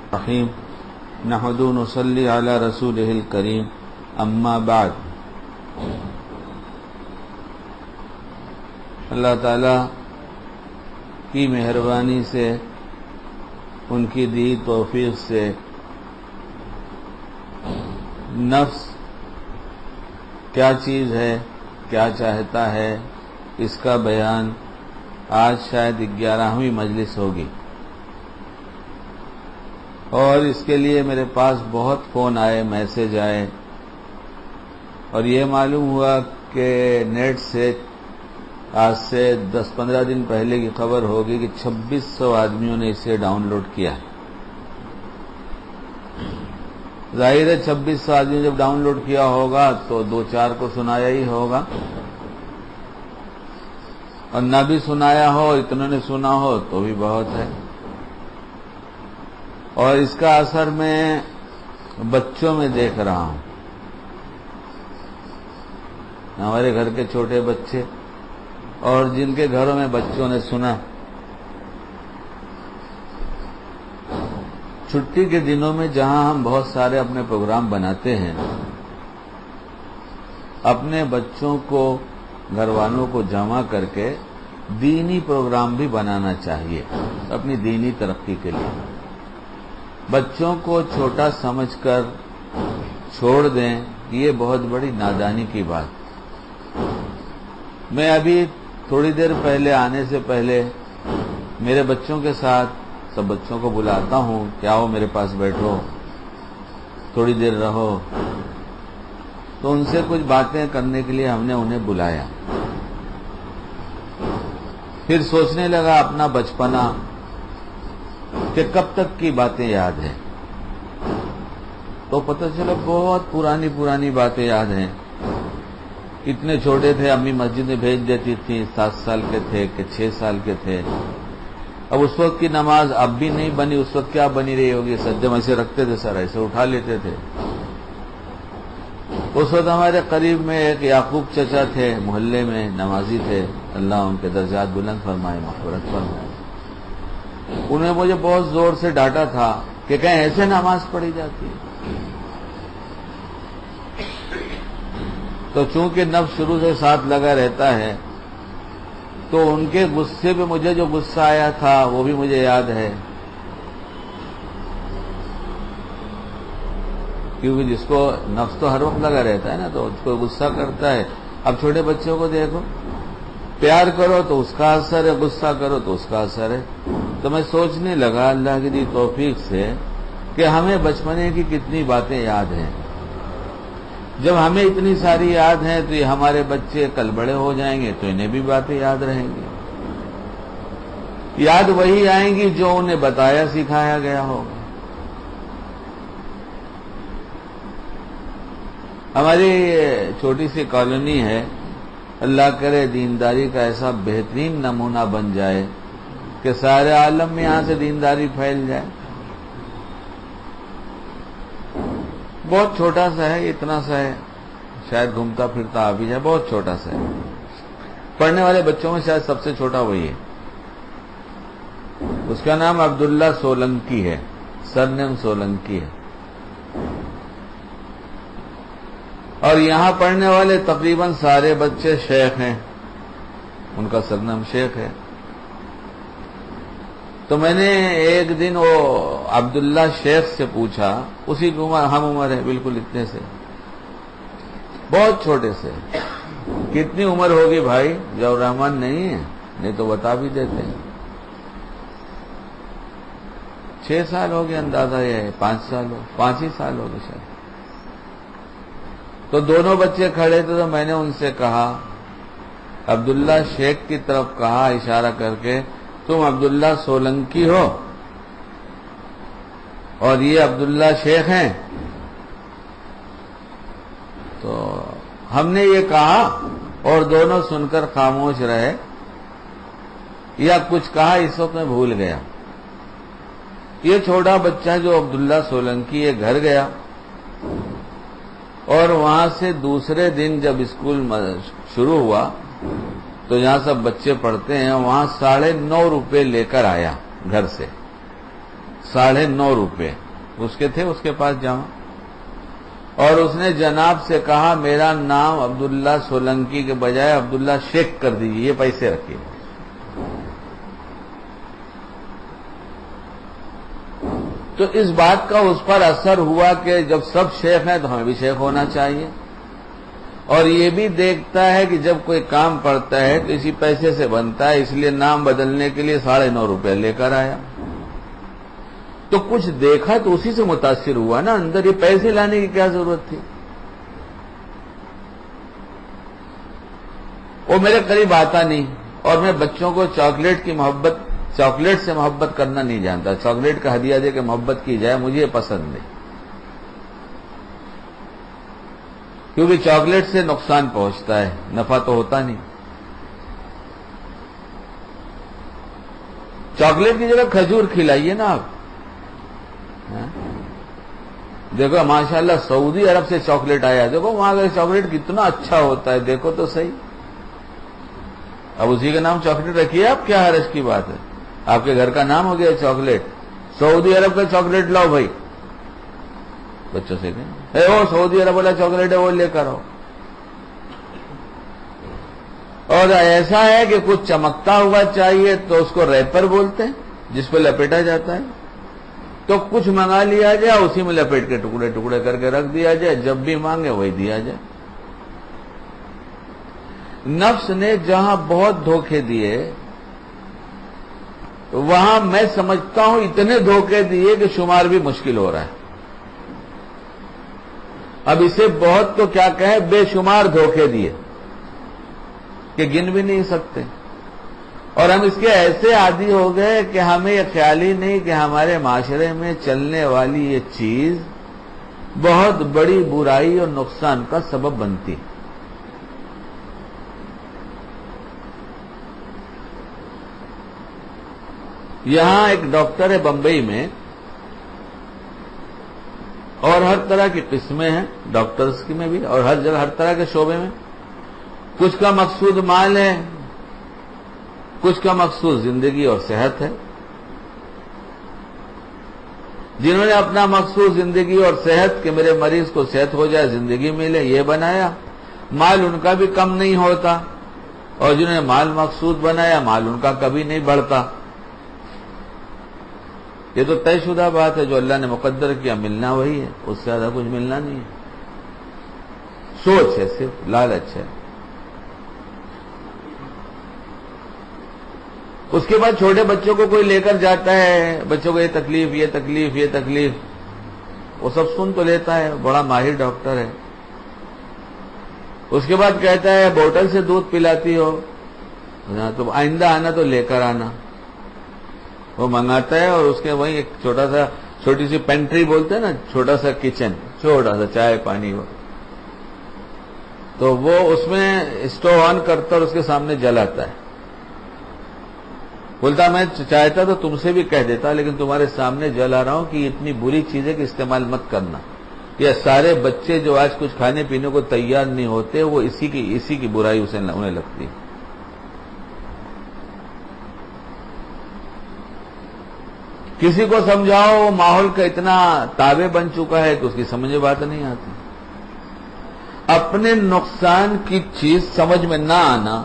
الرحیم نحمد و نصلی علی رسولہ الکریم اما بعد۔ اللہ تعالی کی مہربانی سے، ان کی دی توفیق سے نفس کیا چیز ہے، کیا چاہتا ہے، اس کا بیان آج شاید 11ویں مجلس ہوگی، اور اس کے لیے میرے پاس بہت فون آئے، میسج آئے، اور یہ معلوم ہوا کہ نیٹ سے آج سے 10-15 دن پہلے کی خبر ہوگی کہ 2600 آدمیوں نے اسے ڈاؤن لوڈ کیا۔ ظاہر ہے 2600 آدمیوں جب ڈاؤن لوڈ کیا ہوگا تو 2-4 کو سنایا ہی ہوگا، اور نہ بھی سنایا ہو، اتنوں نے سنا ہو تو بھی بہت ہے۔ اور اس کا اثر میں بچوں میں دیکھ رہا ہوں، ہمارے گھر کے چھوٹے بچے اور جن کے گھروں میں بچوں نے سنا، چھٹی کے دنوں میں جہاں ہم بہت سارے اپنے پروگرام بناتے ہیں، اپنے بچوں کو، گھر والوں کو جمع کر کے دینی پروگرام بھی بنانا چاہیے اپنی دینی ترقی کے لیے۔ بچوں کو چھوٹا سمجھ کر چھوڑ دیں، یہ بہت بڑی نادانی کی بات۔ میں ابھی تھوڑی دیر پہلے آنے سے پہلے میرے بچوں کے ساتھ سب بچوں کو بلاتا ہوں کہ آؤ میرے پاس بیٹھو، تھوڑی دیر رہو، تو ان سے کچھ باتیں کرنے کے لیے ہم نے انہیں بلایا۔ پھر سوچنے لگا اپنا بچپنا کہ کب تک کی باتیں یاد ہیں، تو پتہ چلا بہت پرانی باتیں یاد ہیں۔ اتنے چھوٹے تھے، امی مسجد میں بھیج دیتی تھی، 7 سال کے تھے کہ 6 سال کے تھے۔ اب اس وقت کی نماز اب بھی نہیں بنی، اس وقت کیا بنی رہی ہوگی؟ سجدے میں ایسے رکھتے تھے، سر ایسے اٹھا لیتے تھے۔ اس وقت ہمارے قریب میں ایک یعقوب چچا تھے، محلے میں نمازی تھے، اللہ ان کے درجات بلند فرمائے، مغفرت فرمائے۔ انہوں نے مجھے بہت زور سے ڈانٹا تھا کہ کہیں ایسے نماز پڑھی جاتی ہے؟ تو چونکہ نفس شروع سے ساتھ لگا رہتا ہے، تو ان کے غصے پہ مجھے جو غصہ آیا تھا وہ بھی مجھے یاد ہے، کیونکہ جس کو نفس تو ہر وقت لگا رہتا ہے نا، تو اس کو غصہ کرتا ہے۔ اب چھوٹے بچوں کو دیکھو، پیار کرو تو اس کا اثر ہے، غصہ کرو تو اس کا اثر ہے۔ تو میں سوچنے لگا اللہ کی دی توفیق سے کہ ہمیں بچپنے کی کتنی باتیں یاد ہیں۔ جب ہمیں اتنی ساری یاد ہیں تو یہ ہمارے بچے کل بڑے ہو جائیں گے تو انہیں بھی باتیں یاد رہیں گی۔ یاد وہی آئیں گی جو انہیں بتایا سکھایا گیا ہوگا۔ ہماری چھوٹی سی کالونی ہے، اللہ کرے دینداری کا ایسا بہترین نمونہ بن جائے کہ سارے عالم میں یہاں سے دینداری پھیل جائے۔ بہت چھوٹا سا ہے، اتنا سا ہے، شاید گھومتا پھرتا آ بھی جائے، بہت چھوٹا سا ہے۔ پڑھنے والے بچوں میں شاید سب سے چھوٹا وہی ہے۔ اس کا نام عبداللہ سولنکی ہے، سرنیم سولنکی ہے، اور یہاں پڑھنے والے تقریباً سارے بچے شیخ ہیں، ان کا سرنیم شیخ ہے۔ تو میں نے ایک دن وہ عبداللہ شیخ سے پوچھا، اسی کی عمر ہم عمر ہے، بالکل اتنے سے، بہت چھوٹے سے۔ کتنی عمر ہوگی بھائی؟ ضیاء الرحمن نہیں ہے، نہیں تو بتا بھی دیتے ہیں۔ 6 سال ہو گئے اندازہ یہ ہے، 5 ہی سال ہو گئے شاید۔ تو دونوں بچے کھڑے تھے تو میں نے ان سے کہا، عبداللہ شیخ کی طرف کہا اشارہ کر کے، تم عبداللہ سولنکی ہو اور یہ عبداللہ شیخ ہیں؟ تو ہم نے یہ کہا اور دونوں سن کر خاموش رہے، یا کچھ کہا اس وقت میں بھول گیا۔ یہ چھوٹا بچہ جو عبداللہ سولنکی یہ گھر گیا، اور وہاں سے دوسرے دن جب اسکول شروع ہوا تو جہاں سب بچے پڑھتے ہیں وہاں 9.5 روپے لے کر آیا گھر سے۔ 9.5 روپے اس کے تھے اس کے پاس جمع، اور اس نے جناب سے کہا میرا نام عبداللہ سولنکی کے بجائے عبداللہ شیخ کر دیجیے، یہ پیسے رکھیے۔ تو اس بات کا اس پر اثر ہوا کہ جب سب شیخ ہیں تو ہمیں بھی شیخ ہونا چاہیے، اور یہ بھی دیکھتا ہے کہ جب کوئی کام پڑتا ہے تو اسی پیسے سے بنتا ہے، اس لیے نام بدلنے کے لیے 9.5 روپے لے کر آیا۔ تو کچھ دیکھا تو اسی سے متاثر ہوا نا، اندر یہ پیسے لانے کی کیا ضرورت تھی؟ وہ میرے قریب آتا نہیں، اور میں بچوں کو چاکلیٹ سے محبت کرنا نہیں جانتا، چاکلیٹ کا ہدیہ دے کے محبت کی جائے مجھے یہ پسند نہیں، کیونکہ چاکلیٹ سے نقصان پہنچتا ہے، نفع تو ہوتا نہیں۔ چاکلیٹ کی جگہ کھجور کھلائیے نا آپ۔ دیکھو ماشاءاللہ سعودی عرب سے چاکلیٹ آیا، دیکھو وہاں کا چاکلیٹ کتنا اچھا ہوتا ہے، دیکھو تو صحیح۔ اب اسی کا نام چاکلیٹ رکھیے آپ، کیا حرج کی بات ہے؟ آپ کے گھر کا نام ہو گیا چاکلیٹ، سعودی عرب کا چاکلیٹ لاؤ بھائی، بچوں سے کہیں وہ سعودی عرب والا چاکلیٹ ہے وہ لے کر آؤ۔ اور ایسا ہے کہ کچھ چمکتا ہوا چاہیے تو اس کو ریپر بولتے ہیں، جس پہ لپیٹا جاتا ہے، تو کچھ منگا لیا جائے اسی میں لپیٹ کے ٹکڑے ٹکڑے کر کے رکھ دیا جائے، جب بھی مانگے وہی دیا جائے۔ نفس نے جہاں بہت دھوکے دیے، وہاں میں سمجھتا ہوں اتنے دھوکے دیے کہ شمار بھی مشکل ہو رہا ہے۔ اب اسے بہت تو کیا کہیں، بے شمار دھوکے دیے کہ گن بھی نہیں سکتے، اور ہم اس کے ایسے عادی ہو گئے کہ ہمیں یہ خیال ہی نہیں کہ ہمارے معاشرے میں چلنے والی یہ چیز بہت بڑی برائی اور نقصان کا سبب بنتی۔ یہاں ایک ڈاکٹر ہے بمبئی میں، اور ہر طرح کی قسمیں ہیں ڈاکٹرز کی میں بھی، اور ہر جگہ ہر طرح کے شعبے میں، کچھ کا مقصود مال ہے، کچھ کا مقصود زندگی اور صحت ہے۔ جنہوں نے اپنا مقصود زندگی اور صحت کہ میرے مریض کو صحت ہو جائے، زندگی ملے، یہ بنایا، مال ان کا بھی کم نہیں ہوتا، اور جنہوں نے مال مقصود بنایا، مال ان کا کبھی نہیں بڑھتا۔ یہ تو طے شدہ بات ہے، جو اللہ نے مقدر کیا ملنا وہی ہے، اس سے زیادہ کچھ ملنا نہیں ہے۔ سوچ ہے، صرف لالچ ہے۔ اس کے بعد چھوٹے بچوں کو کوئی لے کر جاتا ہے، بچوں کو یہ تکلیف یہ تکلیف یہ تکلیف، وہ سب سن تو لیتا ہے، بڑا ماہر ڈاکٹر ہے۔ اس کے بعد کہتا ہے بوتل سے دودھ پلاتی ہو تو آئندہ آنا تو لے کر آنا۔ وہ منگاتا ہے، اور اس کے وہیں ایک چھوٹی سی پینٹری بولتے ہیں نا، چھوٹا سا کچن، چھوٹا سا چائے پانی ہو، تو وہ اس میں اسٹوو آن کرتا اور اس کے سامنے جلاتا ہے۔ بولتا میں چاہتا تو تم سے بھی کہہ دیتا، لیکن تمہارے سامنے جلا رہا ہوں کہ یہ اتنی بری چیز ہے کہ استعمال مت کرنا۔ یہ سارے بچے جو آج کچھ کھانے پینے کو تیار نہیں ہوتے، وہ اسی کی برائی انہیں لگتی ہے۔ کسی کو سمجھاؤ، وہ ماحول کا اتنا تابع بن چکا ہے کہ اس کی سمجھ میں بات نہیں آتی۔ اپنے نقصان کی چیز سمجھ میں نہ آنا،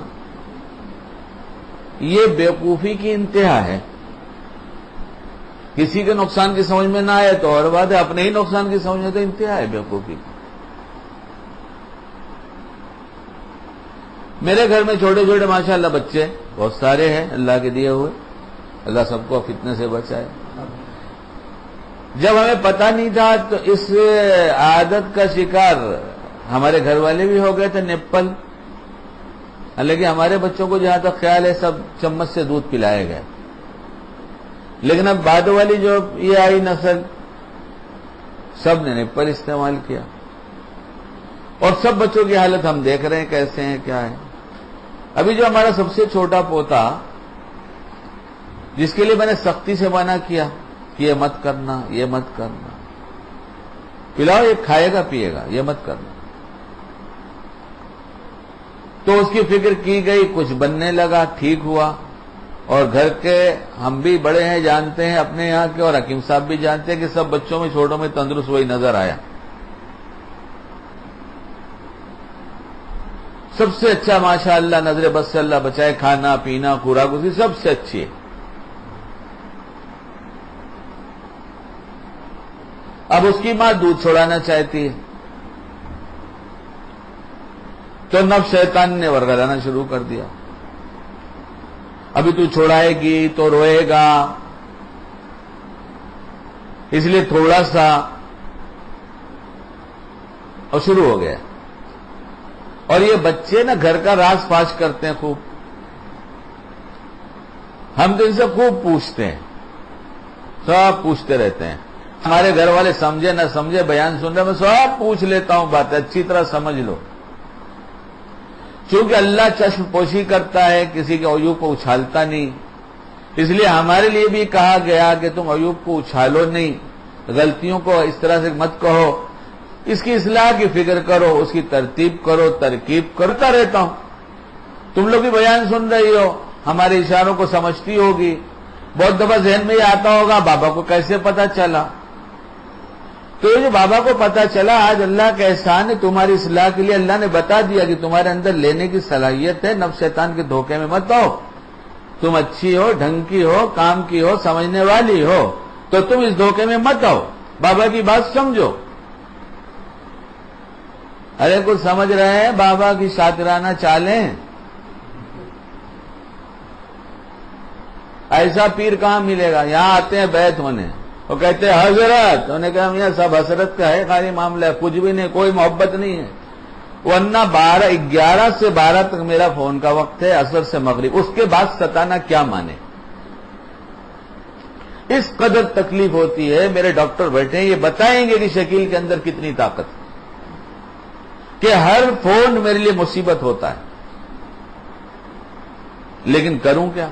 یہ بیوقوفی کی انتہا ہے۔ کسی کے نقصان کی سمجھ میں نہ آئے تو اور بات ہے، اپنے ہی نقصان کی سمجھ میں تو انتہا ہے بیوقوفی کی۔ میرے گھر میں چھوٹے چھوٹے ماشاءاللہ بچے بہت سارے ہیں، اللہ کے دیے ہوئے، اللہ سب کو فتنے سے بچائے۔ جب ہمیں پتہ نہیں تھا تو اس عادت کا شکار ہمارے گھر والے بھی ہو گئے تھے، نپل۔ حالانکہ ہمارے بچوں کو جہاں تک خیال ہے سب چمچ سے دودھ پلائے گئے، لیکن اب بعد والی جو یہ آئی نسل، سب نے نپل استعمال کیا، اور سب بچوں کی حالت ہم دیکھ رہے ہیں کیسے ہیں، کیا ہے۔ ابھی جو ہمارا سب سے چھوٹا پوتا، جس کے لیے میں نے سختی سے منع کیا کہ یہ مت کرنا، یہ مت کرنا، پلاؤ یہ کھائے گا پیے گا، یہ مت کرنا، تو اس کی فکر کی گئی، کچھ بننے لگا، ٹھیک ہوا، اور گھر کے ہم بھی بڑے ہیں جانتے ہیں اپنے یہاں کے، اور حکیم صاحب بھی جانتے ہیں کہ سب بچوں میں چھوٹوں میں تندرست وہی نظر آیا. سب سے اچھا ماشاءاللہ نظر بد سے اللہ بچائے، کھانا پینا خوراک اس کی سب سے اچھی ہے. اب اس کی ماں دودھ چھوڑانا چاہتی ہے تو نفس شیطان نے ورگلانا شروع کر دیا. ابھی تو چھوڑائے گی تو روئے گا، اس لیے تھوڑا سا، اور شروع ہو گیا. اور یہ بچے نا گھر کا راز فاش کرتے ہیں خوب. ہم تو ان سے خوب پوچھتے ہیں، سب پوچھتے رہتے ہیں. ہمارے گھر والے سمجھے نہ سمجھے بیان سن رہے میں سب پوچھ لیتا ہوں، بات اچھی طرح سمجھ لو. چونکہ اللہ چشم پوشی کرتا ہے، کسی کے عیوب کو اچھالتا نہیں، اس لیے ہمارے لیے بھی کہا گیا کہ تم عیوب کو اچھالو نہیں، غلطیوں کو اس طرح سے مت کہو، اس کی اصلاح کی فکر کرو، اس کی ترتیب کرو، ترکیب کرتا رہتا ہوں. تم لوگ بھی بیان سن رہی ہو، ہمارے اشاروں کو سمجھتی ہوگی. بہت دفعہ ذہن میں یہ آتا ہوگا بابا کو کیسے پتا چلا. تو یہ جو بابا کو پتا چلا، آج اللہ کا احسان ہے، تمہاری اصلاح کے لیے اللہ نے بتا دیا کہ تمہارے اندر لینے کی صلاحیت ہے، نفس شیطان کے دھوکے میں مت آؤ. تم اچھی ہو، ڈھنگ کی ہو، کام کی ہو، سمجھنے والی ہو، تو تم اس دھوکے میں مت آؤ. بابا کی بات سمجھو. ارے کچھ سمجھ رہے ہیں بابا کی شاطرانہ چالیں؟ ایسا پیر کہاں ملے گا؟ یہاں آتے ہیں بیعت ہونے، وہ کہتے ہیں حضرت، انہوں نے کہا میاں سب حسرت کا ہے خالی معاملہ ہے، کچھ بھی نہیں، کوئی محبت نہیں ہے. ورنہ 11 سے 12 تک میرا فون کا وقت ہے، عصر سے مغرب، اس کے بعد ستانا کیا مانے. اس قدر تکلیف ہوتی ہے. میرے ڈاکٹر بیٹھے ہیں، یہ بتائیں گے کہ شکیل کے اندر کتنی طاقت ہے، کہ ہر فون میرے لیے مصیبت ہوتا ہے. لیکن کروں کیا؟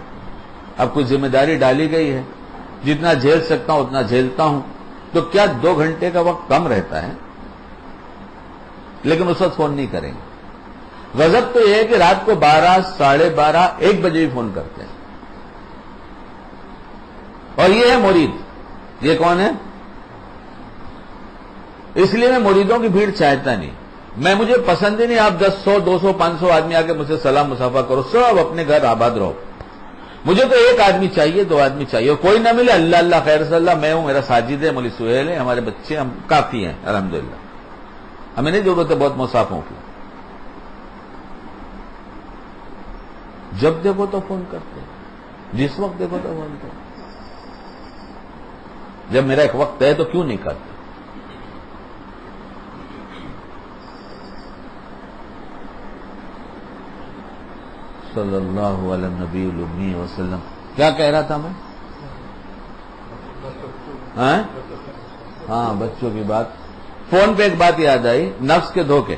اب کچھ ذمہ داری ڈالی گئی ہے، جتنا جھیل سکتا ہوں اتنا جھیلتا ہوں. تو کیا 2 گھنٹے کا وقت کم رہتا ہے؟ لیکن اس وقت فون نہیں کریں گے. غضب تو یہ ہے کہ رات کو 12, 12:30, 1 بجے بھی فون کرتے ہیں. اور یہ ہے مرید. یہ کون ہے؟ اس لیے میں مریدوں کی بھیڑ چاہتا نہیں. مجھے پسند ہی نہیں آپ 10, 100, 200, 500 آدمی آ کے مجھ سے سلام مسافہ کرو، سب اپنے گھر آباد رہو. مجھے تو 1 آدمی چاہیے، 2 آدمی چاہیے، اور کوئی نہ ملے اللہ اللہ خیر صلی اللہ، میں ہوں، میرا ساجد ہے، مولی سہیل ہے، ہمارے بچے، ہم کافی ہیں الحمدللہ. ہمیں نہیں ضرورت ہے بہت مسافوں کی. جب دیکھو تو فون کرتے، جس وقت دیکھو تو فون کرتے. جب میرا ایک وقت ہے تو کیوں نہیں کرتے؟ صلی اللہ علیہ نبی الامی وسلم. کیا کہہ رہا تھا میں؟ ہاں بچوں کی بات. فون پہ ایک بات یاد آئی، نفس کے دھوکے.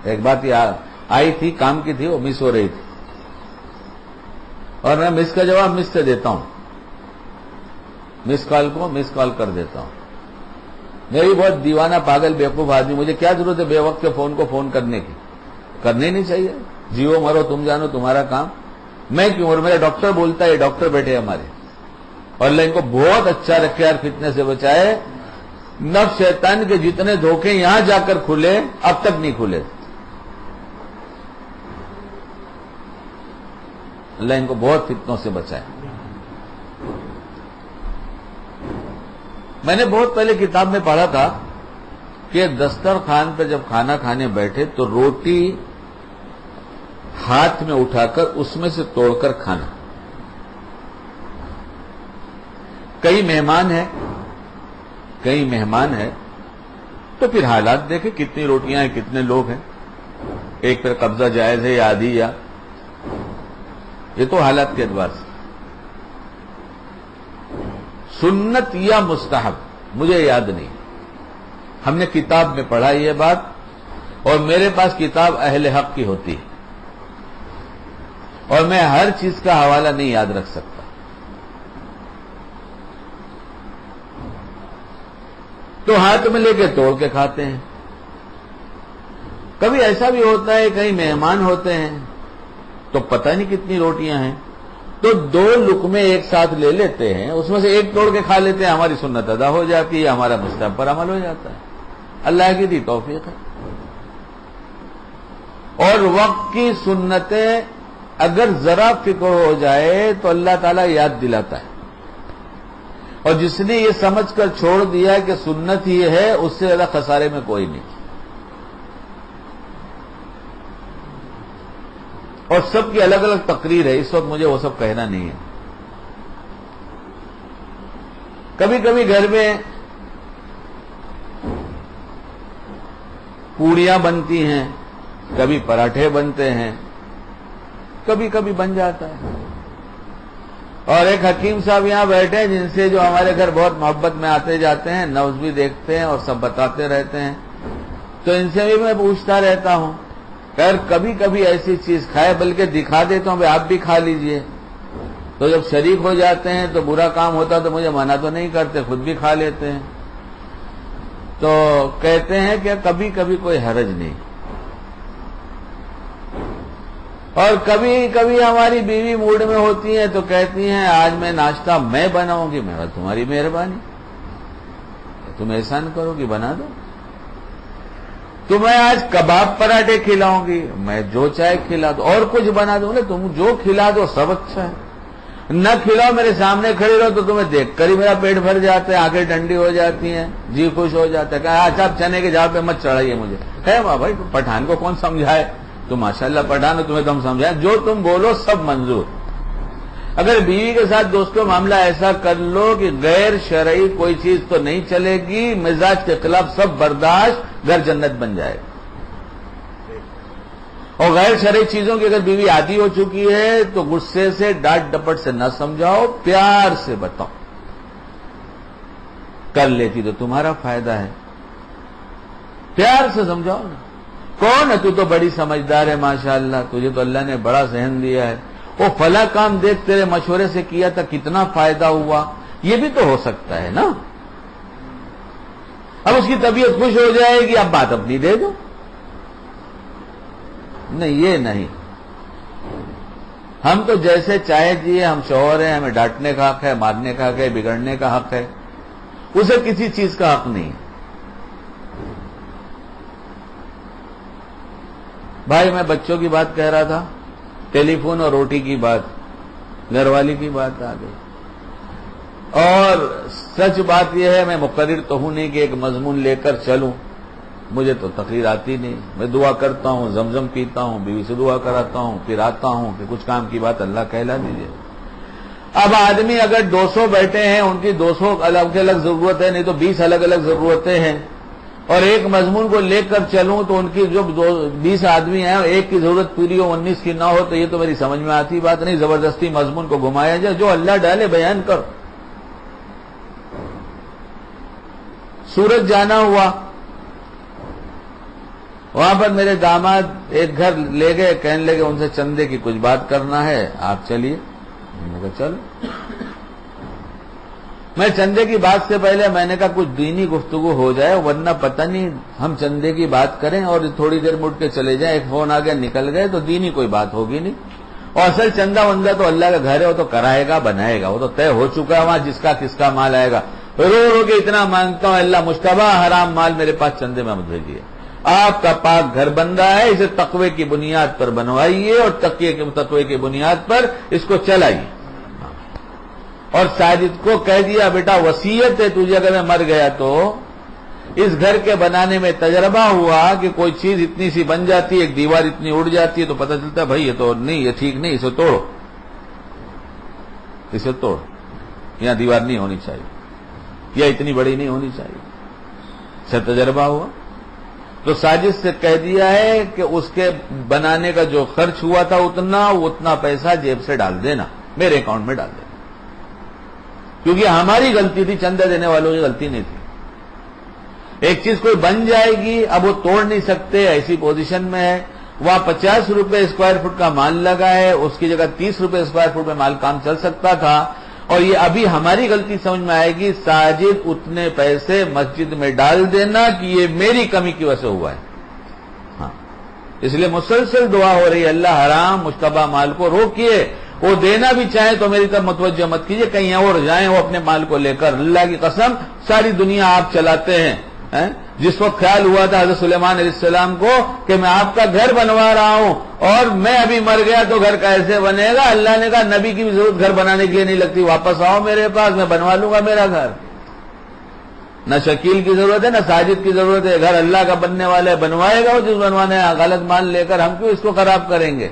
ایک بات آئی تھی، کام کی تھی، وہ مس ہو رہی تھی، اور میں مس کا جواب مس سے دیتا ہوں، مس کال کو مس کال کر دیتا ہوں. میری بہت دیوانہ پاگل بیوقوف آدمی، مجھے کیا ضرورت ہے بے وقت کے فون کو فون کرنے کی؟ کرنے نہیں چاہیے. جیو مرو تم جانو تمہارا کام، میں کیوں؟ اور میرا ڈاکٹر بولتا ہے، یہ ڈاکٹر بیٹھے ہمارے، اور اللہ ان کو بہت اچھا رکھے اور فتنے سے بچائے. نفس شیطان کے جتنے دھوکے یہاں جا کر کھلے اب تک نہیں کھلے. اللہ ان کو بہت فتنوں سے بچائے. میں نے بہت پہلے کتاب میں پڑھا تھا کہ دسترخوان پہ جب کھانا کھانے بیٹھے تو روٹی ہاتھ میں اٹھا کر اس میں سے توڑ کر کھانا. کئی مہمان ہے تو پھر حالات دیکھیں کتنی روٹیاں ہیں، کتنے لوگ ہیں، ایک پر قبضہ جائز ہے یا آدھی، یا یہ تو حالات کے اعتبار سے. سنت یا مستحب مجھے یاد نہیں، ہم نے کتاب میں پڑھا یہ بات، اور میرے پاس کتاب اہل حق کی ہوتی ہے، اور میں ہر چیز کا حوالہ نہیں یاد رکھ سکتا. تو ہاتھ میں لے کے توڑ کے کھاتے ہیں. کبھی ایسا بھی ہوتا ہے کہیں مہمان ہوتے ہیں تو پتہ نہیں کتنی روٹیاں ہیں، تو 2 لقمے ایک ساتھ لے لیتے ہیں، اس میں سے ایک توڑ کے کھا لیتے ہیں، ہماری سنت ادا ہو جاتی ہے، ہمارا مستحب پر عمل ہو جاتا ہے۔ اللہ کی دی توفیق ہے۔ اور وقت کی سنتیں اگر ذرا فکر ہو جائے تو اللہ تعالیٰ یاد دلاتا ہے، اور جس نے یہ سمجھ کر چھوڑ دیا کہ سنت ہی ہے اس سے زیادہ خسارے میں کوئی نہیں۔ اور سب کی الگ الگ تقریر ہے، اس وقت مجھے وہ سب کہنا نہیں ہے۔ کبھی کبھی گھر میں پوڑیاں بنتی ہیں، کبھی پراٹھے بنتے ہیں، کبھی کبھی بن جاتا ہے۔ اور ایک حکیم صاحب یہاں بیٹھے ہیں جن سے جو ہمارے گھر بہت محبت میں آتے جاتے ہیں، نبض بھی دیکھتے ہیں اور سب بتاتے رہتے ہیں، تو ان سے بھی میں پوچھتا رہتا ہوں، خیر کبھی کبھی ایسی چیز کھائے، بلکہ دکھا دیتا ہوں آپ بھی کھا لیجئے، تو جب شریک ہو جاتے ہیں تو برا کام ہوتا تو مجھے منع تو نہیں کرتے، خود بھی کھا لیتے ہیں۔ تو کہتے ہیں کہ کبھی کبھی کوئی حرج نہیں۔ اور کبھی کبھی ہماری بیوی موڈ میں ہوتی ہیں تو کہتی ہیں آج میں ناشتہ میں بناؤں گی۔ میں تمہاری مہربانی، تم احسان کرو گی بنا دو۔ تمہیں آج کباب پراٹھے کھلاؤں گی، میں جو چاہے کھلا دو، اور کچھ بنا دو، تم جو کھلا دو سب اچھا ہے، نہ کھلاؤ میرے سامنے کھڑے رہو تو تمہیں دیکھ کر ہی میرا پیٹ بھر جاتا ہے، آنکھیں ٹھنڈی ہو جاتی ہیں، جی خوش ہو جاتا ہے کہ اچھا آپ چنے کے جال پہ مت چڑھائیے مجھے۔ ہے واہ بھائی، پٹھان کو کون سمجھائے، تو ماشاءاللہ پٹھان ہو، تمہیں تو ہم سمجھائیں، جو تم بولو سب منظور۔ اگر بیوی کے ساتھ دوستوں معاملہ ایسا کر لو کہ غیر شرعی کوئی چیز تو نہیں چلے گی، مزاج کے خلاف سب برداشت، گھر جنت بن جائے گا۔ اور غیر شرعی چیزوں کی اگر بیوی عادی ہو چکی ہے تو غصے سے ڈانٹ ڈپٹ سے نہ سمجھاؤ، پیار سے بتاؤ، کر لیتی تو تمہارا فائدہ ہے، پیار سے سمجھاؤ نا۔ کون ہے تو بڑی سمجھدار ہے ماشاءاللہ، تجھے تو اللہ نے بڑا ذہن دیا ہے، وہ فلاں کام دیکھ تیرے مشورے سے کیا تھا کتنا فائدہ ہوا، یہ بھی تو ہو سکتا ہے نا۔ اب اس کی طبیعت خوش ہو جائے گی، اب بات اپنی دے دو، نہیں یہ نہیں۔ ہم تو جیسے چاہے جیے، ہم شوہر ہیں، ہمیں ڈانٹنے کا حق ہے، مارنے کا حق ہے، بگڑنے کا حق ہے، اسے کسی چیز کا حق نہیں۔ بھائی میں بچوں کی بات کہہ رہا تھا، ٹیلی فون اور روٹی کی بات، گھر والی کی بات آ گئی۔ اور سچ بات یہ ہے، میں مقرر تو ہوں نہیں کہ ایک مضمون لے کر چلوں، مجھے تو تقریر آتی نہیں، میں دعا کرتا ہوں، زمزم پیتا ہوں، بیوی سے دعا کراتا ہوں، پھر آتا ہوں کہ کچھ کام کی بات اللہ کہلا دیجیے۔ اب آدمی اگر 200 بیٹھے ہیں، ان کی 200 الگ الگ ضرورت ہے، نہیں تو 20 الگ الگ ضرورتیں ہیں، اور ایک مضمون کو لے کر چلوں تو ان کی جو 20 آدمی ہیں ایک کی ضرورت پوری ہو 19 کی نہ ہو، تو یہ تو میری سمجھ میں آتی بات نہیں۔ زبردستی مضمون کو گھمایا جائے، جو اللہ ڈالے بیان کرو۔ سورت جانا ہوا، وہاں پر میرے داماد ایک گھر لے گئے، کہنے لگے ان سے چندے کی کچھ بات کرنا ہے، آپ چلیے۔ میں نے کہا چلو۔ میں چندے کی بات سے پہلے میں نے کہا کچھ دینی گفتگو ہو جائے، ورنہ پتہ نہیں ہم چندے کی بات کریں اور تھوڑی دیر مڑ کے چلے جائیں، ایک فون آ گیا نکل گئے تو دینی کوئی بات ہوگی نہیں۔ اور اصل چندہ وندہ تو اللہ کا گھر ہے، وہ تو کرائے گا بنائے گا، وہ تو طے ہو چکا ہے وہاں جس کا کس کا مال آئے گا۔ رو رو کے اتنا مانگتا ہوں اللہ مشتبہ حرام مال میرے پاس چندے میں مت بھیجیے، آپ کا پاک گھر بن رہا ہے، اسے تقوی کی بنیاد پر بنوائیے اور تقوی کی بنیاد پر اس کو چلائیے۔ اور ساجد کو کہہ دیا بیٹا وصیت ہے تجھے، اگر میں مر گیا تو اس گھر کے بنانے میں تجربہ ہوا کہ کوئی چیز اتنی سی بن جاتی ہے، ایک دیوار اتنی اڑ جاتی ہے تو پتہ چلتا ہے بھائی یہ تو نہیں، یہ ٹھیک نہیں، اسے توڑو، اسے توڑ، یہاں دیوار نہیں ہونی چاہیے، یا اتنی بڑی نہیں ہونی چاہیے، سے تجربہ ہوا تو ساجد سے کہہ دیا ہے کہ اس کے بنانے کا جو خرچ ہوا تھا اتنا پیسہ جیب سے ڈال دینا، میرے اکاؤنٹ میں ڈال دینا، کیونکہ ہماری غلطی تھی، چندہ دینے والوں کی غلطی نہیں تھی۔ ایک چیز کوئی بن جائے گی، اب وہ توڑ نہیں سکتے، ایسی پوزیشن میں ہے، وہاں 50 روپے اسکوائر فٹ کا مال لگا ہے، اس کی جگہ 30 روپے اسکوائر فٹ میں مال کام چل سکتا تھا، اور یہ ابھی ہماری غلطی سمجھ میں آئے گی، ساجد اتنے پیسے مسجد میں ڈال دینا کہ یہ میری کمی کی وجہ سے ہوا ہے۔ ہاں، اس لیے مسلسل دعا ہو رہی ہے اللہ حرام مشتبہ مال کو روکیے، وہ دینا بھی چاہیں تو میری طرف متوجہ مت کیجیے، کہیں اور جائیں وہ اپنے مال کو لے کر۔ اللہ کی قسم ساری دنیا آپ چلاتے ہیں۔ جس وقت خیال ہوا تھا حضرت سلیمان علیہ السلام کو کہ میں آپ کا گھر بنوا رہا ہوں اور میں ابھی مر گیا تو گھر کیسے بنے گا، اللہ نے کہا نبی کی بھی ضرورت گھر بنانے کے لیے نہیں لگتی، واپس آؤ میرے پاس، میں بنوا لوں گا میرا گھر۔ نہ شکیل کی ضرورت ہے نہ ساجد کی ضرورت ہے، گھر اللہ کا بننے والا ہے، بنوائے گا وہ جس بنوانے ہے، غلط مان لے کر ہم کیوں اس کو خراب کریں گے؟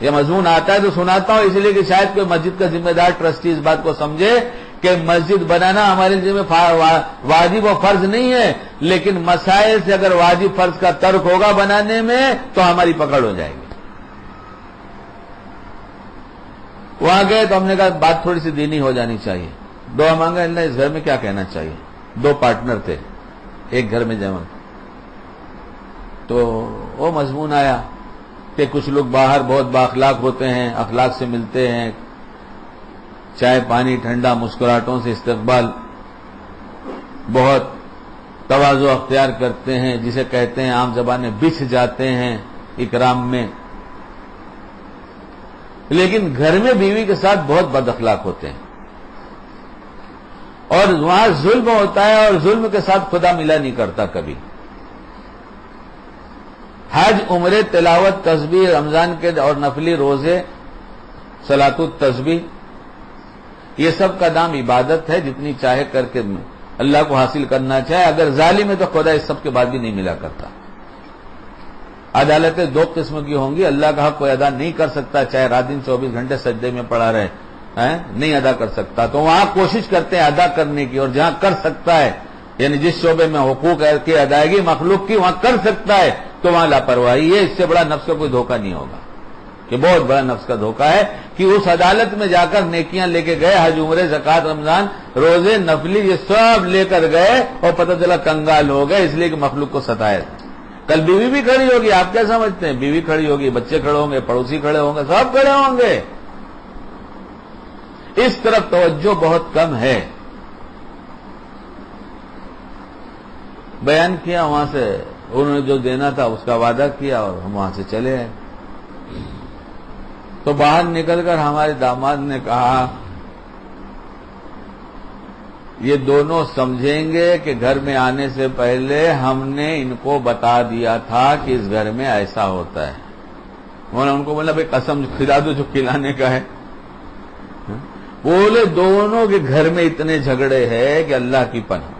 یہ مضمون آتا ہے تو سناتا ہوں اس لیے کہ شاید کوئی مسجد کا ذمہ دار ٹرسٹی اس بات کو سمجھے کہ مسجد بنانا ہمارے ذمہ واجب و فرض نہیں ہے، لیکن مسائل سے اگر واجب فرض کا ترک ہوگا بنانے میں تو ہماری پکڑ ہو جائے گی۔ وہاں گئے تو ہم نے کہا بات تھوڑی سی دینی ہو جانی چاہیے، دعا مانگا اللہ اس گھر میں کیا کہنا چاہیے۔ 2 پارٹنر تھے ایک گھر میں جمع، تو وہ مضمون آیا کہ کچھ لوگ باہر بہت بااخلاق ہوتے ہیں، اخلاق سے ملتے ہیں، چائے پانی ٹھنڈا مسکراہٹوں سے استقبال، بہت تواضع اختیار کرتے ہیں، جسے کہتے ہیں عام زبان میں بچھ جاتے ہیں اکرام میں، لیکن گھر میں بیوی کے ساتھ بہت بد اخلاق ہوتے ہیں، اور وہاں ظلم ہوتا ہے اور ظلم کے ساتھ خدا ملا نہیں کرتا کبھی۔ حج، عمرے، تلاوت، تسبیح، رمضان کے اور نفلی روزے، صلاۃ التسبیح، یہ سب کا نام عبادت ہے، جتنی چاہے کر کے اللہ کو حاصل کرنا چاہے۔ اگر ظالم ہے تو خدا اس سب کے بعد بھی نہیں ملا کرتا۔ عدالتیں 2 قسم کی ہوں گی، اللہ کا حق کوئی ادا نہیں کر سکتا چاہے رات دن 24 گھنٹے سجدے میں پڑا رہے، نہیں ادا کر سکتا، تو وہاں کوشش کرتے ہیں ادا کرنے کی، اور جہاں کر سکتا ہے یعنی جس شعبے میں حقوق کی ادائیگی مخلوق کی وہاں کر سکتا ہے تو وہاں لاپرواہی ہے۔ اس سے بڑا نفس کا کوئی دھوکہ نہیں ہوگا، کہ بہت بڑا نفس کا دھوکہ ہے کہ اس عدالت میں جا کر نیکیاں لے کے گئے، حج، عمرے، زکوٰۃ، رمضان، روزے، نفلی، یہ سب لے کر گئے اور پتہ چلا کنگال ہو گئے، اس لیے کہ مخلوق کو ستایا۔ کل بیوی بھی کھڑی ہوگی، آپ کیا سمجھتے ہیں؟ بیوی کھڑی ہوگی، بچے کھڑے ہوں گے، پڑوسی کھڑے ہوں گے، سب کھڑے ہوں گے۔ اس طرف توجہ بہت کم ہے۔ بیان کیا وہاں سے، انہوں نے جو دینا تھا اس کا وعدہ کیا اور ہم وہاں سے چلے آئے۔ تو باہر نکل کر ہمارے داماد نے کہا یہ دونوں سمجھیں گے کہ گھر میں آنے سے پہلے ہم نے ان کو بتا دیا تھا کہ اس گھر میں ایسا ہوتا ہے۔ میں نے ان کو بولا بھائی قسم کھلا دو جو کھلانے کا ہے۔ بولے دونوں کے گھر میں اتنے جھگڑے ہیں کہ اللہ کی پناہ۔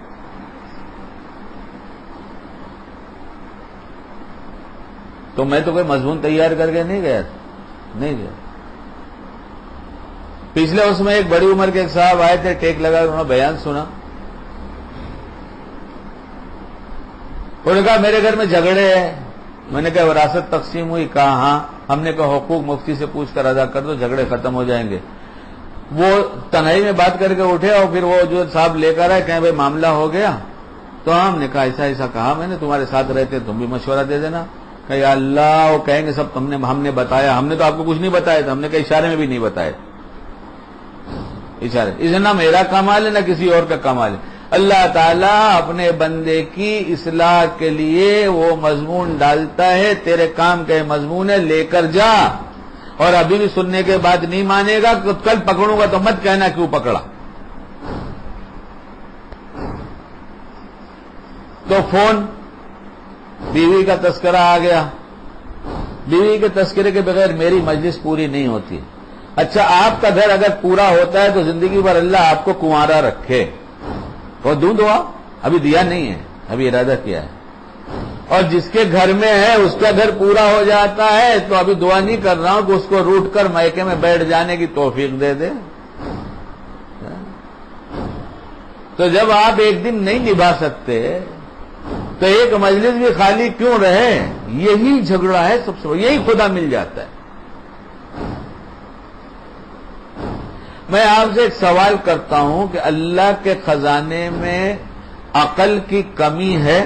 تو میں تو کوئی مضمون تیار کر کے نہیں گیا، نہیں گیا۔ پچھلے اس میں ایک بڑی عمر کے ایک صاحب آئے تھے، ٹیک لگا انہوں نے بیان سنا، انہوں نے کہا میرے گھر میں جھگڑے ہیں۔ میں نے کہا وراثت تقسیم ہوئی؟ کہا ہاں۔ ہم نے کہا حقوق مفتی سے پوچھ کر ادا کر دو، جھگڑے ختم ہو جائیں گے۔ وہ تنہائی میں بات کر کے اٹھے اور پھر وہ جو صاحب لے کر آئے کہیں بھائی معاملہ ہو گیا، تو ہم نے کہا ایسا ایسا کہا میں نے، تمہارے ساتھ رہتے تم بھی مشورہ دے دینا۔ کہ یا اللہ، وہ کہیں گے سب ہم نے بتایا، ہم نے تو آپ کو کچھ نہیں بتایا تھا، ہم نے کہا اشارے میں بھی نہیں بتایا، اشارے، اسے نہ میرا کمال ہے نہ کسی اور کا کمال ہے۔ اللہ تعالیٰ اپنے بندے کی اصلاح کے لیے وہ مضمون ڈالتا ہے، تیرے کام کا مضمون ہے، لے کر جا، اور ابھی بھی سننے کے بعد نہیں مانے گا، کل پکڑوں گا تو مت کہنا کیوں پکڑا۔ تو فون، بیوی کا تذکرہ آ گیا، بیوی کے تذکرے کے بغیر میری مجلس پوری نہیں ہوتی۔ اچھا، آپ کا گھر اگر پورا ہوتا ہے تو زندگی بھر اللہ آپ کو کنوارا رکھے، اور دوں دعا، ابھی دیا نہیں ہے، ابھی ارادہ کیا ہے، اور جس کے گھر میں ہے اس کا گھر پورا ہو جاتا ہے تو ابھی دعا نہیں کر رہا ہوں کہ اس کو روٹ کر میکے میں بیٹھ جانے کی توفیق دے دے۔ تو جب آپ ایک دن نہیں نبھا سکتے تو ایک مجلس بھی خالی کیوں رہے؟ یہی جھگڑا ہے سب سے، یہی خدا مل جاتا ہے۔ میں آپ سے ایک سوال کرتا ہوں کہ اللہ کے خزانے میں عقل کی کمی ہے؟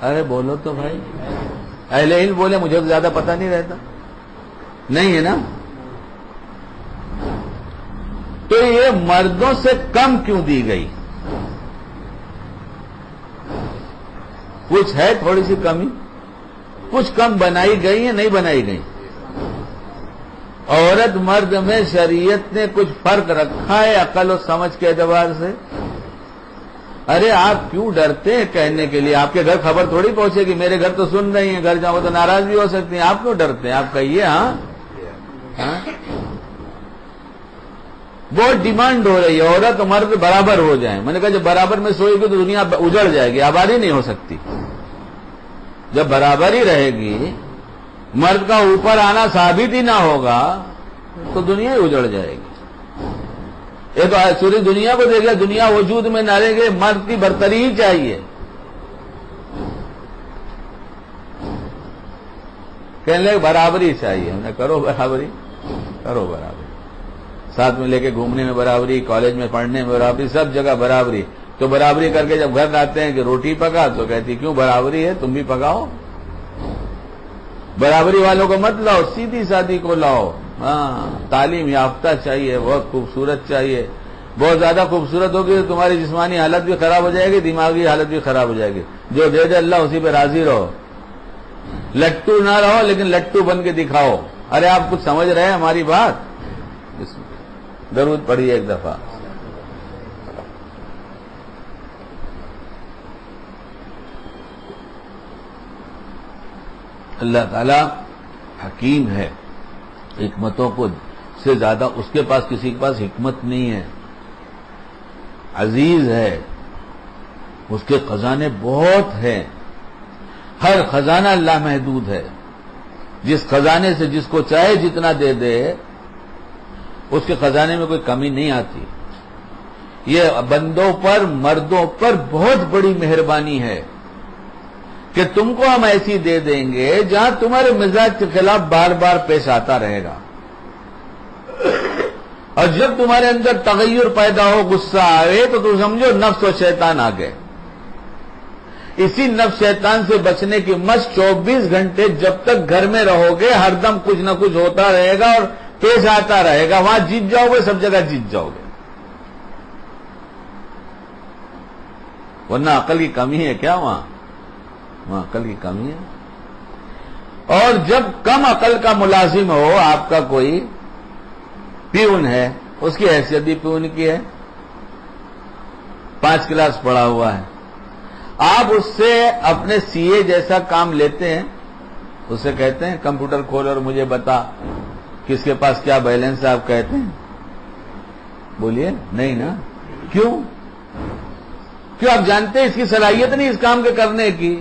ارے بولو تو بھائی، اہل علم بولے، مجھے تو زیادہ پتہ نہیں رہتا، نہیں ہے نا؟ تو یہ مردوں سے کم کیوں دی گئی؟ کچھ ہے تھوڑی سی کمی، کچھ کم بنائی گئی ہے نہیں بنائی گئی؟ عورت مرد میں شریعت نے کچھ فرق رکھا ہے عقل و سمجھ کے اعتبار سے؟ ارے آپ کیوں ڈرتے ہیں کہنے کے لیے؟ آپ کے گھر خبر تھوڑی پہنچے گی، میرے گھر تو سن رہی ہیں، گھر جاؤ تو ناراض بھی ہو سکتی ہیں، آپ کیوں ڈرتے ہیں؟ آپ کہیے. ہاں بہت ڈیمانڈ ہو رہی ہے عورت اور مرد برابر ہو جائیں. میں نے کہا جب برابر میں سوئے گی تو دنیا اجڑ جائے گی، آبادی نہیں ہو سکتی. جب برابر ہی رہے گی، مرد کا اوپر آنا ثابت ہی نہ ہوگا تو دنیا ہی اجڑ جائے گی. یہ تو سوری دنیا کو دیکھ گیا، دنیا وجود میں نہ رہے گی، مرد کی برتری ہی چاہیے. کہنے لگے برابری چاہیے. ہم نے کرو برابری، کرو برابری، ساتھ میں لے کے گھومنے میں برابری، کالج میں پڑھنے میں برابری، سب جگہ برابری. تو برابری کر کے جب گھر آتے ہیں کہ روٹی پکا تو کہتی کیوں برابری ہے، تم بھی پکاؤ. برابری والوں کو مت لاؤ، سیدھی سادی کو لاؤ. ہاں تعلیم یافتہ چاہیے، بہت خوبصورت چاہیے. بہت زیادہ خوبصورت ہوگی تو تمہاری جسمانی حالت بھی خراب ہو جائے گی، دماغی حالت بھی خراب ہو جائے گی. جو دے دے اللہ اسی پہ راضی رہو. لٹو نہ رہو لیکن لٹو بن کے دکھاؤ. ارے آپ کچھ سمجھ رہے ہیں ہماری بات؟ درود پڑھیے ایک دفعہ. اللہ تعالی حکیم ہے، حکمتوں کو سے زیادہ اس کے پاس کسی کے پاس حکمت نہیں ہے. عزیز ہے، اس کے خزانے بہت ہیں. ہر خزانہ اللہ محدود ہے. جس خزانے سے جس کو چاہے جتنا دے دے، اس کے خزانے میں کوئی کمی نہیں آتی. یہ بندوں پر، مردوں پر بہت بڑی مہربانی ہے کہ تم کو ہم ایسی دے دیں گے جہاں تمہارے مزاج کے خلاف بار بار پیش آتا رہے گا. اور جب تمہارے اندر تغیر پیدا ہو، غصہ آئے تو تم سمجھو نفس و شیطان آ گئے. اسی نفس شیطان سے بچنے کی مشق 24 گھنٹے جب تک گھر میں رہو گے ہر دم کچھ نہ کچھ ہوتا رہے گا اور پیش آتا رہے گا. وہاں جیت جاؤ گے، سب جگہ جیت جاؤ گے. ورنہ عقل کی کمی ہے کیا؟ وہاں عقل کی کمی ہے. اور جب کم عقل کا ملازم ہو، آپ کا کوئی پیون ہے، اس کی حیثیت بھی پیون کی ہے، 5 کلاس پڑھا ہوا ہے. آپ اس سے اپنے سی اے جیسا کام لیتے ہیں، اسے کہتے ہیں کمپیوٹر کھول اور مجھے بتا کس کے پاس کیا بیلنس ہے. آپ کہتے ہیں؟ بولیے نہیں نا. کیوں آپ جانتے ہیں اس کی صلاحیت نہیں اس کام کے کرنے کی.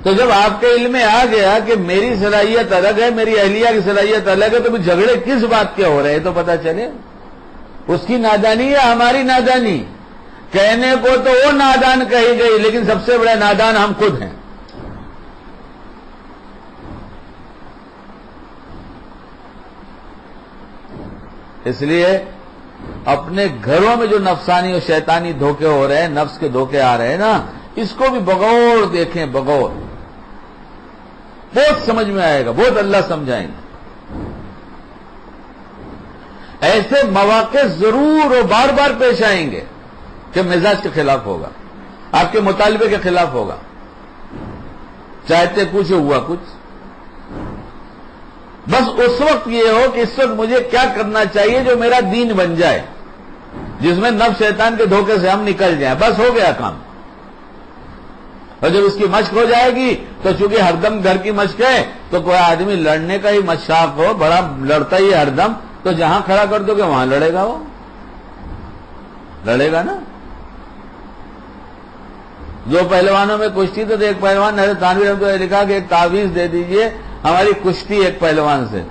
تو جب آپ کے علم میں آ گیا کہ میری صلاحیت الگ ہے، میری اہلیہ کی صلاحیت الگ ہے، تو جھگڑے کس بات کے ہو رہے ہیں تو پتا چلے. اس کی نادانی ہے ہماری نادانی. کہنے کو تو وہ نادان کہی گئی، لیکن سب سے بڑا نادان ہم خود ہیں. اس لیے اپنے گھروں میں جو نفسانی اور شیطانی دھوکے ہو رہے ہیں، نفس کے دھوکے آ رہے ہیں نا، اس کو بھی بغور دیکھیں، بغور. بہت سمجھ میں آئے گا، بہت اللہ سمجھائیں گے. ایسے مواقع ضرور اور بار بار پیش آئیں گے کہ مزاج کے خلاف ہوگا، آپ کے مطالبے کے خلاف ہوگا. چاہتے کچھ ہوا کچھ. بس اس وقت یہ ہو کہ اس وقت مجھے کیا کرنا چاہیے جو میرا دین بن جائے، جس میں نفس شیطان کے دھوکے سے ہم نکل جائیں. بس ہو گیا کام. اور جب اس کی مشق ہو جائے گی تو چونکہ ہر دم گھر کی مشق ہے تو کوئی آدمی لڑنے کا ہی مشاق ہو، بڑا لڑتا ہی ہر دم، تو جہاں کھڑا کر دو گے وہاں لڑے گا. وہ لڑے گا نا. جو پہلوانوں میں کشتی تو ایک پہلوان حضرت تھانوی رحمۃ اللہ نے لکھا کہ ایک تعویذ دے دیجئے ہماری کشتی ایک پہلوان سے.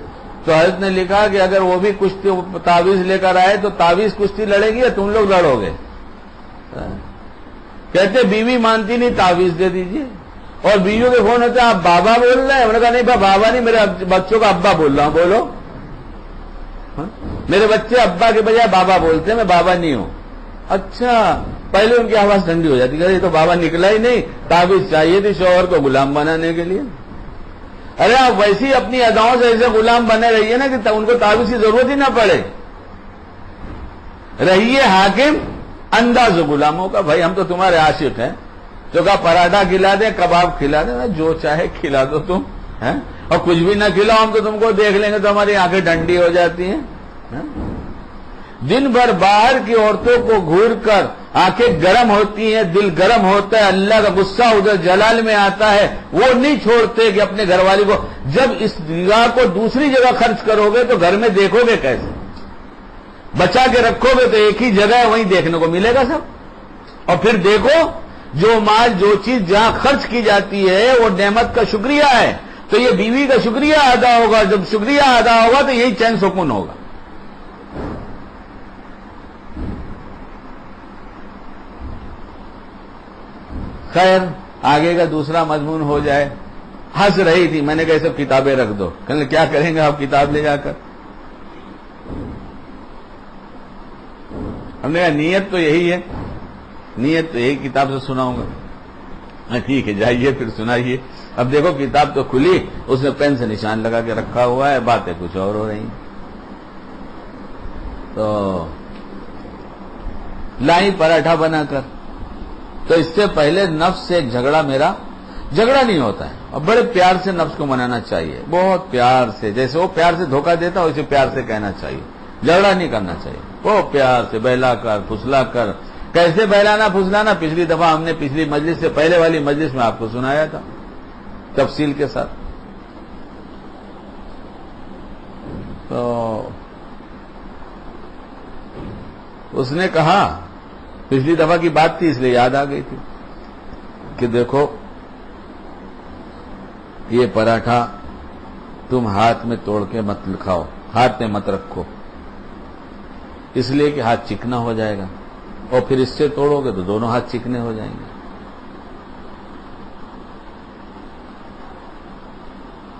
تو حضرت نے لکھا کہ اگر وہ بھی کشتی تعویذ لے کر آئے تو تعویذ کشتی لڑے گی یا تم لوگ لڑو گے؟ کہتے بیوی مانتی نہیں، تعویذ دے دیجئے. اور بیویوں کے فون ہوتے ہیں آپ بابا بول رہے ہیں. انہوں نے کہا نہیں بابا نہیں، میرے بچوں کا ابا بول رہا ہوں. بولو. میرے بچے ابا کے بجائے بابا بولتے ہیں، میں بابا نہیں ہوں. اچھا، پہلے ان کی آواز ٹھنڈی ہو جاتی ہے، یہ تو بابا نکلا ہی نہیں، تعویذ چاہیے تھی شوہر کو غلام بنانے کے لیے. ارے آپ ویسی اپنی اداؤں سے ایسے غلام بنے رہیے نا کہ ان کو تعویذ کی ضرورت ہی نہ پڑے. رہیے حاکم انداز غلاموں کا. بھائی ہم تو تمہارے عاشق ہیں. جو کہا پراٹھا کھلا دیں، کباب کھلا دیں، جو چاہے کھلا دو تم. ہے؟ اور کچھ بھی نہ کھلاؤ ہم تو تم کو دیکھ لیں گے تو ہماری آنکھیں ٹھنڈی ہو جاتی ہیں. دن بھر باہر کی عورتوں کو گھور کر آنکھیں گرم ہوتی ہیں, دل گرم ہوتا ہے, اللہ کا غصہ ادھر جلال میں آتا ہے, وہ نہیں چھوڑتے کہ اپنے گھر والی کو. جب اس نگاہ کو دوسری جگہ خرچ کرو گے تو گھر میں دیکھو گے کیسے؟ بچا کے رکھو گے تو ایک ہی جگہ ہے, وہیں دیکھنے کو ملے گا سب. اور پھر دیکھو جو مال جو چیز جہاں خرچ کی جاتی ہے وہ نعمت کا شکریہ ہے, تو یہ بیوی کا شکریہ ادا ہوگا. جب شکریہ ادا ہوگا تو یہی چین سکون ہوگا. خیر آگے کا دوسرا مضمون ہو جائے. ہنس رہی تھی, میں نے کہا سب کتابیں رکھ دو. کہنے کیا کریں گے آپ کتاب لے جا کر؟ ہم نے کہا نیت تو یہی ہے, نیت تو یہی کتاب سے سناؤں گا. ٹھیک ہے جائیے پھر سنائیے. اب دیکھو کتاب تو کھلی, اس نے پین سے نشان لگا کے رکھا ہوا ہے, باتیں کچھ اور ہو رہی ہیں. تو لائی پراٹھا بنا کر. تو اس سے پہلے نفس سے ایک جھگڑا, میرا جھگڑا نہیں ہوتا ہے, اور بڑے پیار سے نفس کو منانا چاہیے, بہت پیار سے. جیسے وہ پیار سے دھوکہ دیتا ویسے پیار سے کہنا چاہیے, جھگڑا نہیں کرنا چاہیے. وہ پیار سے بہلا کر پھسلا کر. کیسے بہلانا پھسلانا پچھلی دفعہ ہم نے پچھلی مجلس سے پہلے والی مجلس میں آپ کو سنایا تھا تفصیل کے ساتھ. تو اس نے کہا, پچھلی دفعہ کی بات تھی اس لیے یاد آ گئی تھی, کہ دیکھو یہ پراٹھا تم ہاتھ میں توڑ کے مت کھاؤ, ہاتھ میں مت رکھو, اس لیے کہ ہاتھ چکنا ہو جائے گا, اور پھر اس سے توڑو گے تو دونوں ہاتھ چکنے ہو جائیں گے.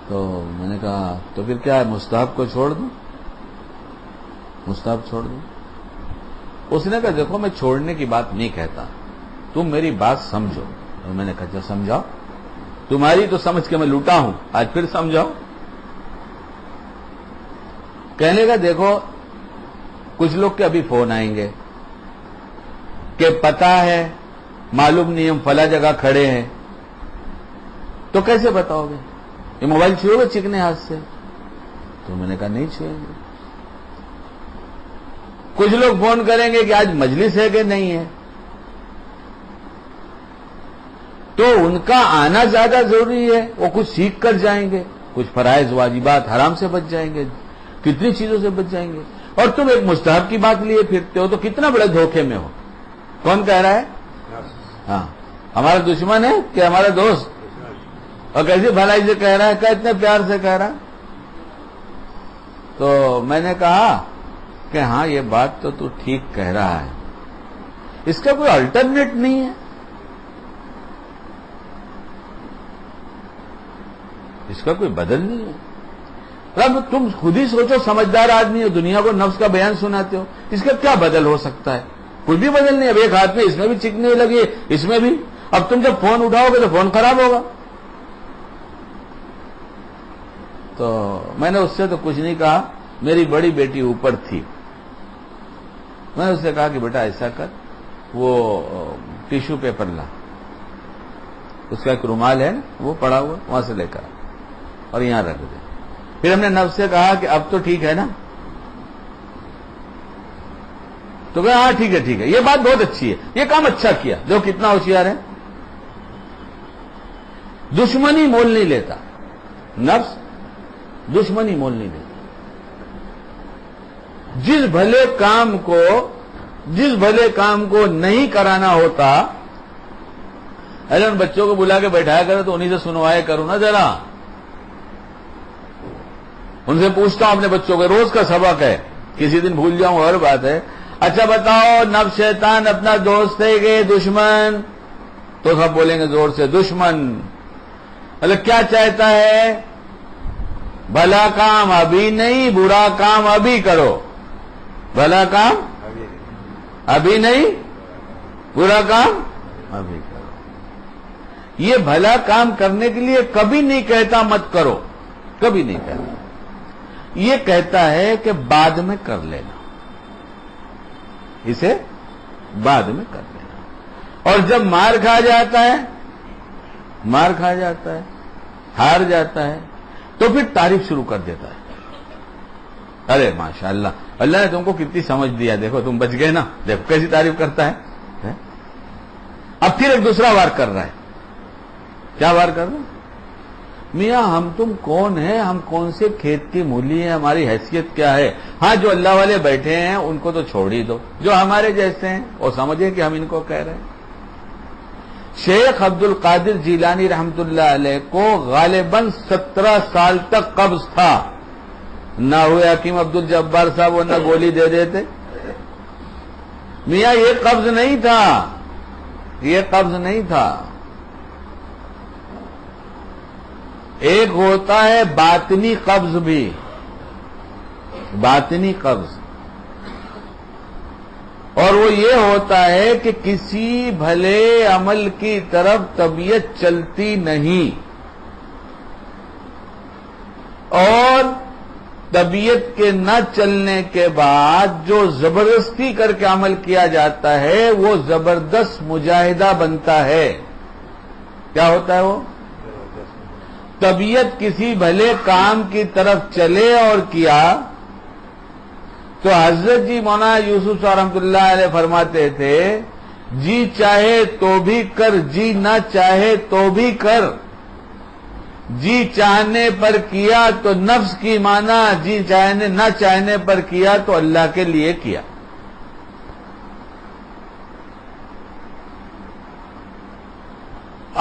تو میں نے کہا تو پھر کیا ہے, مستحب کو چھوڑ دوں, مستحب چھوڑ دوں. اس نے کہا دیکھو میں چھوڑنے کی بات نہیں کہتا, تم میری بات سمجھو. اور میں نے کہا جو سمجھاؤ, تمہاری تو سمجھ کے میں لوٹا ہوں, آج پھر سمجھاؤ. کہنے کا دیکھو کچھ لوگ کے ابھی فون آئیں گے کہ پتا ہے معلوم نہیں ہم فلاں جگہ کھڑے ہیں, تو کیسے بتاؤ گے؟ یہ موبائل چھوئو گے چکنے ہاتھ سے؟ تو میں نے کہا نہیں چھوئیں گے. کچھ لوگ فون کریں گے کہ آج مجلس ہے کہ نہیں ہے, تو ان کا آنا زیادہ ضروری ہے. وہ کچھ سیکھ کر جائیں گے, کچھ فرائض واجبات حرام سے بچ جائیں گے, کتنی چیزوں سے بچ جائیں گے. اور تم ایک مستحب کی بات لیے پھرتے ہو, تو کتنا بڑے دھوکے میں ہو. کون کہہ رہا ہے؟ ہاں ہمارا دشمن ہے کہ ہمارا دوست؟ اور کیسی بھلائی سے کہہ رہا ہے, کہ اتنے پیار سے کہہ رہا. تو میں نے کہا کہ ہاں یہ بات تو ٹھیک کہہ رہا ہے, اس کا کوئی الٹرنیٹ نہیں ہے, اس کا کوئی بدل نہیں ہے. اب تم خود ہی سوچو, سمجھدار آدمی ہو, دنیا کو نفس کا بیان سناتے ہو, اس کا کیا بدل ہو سکتا ہے؟ کچھ بھی بدل نہیں. اب ایک ہاتھ میں اس میں بھی چکنے لگی, اس میں بھی. اب تم جب فون اٹھاؤ گے تو فون خراب ہوگا. تو میں نے اس سے تو کچھ نہیں کہا. میری بڑی بیٹی اوپر تھی, میں نے اس سے کہا کہ بیٹا ایسا کر, وہ ٹیشو پیپر لا, اس کا ایک رومال ہے وہ پڑا ہوا, وہاں سے لے کر اور یہاں رکھ دے. پھر ہم نے نفس سے کہا کہ اب تو ٹھیک ہے نا؟ تو کہا ہاں ٹھیک ہے ٹھیک ہے, یہ بات بہت اچھی ہے, یہ کام اچھا کیا. جو کتنا ہوشیار ہے, دشمنی مول نہیں لیتا. نفس دشمنی مول نہیں لیتا. جس بھلے کام کو نہیں کرانا ہوتا, ان بچوں کو بلا کے بیٹھایا کرو تو انہیں سے سنوائے کرو نا ذرا. ان سے پوچھتا ہوں اپنے بچوں کو, روز کا سبق ہے, کسی دن بھول جاؤں اور بات ہے. اچھا بتاؤ نفس شیطان اپنا دوست ہے کہ دشمن؟ تو سب بولیں گے زور سے دشمن. مطلب کیا چاہتا ہے؟ بھلا کام ابھی نہیں, برا کام ابھی کرو. بھلا کام ابھی نہیں, برا کام ابھی کرو. یہ بھلا کام کرنے کے لیے کبھی نہیں کہتا مت کرو, کبھی نہیں کہتا. یہ کہتا ہے کہ بعد میں کر لینا, اسے بعد میں کر لینا. اور جب مار کھا جاتا ہے, ہار جاتا ہے, تو پھر تعریف شروع کر دیتا ہے. ارے ماشاءاللہ، اللہ نے تم کو کتنی سمجھ دیا، دیکھو تم بچ گئے نا، دیکھو کیسی تعریف کرتا ہے. اب پھر ایک دوسرا وار کر رہا ہے. کیا وار کر رہا ہے؟ میاں ہم تم کون ہیں، ہم کون سے کھیت کی مولی ہیں، ہماری حیثیت کیا ہے؟ ہاں جو اللہ والے بیٹھے ہیں ان کو تو چھوڑ ہی دو، جو ہمارے جیسے ہیں وہ سمجھیں کہ ہم ان کو کہہ رہے ہیں. شیخ عبد القادر جیلانی رحمت اللہ علیہ کو غالباً 17 سال تک قبض تھا. نہ ہوئے حکیم عبد الجبار صاحب وہ نہ گولی دے دیتے. میاں یہ قبض نہیں تھا، یہ قبض نہیں تھا. ایک ہوتا ہے باطنی قبض بھی، باطنی قبض، اور وہ یہ ہوتا ہے کہ کسی بھلے عمل کی طرف طبیعت چلتی نہیں، اور طبیعت کے نہ چلنے کے بعد جو زبردستی کر کے عمل کیا جاتا ہے وہ زبردست مجاہدہ بنتا ہے. کیا ہوتا ہے وہ؟ طبیعت کسی بھلے کام کی طرف چلے اور کیا تو حضرت جی مولانا یوسف صاحب رحمۃ اللہ علیہ فرماتے تھے جی چاہے تو بھی کر، جی نہ چاہے تو بھی کر. جی چاہنے پر کیا تو نفس کی مانا، جی چاہنے نہ چاہنے پر کیا تو اللہ کے لیے کیا.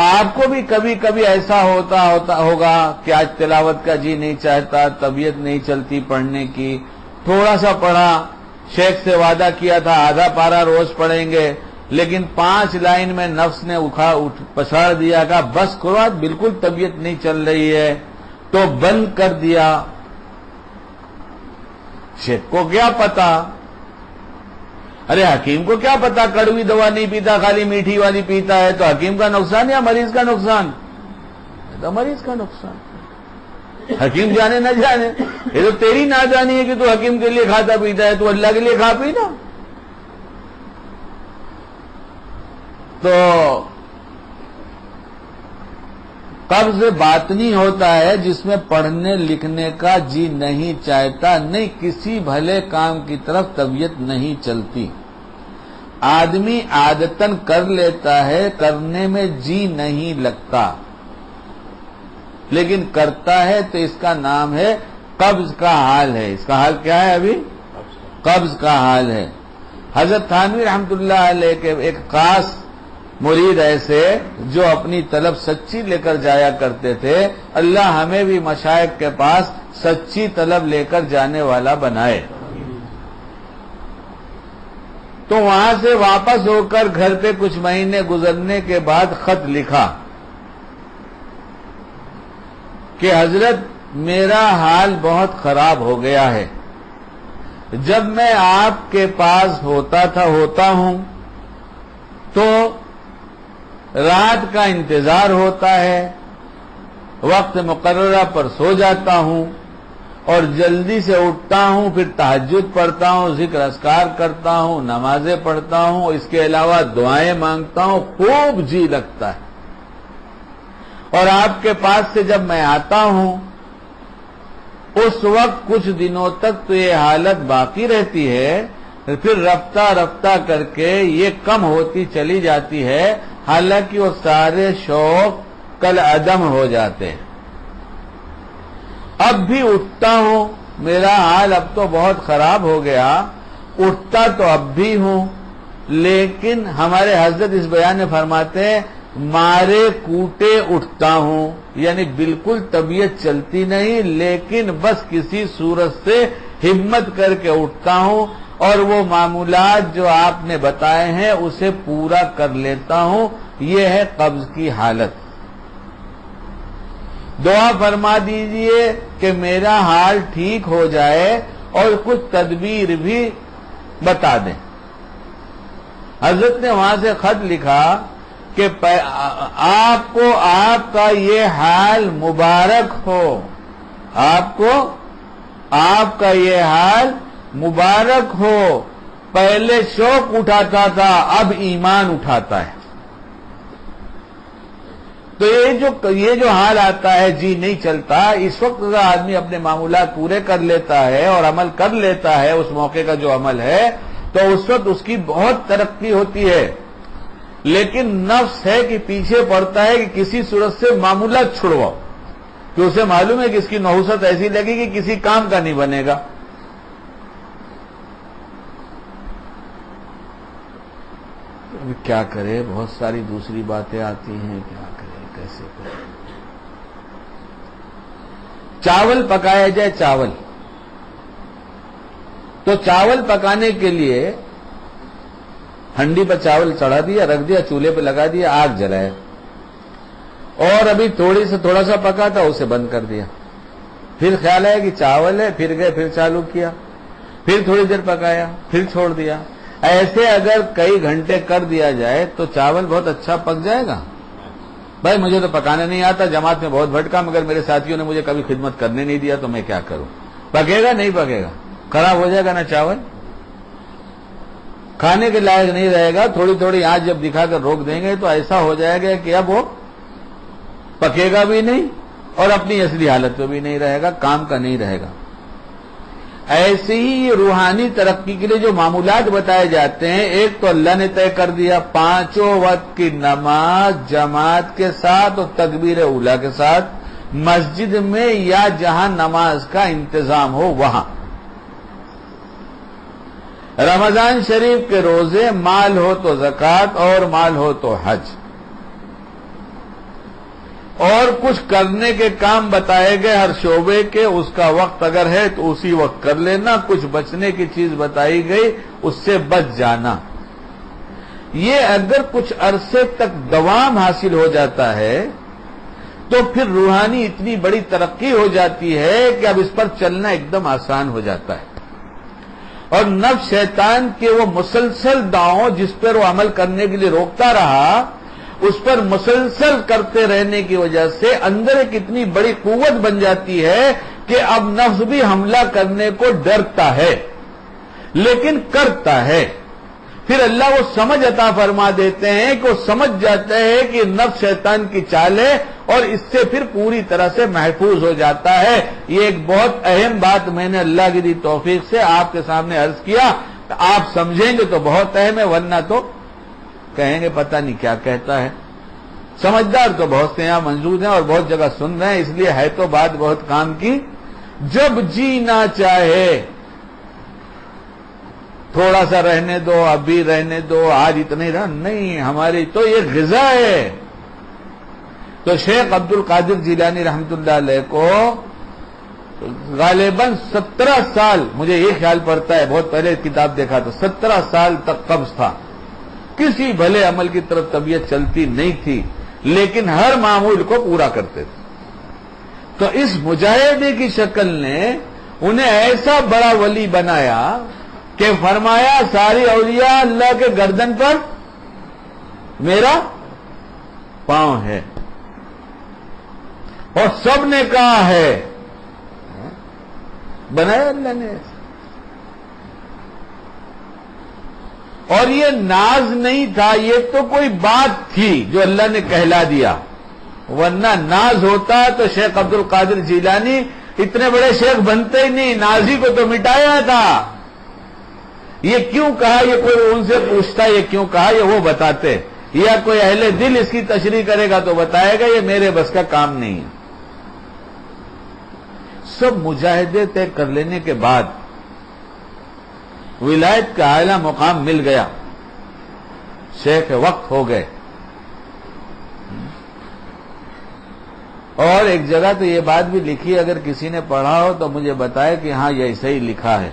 آپ کو بھی کبھی کبھی ایسا ہوتا ہوگا کہ آج تلاوت کا جی نہیں چاہتا، طبیعت نہیں چلتی پڑھنے کی، تھوڑا سا پڑھا، شیخ سے وعدہ کیا تھا آدھا پارا روز پڑھیں گے، لیکن 5 لائن میں نفس نے پچھاڑ دیا، کہا بس کرو آج بالکل طبیعت نہیں چل رہی ہے، تو بند کر دیا. شیخ کو کیا پتا، ارے حکیم کو کیا پتا، کڑوی دوا نہیں پیتا خالی میٹھی والی پیتا ہے، تو حکیم کا نقصان یا مریض کا نقصان؟ تو مریض کا نقصان. حکیم جانے نہ جانے، یہ تو تیری نادانی ہے کہ تو حکیم کے لیے کھاتا پیتا ہے، تو اللہ کے لیے کھا پینا. تو قبض باطنی ہوتا ہے جس میں پڑھنے لکھنے کا جی نہیں چاہتا، نہیں کسی بھلے کام کی طرف طبیعت نہیں چلتی. آدمی عادتاً کر لیتا ہے، کرنے میں جی نہیں لگتا، لیکن کرتا ہے تو اس کا نام ہے قبض کا حال ہے. اس کا حال کیا ہے؟ ابھی قبض کا حال ہے. حضرت تھانوی رحمت اللہ علیہ کے ایک خاص مرید ایسے جو اپنی طلب سچی لے کر جایا کرتے تھے، اللہ ہمیں بھی مشائخ کے پاس سچی طلب لے کر جانے والا بنائے. تو وہاں سے واپس ہو کر گھر پہ کچھ مہینے گزرنے کے بعد خط لکھا کہ حضرت میرا حال بہت خراب ہو گیا ہے، جب میں آپ کے پاس ہوتا ہوں تو رات کا انتظار ہوتا ہے، وقت مقررہ پر سو جاتا ہوں اور جلدی سے اٹھتا ہوں، پھر تہجد پڑھتا ہوں، ذکر اذکار کرتا ہوں، نمازیں پڑھتا ہوں، اس کے علاوہ دعائیں مانگتا ہوں، خوب جی لگتا ہے. اور آپ کے پاس سے جب میں آتا ہوں اس وقت کچھ دنوں تک تو یہ حالت باقی رہتی ہے، پھر رفتہ رفتہ کر کے یہ کم ہوتی چلی جاتی ہے، حالانکہ وہ سارے شوق کل عدم ہو جاتے ہیں. اب بھی اٹھتا ہوں، میرا حال اب تو بہت خراب ہو گیا، اٹھتا تو اب بھی ہوں، لیکن ہمارے حضرت اس بیان میں فرماتے ہیں مارے کوٹے اٹھتا ہوں، یعنی بالکل طبیعت چلتی نہیں، لیکن بس کسی صورت سے ہمت کر کے اٹھتا ہوں اور وہ معمولات جو آپ نے بتائے ہیں اسے پورا کر لیتا ہوں. یہ ہے قبض کی حالت. دعا فرما دیجئے کہ میرا حال ٹھیک ہو جائے اور کچھ تدبیر بھی بتا دیں. حضرت نے وہاں سے خط لکھا کہ آپ کو آپ کا یہ حال مبارک ہو، آپ کو آپ کا یہ حال مبارک ہو، پہلے شوق اٹھاتا تھا اب ایمان اٹھاتا ہے. تو یہ جو حال آتا ہے جی نہیں چلتا، اس وقت اگر آدمی اپنے معمولات پورے کر لیتا ہے اور عمل کر لیتا ہے اس موقع کا جو عمل ہے، تو اس وقت اس کی بہت ترقی ہوتی ہے. لیکن نفس ہے کہ پیچھے پڑتا ہے کہ کسی صورت سے معمولات چھڑواؤ، کہ اسے معلوم ہے کہ اس کی نحوست ایسی لگے کہ کسی کام کا نہیں بنے گا. کیا کرے، بہت ساری دوسری باتیں آتی ہیں، کیا کرے، کیسے کرے. چاول پکایا جائے، چاول تو چاول پکانے کے لیے ہنڈی پر چاول چڑھا دیا، رکھ دیا، چولہے پہ لگا دیا، آگ جلایا، اور ابھی تھوڑا سا پکا تھا اسے بند کر دیا. پھر خیال آیا کہ چاول ہے، پھر گئے، پھر چالو کیا، پھر تھوڑی دیر پکایا، پھر چھوڑ دیا. ایسے اگر کئی گھنٹے کر دیا جائے تو چاول بہت اچھا پک جائے گا. بھائی مجھے تو پکانے نہیں آتا، جماعت میں بہت بھٹکا، مگر میرے ساتھیوں نے مجھے کبھی خدمت کرنے نہیں دیا، تو میں کیا کروں. پکے گا نہیں پکے گا، خراب ہو جائے گا نا چاول، کھانے کے لائق نہیں رہے گا. تھوڑی تھوڑی آنچ جب دکھا کر روک دیں گے تو ایسا ہو جائے گا کہ اب وہ پکے گا بھی نہیں اور اپنی اصلی حالت میں بھی نہیں رہے گا، کام کا نہیں رہے گا. ایسے ہی روحانی ترقی کے لیے جو معمولات بتائے جاتے ہیں، ایک تو اللہ نے طے کر دیا، 5 وقت کی نماز جماعت کے ساتھ اور تکبیر اولیٰ کے ساتھ، مسجد میں یا جہاں نماز کا انتظام ہو وہاں. رمضان شریف کے روزے، مال ہو تو زکوٰۃ اور مال ہو تو حج. اور کچھ کرنے کے کام بتائے گئے ہر شعبے کے، اس کا وقت اگر ہے تو اسی وقت کر لینا. کچھ بچنے کی چیز بتائی گئی، اس سے بچ جانا. یہ اگر کچھ عرصے تک دوام حاصل ہو جاتا ہے تو پھر روحانی اتنی بڑی ترقی ہو جاتی ہے کہ اب اس پر چلنا ایک دم آسان ہو جاتا ہے. اور نفس شیطان کے وہ مسلسل داؤں جس پر وہ عمل کرنے کے لیے روکتا رہا، اس پر مسلسل کرتے رہنے کی وجہ سے اندر ایک اتنی بڑی قوت بن جاتی ہے کہ اب نفس بھی حملہ کرنے کو ڈرتا ہے لیکن کرتا ہے. پھر اللہ وہ سمجھ عطا فرما دیتے ہیں کہ وہ سمجھ جاتا ہے کہ نفس شیطان کی چال ہے اور اس سے پھر پوری طرح سے محفوظ ہو جاتا ہے. یہ ایک بہت اہم بات میں نے اللہ کی دی توفیق سے آپ کے سامنے عرض کیا. آپ سمجھیں گے تو بہت اہم ہے، ورنہ تو کہیں گے پتہ نہیں کیا کہتا ہے. سمجھدار تو بہت سے یہاں موجود ہیں اور بہت جگہ سن رہے ہیں، اس لیے ہے تو بات بہت کام کی. جب جی نہ چاہے تھوڑا سا رہنے دو، ابھی رہنے دو، آج اتنے نہیں، ہماری تو یہ غذا ہے. تو شیخ عبد القادر جیلانی رحمت اللہ علیہ کو غالباً 17 سال، مجھے یہ خیال پڑتا ہے، بہت پہلے کتاب دیکھا تو 17 سال تک قبض تھا. کسی بھلے عمل کی طرف طبیعت چلتی نہیں تھی، لیکن ہر معمول کو پورا کرتے تھے. تو اس مجاہدے کی شکل نے انہیں ایسا بڑا ولی بنایا کہ فرمایا ساری اولیاء اللہ کے گردن پر میرا پاؤں ہے، اور سب نے کہا ہے، بنایا اللہ نے. اور یہ ناز نہیں تھا، یہ تو کوئی بات تھی جو اللہ نے کہلا دیا، ورنہ ناز ہوتا تو شیخ عبد القادر جیلانی اتنے بڑے شیخ بنتے ہی نہیں. نازی کو تو مٹایا تھا. یہ کیوں کہا، یہ کوئی ان سے پوچھتا یہ کیوں کہا، یہ وہ بتاتے، یا کوئی اہل دل اس کی تشریح کرے گا تو بتائے گا یہ میرے بس کا کام نہیں ہے. سب مجاہدے طے کر لینے کے بعد ولایت کا اعلیٰ مقام مل گیا، شیخ وقت ہو گئے. اور ایک جگہ تو یہ بات بھی لکھی، اگر کسی نے پڑھا ہو تو مجھے بتائے کہ ہاں یہ صحیح لکھا ہے،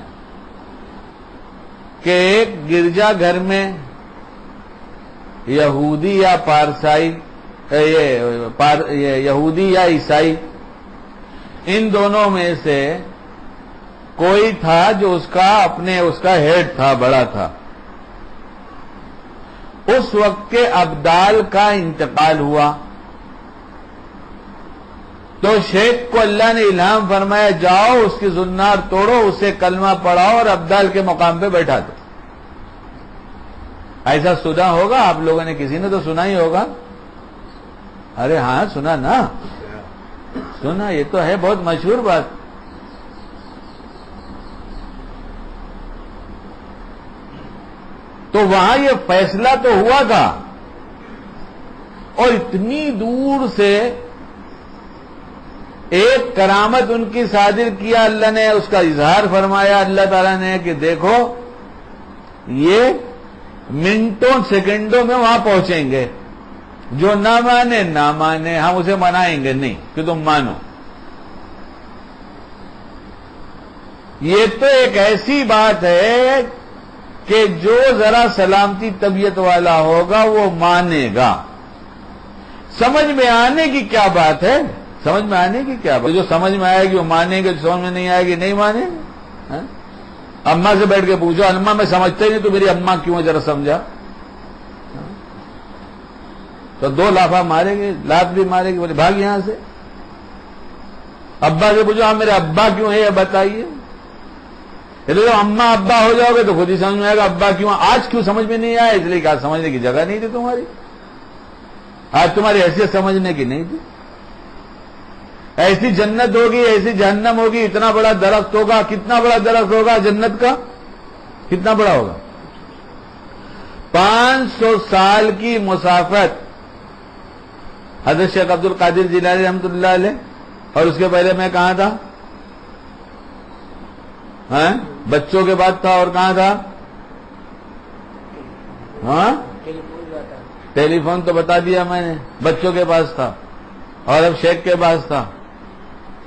کہ ایک گرجا گھر میں یہودی یا پارسائی، یہودی یا عیسائی، ان دونوں میں سے کوئی تھا جو اس کا ہیڈ تھا، بڑا تھا. اس وقت کے ابدال کا انتقال ہوا تو شیخ کو اللہ نے الہام فرمایا جاؤ اس کی زنار توڑو، اسے کلمہ پڑھاؤ اور ابدال کے مقام پہ بیٹھا دو. ایسا سنا ہوگا آپ لوگوں نے، کسی نے تو سنا ہی ہوگا. ارے ہاں سنا نا، سنا، یہ تو ہے بہت مشہور بات. تو وہاں یہ فیصلہ تو ہوا تھا، اور اتنی دور سے ایک کرامت ان کی صادر کیا اللہ نے، اس کا اظہار فرمایا اللہ تعالیٰ نے کہ دیکھو یہ منٹوں سیکنڈوں میں وہاں پہنچیں گے، جو نہ مانے نہ مانے، ہم اسے منائیں گے نہیں کہ تم مانو. یہ تو ایک ایسی بات ہے کہ جو ذرا سلامتی طبیعت والا ہوگا وہ مانے گا. سمجھ میں آنے کی کیا بات ہے، سمجھ میں آنے کی کیا بات، جو سمجھ میں آئے گی وہ مانیں گے، جو سمجھ میں نہیں آئے گی نہیں مانیں گے. اماں سے بیٹھ کے پوچھو، اماں میں سمجھتے ہی نہیں تو میری اماں کیوں ہے ذرا سمجھا. تو 2 لافہ مارے گے، لات بھی مارے گی، بولے بھاگ یہاں سے. ابا سے پوچھو ہاں میرے ابا کیوں ہے یہ بتائیے. تو اماں ابا ہو جاؤ گے تو خود ہی سمجھ میں آئے گا ابا کیوں. آج کیوں سمجھ میں نہیں آیا، اس لیے کہ آج سمجھنے کی جگہ نہیں تھی تمہاری، آج تمہاری حیثیت سمجھنے کی نہیں تھی. ایسی جنت ہوگی، ایسی جہنم ہوگی، اتنا بڑا درخت ہوگا. کتنا بڑا درخت ہوگا جنت کا، کتنا بڑا ہوگا؟ 500 سال کی مسافت. حضرت شیخ عبد القادر جیلانی رحمۃ اللہ علیہ، اور اس کے پہلے میں کہاں تھا؟ بچوں کے بعد تھا، اور کہاں تھا؟ ہاں ٹیلی فون تو بتا دیا میں نے، بچوں کے پاس تھا، اور اب شیخ کے پاس تھا،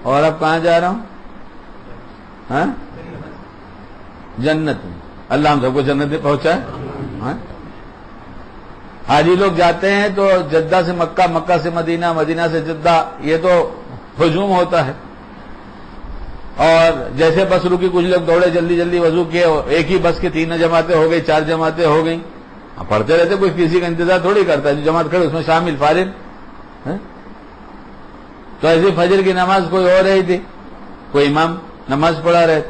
اور اب کہاں جا رہا ہوں؟ جنت میں. اللہ ہم سب کو جنت میں پہنچائے. حاجی لوگ جاتے ہیں تو جدہ سے مکہ، مکہ سے مدینہ، مدینہ سے جدہ، یہ تو ہجوم ہوتا ہے. اور جیسے بس رکی کچھ لوگ دوڑے جلدی جلدی وضو کیے، ایک ہی بس کے 3 جماعتیں ہو گئی، 4 جماعتیں ہو گئیں. پڑھتے رہتے، کوئی کسی کا انتظار تھوڑی کرتا ہے، جو جماعت کھڑے اس میں شامل فارغ. تو ایسی فجر کی نماز کوئی ہو رہی تھی، کوئی امام نماز پڑھا رہے،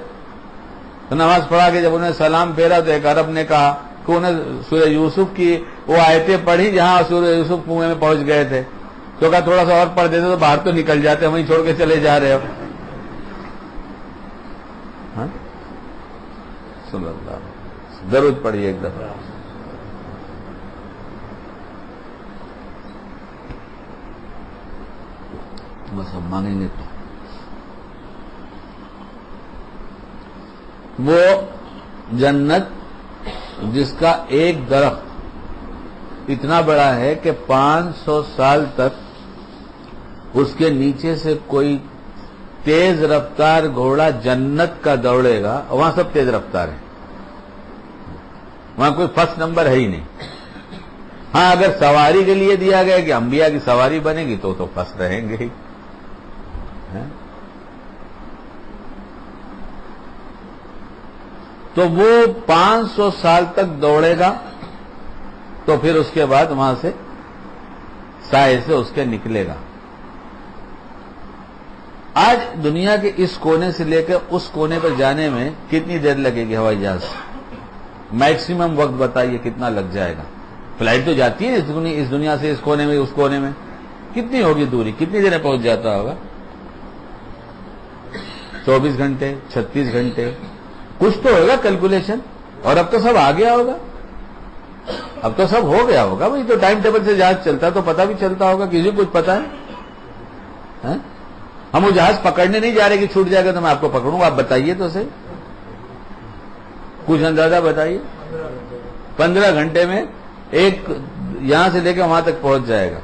تو نماز پڑھا کے جب انہیں سلام پھیرا تو ایک عرب نے کہا کہ انہیں سورہ یوسف کی وہ آیتیں پڑھی جہاں سورہ یوسف کنویں میں پہنچ گئے تھے. تو کہا تھوڑا سا اور پڑھ دیتے تو باہر تو نکل جاتے، وہیں چھوڑ کے چلے جا رہے ہو. صلی اللہ علیہ وسلم. درود پڑھیے ایک دفعہ. بس ہم مانگیں گے تو وہ جنت جس کا ایک درخت اتنا بڑا ہے کہ 500 سال تک اس کے نیچے سے کوئی تیز رفتار گھوڑا جنت کا دوڑے گا. وہاں سب تیز رفتار ہے، وہاں کوئی فرسٹ نمبر ہے ہی نہیں. ہاں اگر سواری کے لیے دیا گیا کہ انبیاء کی سواری بنے گی تو فرسٹ رہیں گے ہی. تو وہ 500 سال تک دوڑے گا، تو پھر اس کے بعد وہاں سے سائے سے اس کے نکلے گا. آج دنیا کے اس کونے سے لے کر اس کونے پر جانے میں کتنی دیر لگے گی ہوائی جہاز؟ میکسیمم وقت بتائیے کتنا لگ جائے گا؟ فلائٹ تو جاتی ہے اس دنیا سے اس کونے میں اس کونے میں، کتنی ہوگی دوری، کتنی دیر میں پہنچ جاتا ہوگا؟ 24 گھنٹے، 36 گھنٹے، کچھ تو ہوگا کیلکولیشن. اور اب تو سب آ گیا ہوگا، اب تو سب ہو گیا ہوگا. بھائی تو ٹائم ٹیبل سے جہاز چلتا ہے تو پتہ بھی چلتا ہوگا، کسی کو کچھ پتا ہے؟ ہم وہ جہاز پکڑنے نہیں جا رہے کہ چھوٹ جائے گا تو میں آپ کو پکڑوں گا. آپ بتائیے تو صحیح، کچھ اندازہ بتائیے. 15 گھنٹے میں ایک یہاں سے لے کے وہاں تک پہنچ جائے گا.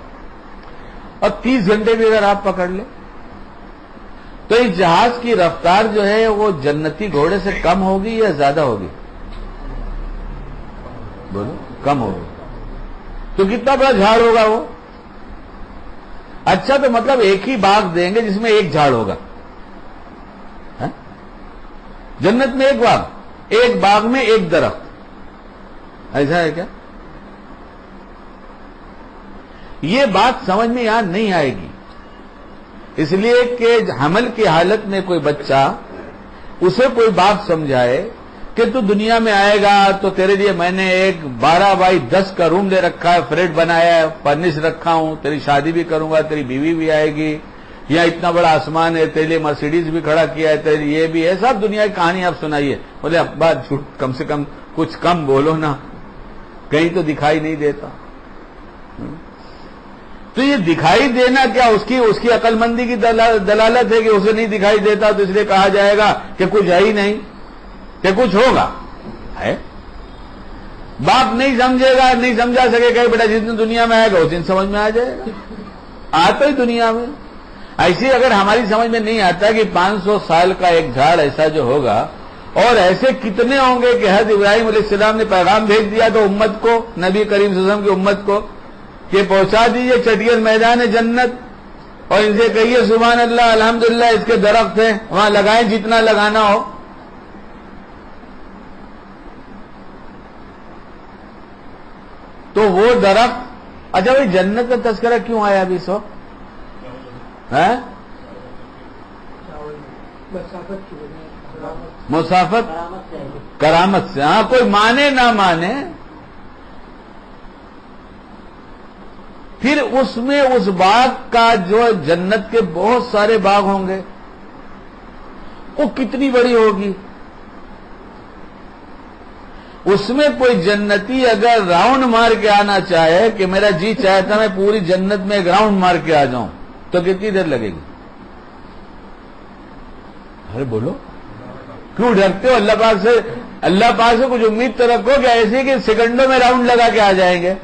اور 30 گھنٹے بھی اگر آپ پکڑ لیں تو اس جہاز کی رفتار جو ہے وہ جنتی گھوڑے سے کم ہوگی یا زیادہ ہوگی؟ بولو. کم ہوگی. تو کتنا بڑا جھاڑ ہوگا وہ؟ اچھا تو مطلب ایک ہی باغ دیں گے جس میں ایک جھاڑ ہوگا. جنت میں ایک باغ میں ایک درخت، ایسا ہے کیا؟ یہ بات سمجھ میں یہاں نہیں آئے گی، اس لیے کہ حمل کی حالت میں کوئی بچہ اسے کوئی باپ سمجھائے کہ تو دنیا میں آئے گا تو تیرے لیے میں نے ایک 12x10 کا روم لے رکھا ہے، فلیٹ بنایا ہے، فرنش رکھا ہوں، تیری شادی بھی کروں گا، تیری بیوی بھی آئے گی، یا اتنا بڑا آسمان ہے، تیرے لیے مرسیڈیز بھی کھڑا کیا ہے، تیرے لیے یہ بھی ہے، سب دنیا کی کہانی آپ سنائیے۔ بولے ابا جھوٹ کم سے کم کچھ کم بولو نا، کہیں تو دکھائی نہیں دیتا۔ تو یہ دکھائی دینا کیا اس کی عقل مندی کی دلالت ہے کہ اسے نہیں دکھائی دیتا تو اس لیے کہا جائے گا کہ کچھ ہے ہی نہیں، کہ کچھ ہوگا ہے۔ باپ نہیں سمجھے گا، نہیں سمجھا سکے گا، بیٹا جس دن دنیا میں آئے گا اس دن سمجھ میں آ جائے گا، آتا ہی دنیا میں۔ ایسی اگر ہماری سمجھ میں نہیں آتا کہ 500 سال کا ایک جھاڑ ایسا جو ہوگا، اور ایسے کتنے ہوں گے کہ حضرت ابراہیم علیہ السلام نے پیغام بھیج دیا تو امت کو، نبی کریم صلی اللہ علیہ وسلم کی امت کو، کہ پہنچا دیجئے چٹیل میدان جنت اور ان سے کہیے سبحان اللہ الحمدللہ، اس کے درخت ہیں وہاں لگائیں جتنا لگانا ہو۔ تو وہ درخت، اچھا بھائی جنت کا تذکرہ کیوں آیا ابھی سو ہے؟ مسافت کرامت سے، ہاں کوئی مانے نہ مانے، پھر اس میں اس باغ کا جو جنت کے بہت سارے باغ ہوں گے، وہ کتنی بڑی ہوگی۔ اس میں کوئی جنتی اگر راؤنڈ مار کے آنا چاہے کہ میرا جی چاہتا میں پوری جنت میں ایک راؤنڈ مار کے آ جاؤں تو کتنی دیر لگے گی؟ ارے بولو کیوں ڈرتے ہو؟ اللہ پاک سے کچھ امید تو رکھو کہ ایسے کہ سیکنڈوں میں راؤنڈ لگا کے آ جائیں گے،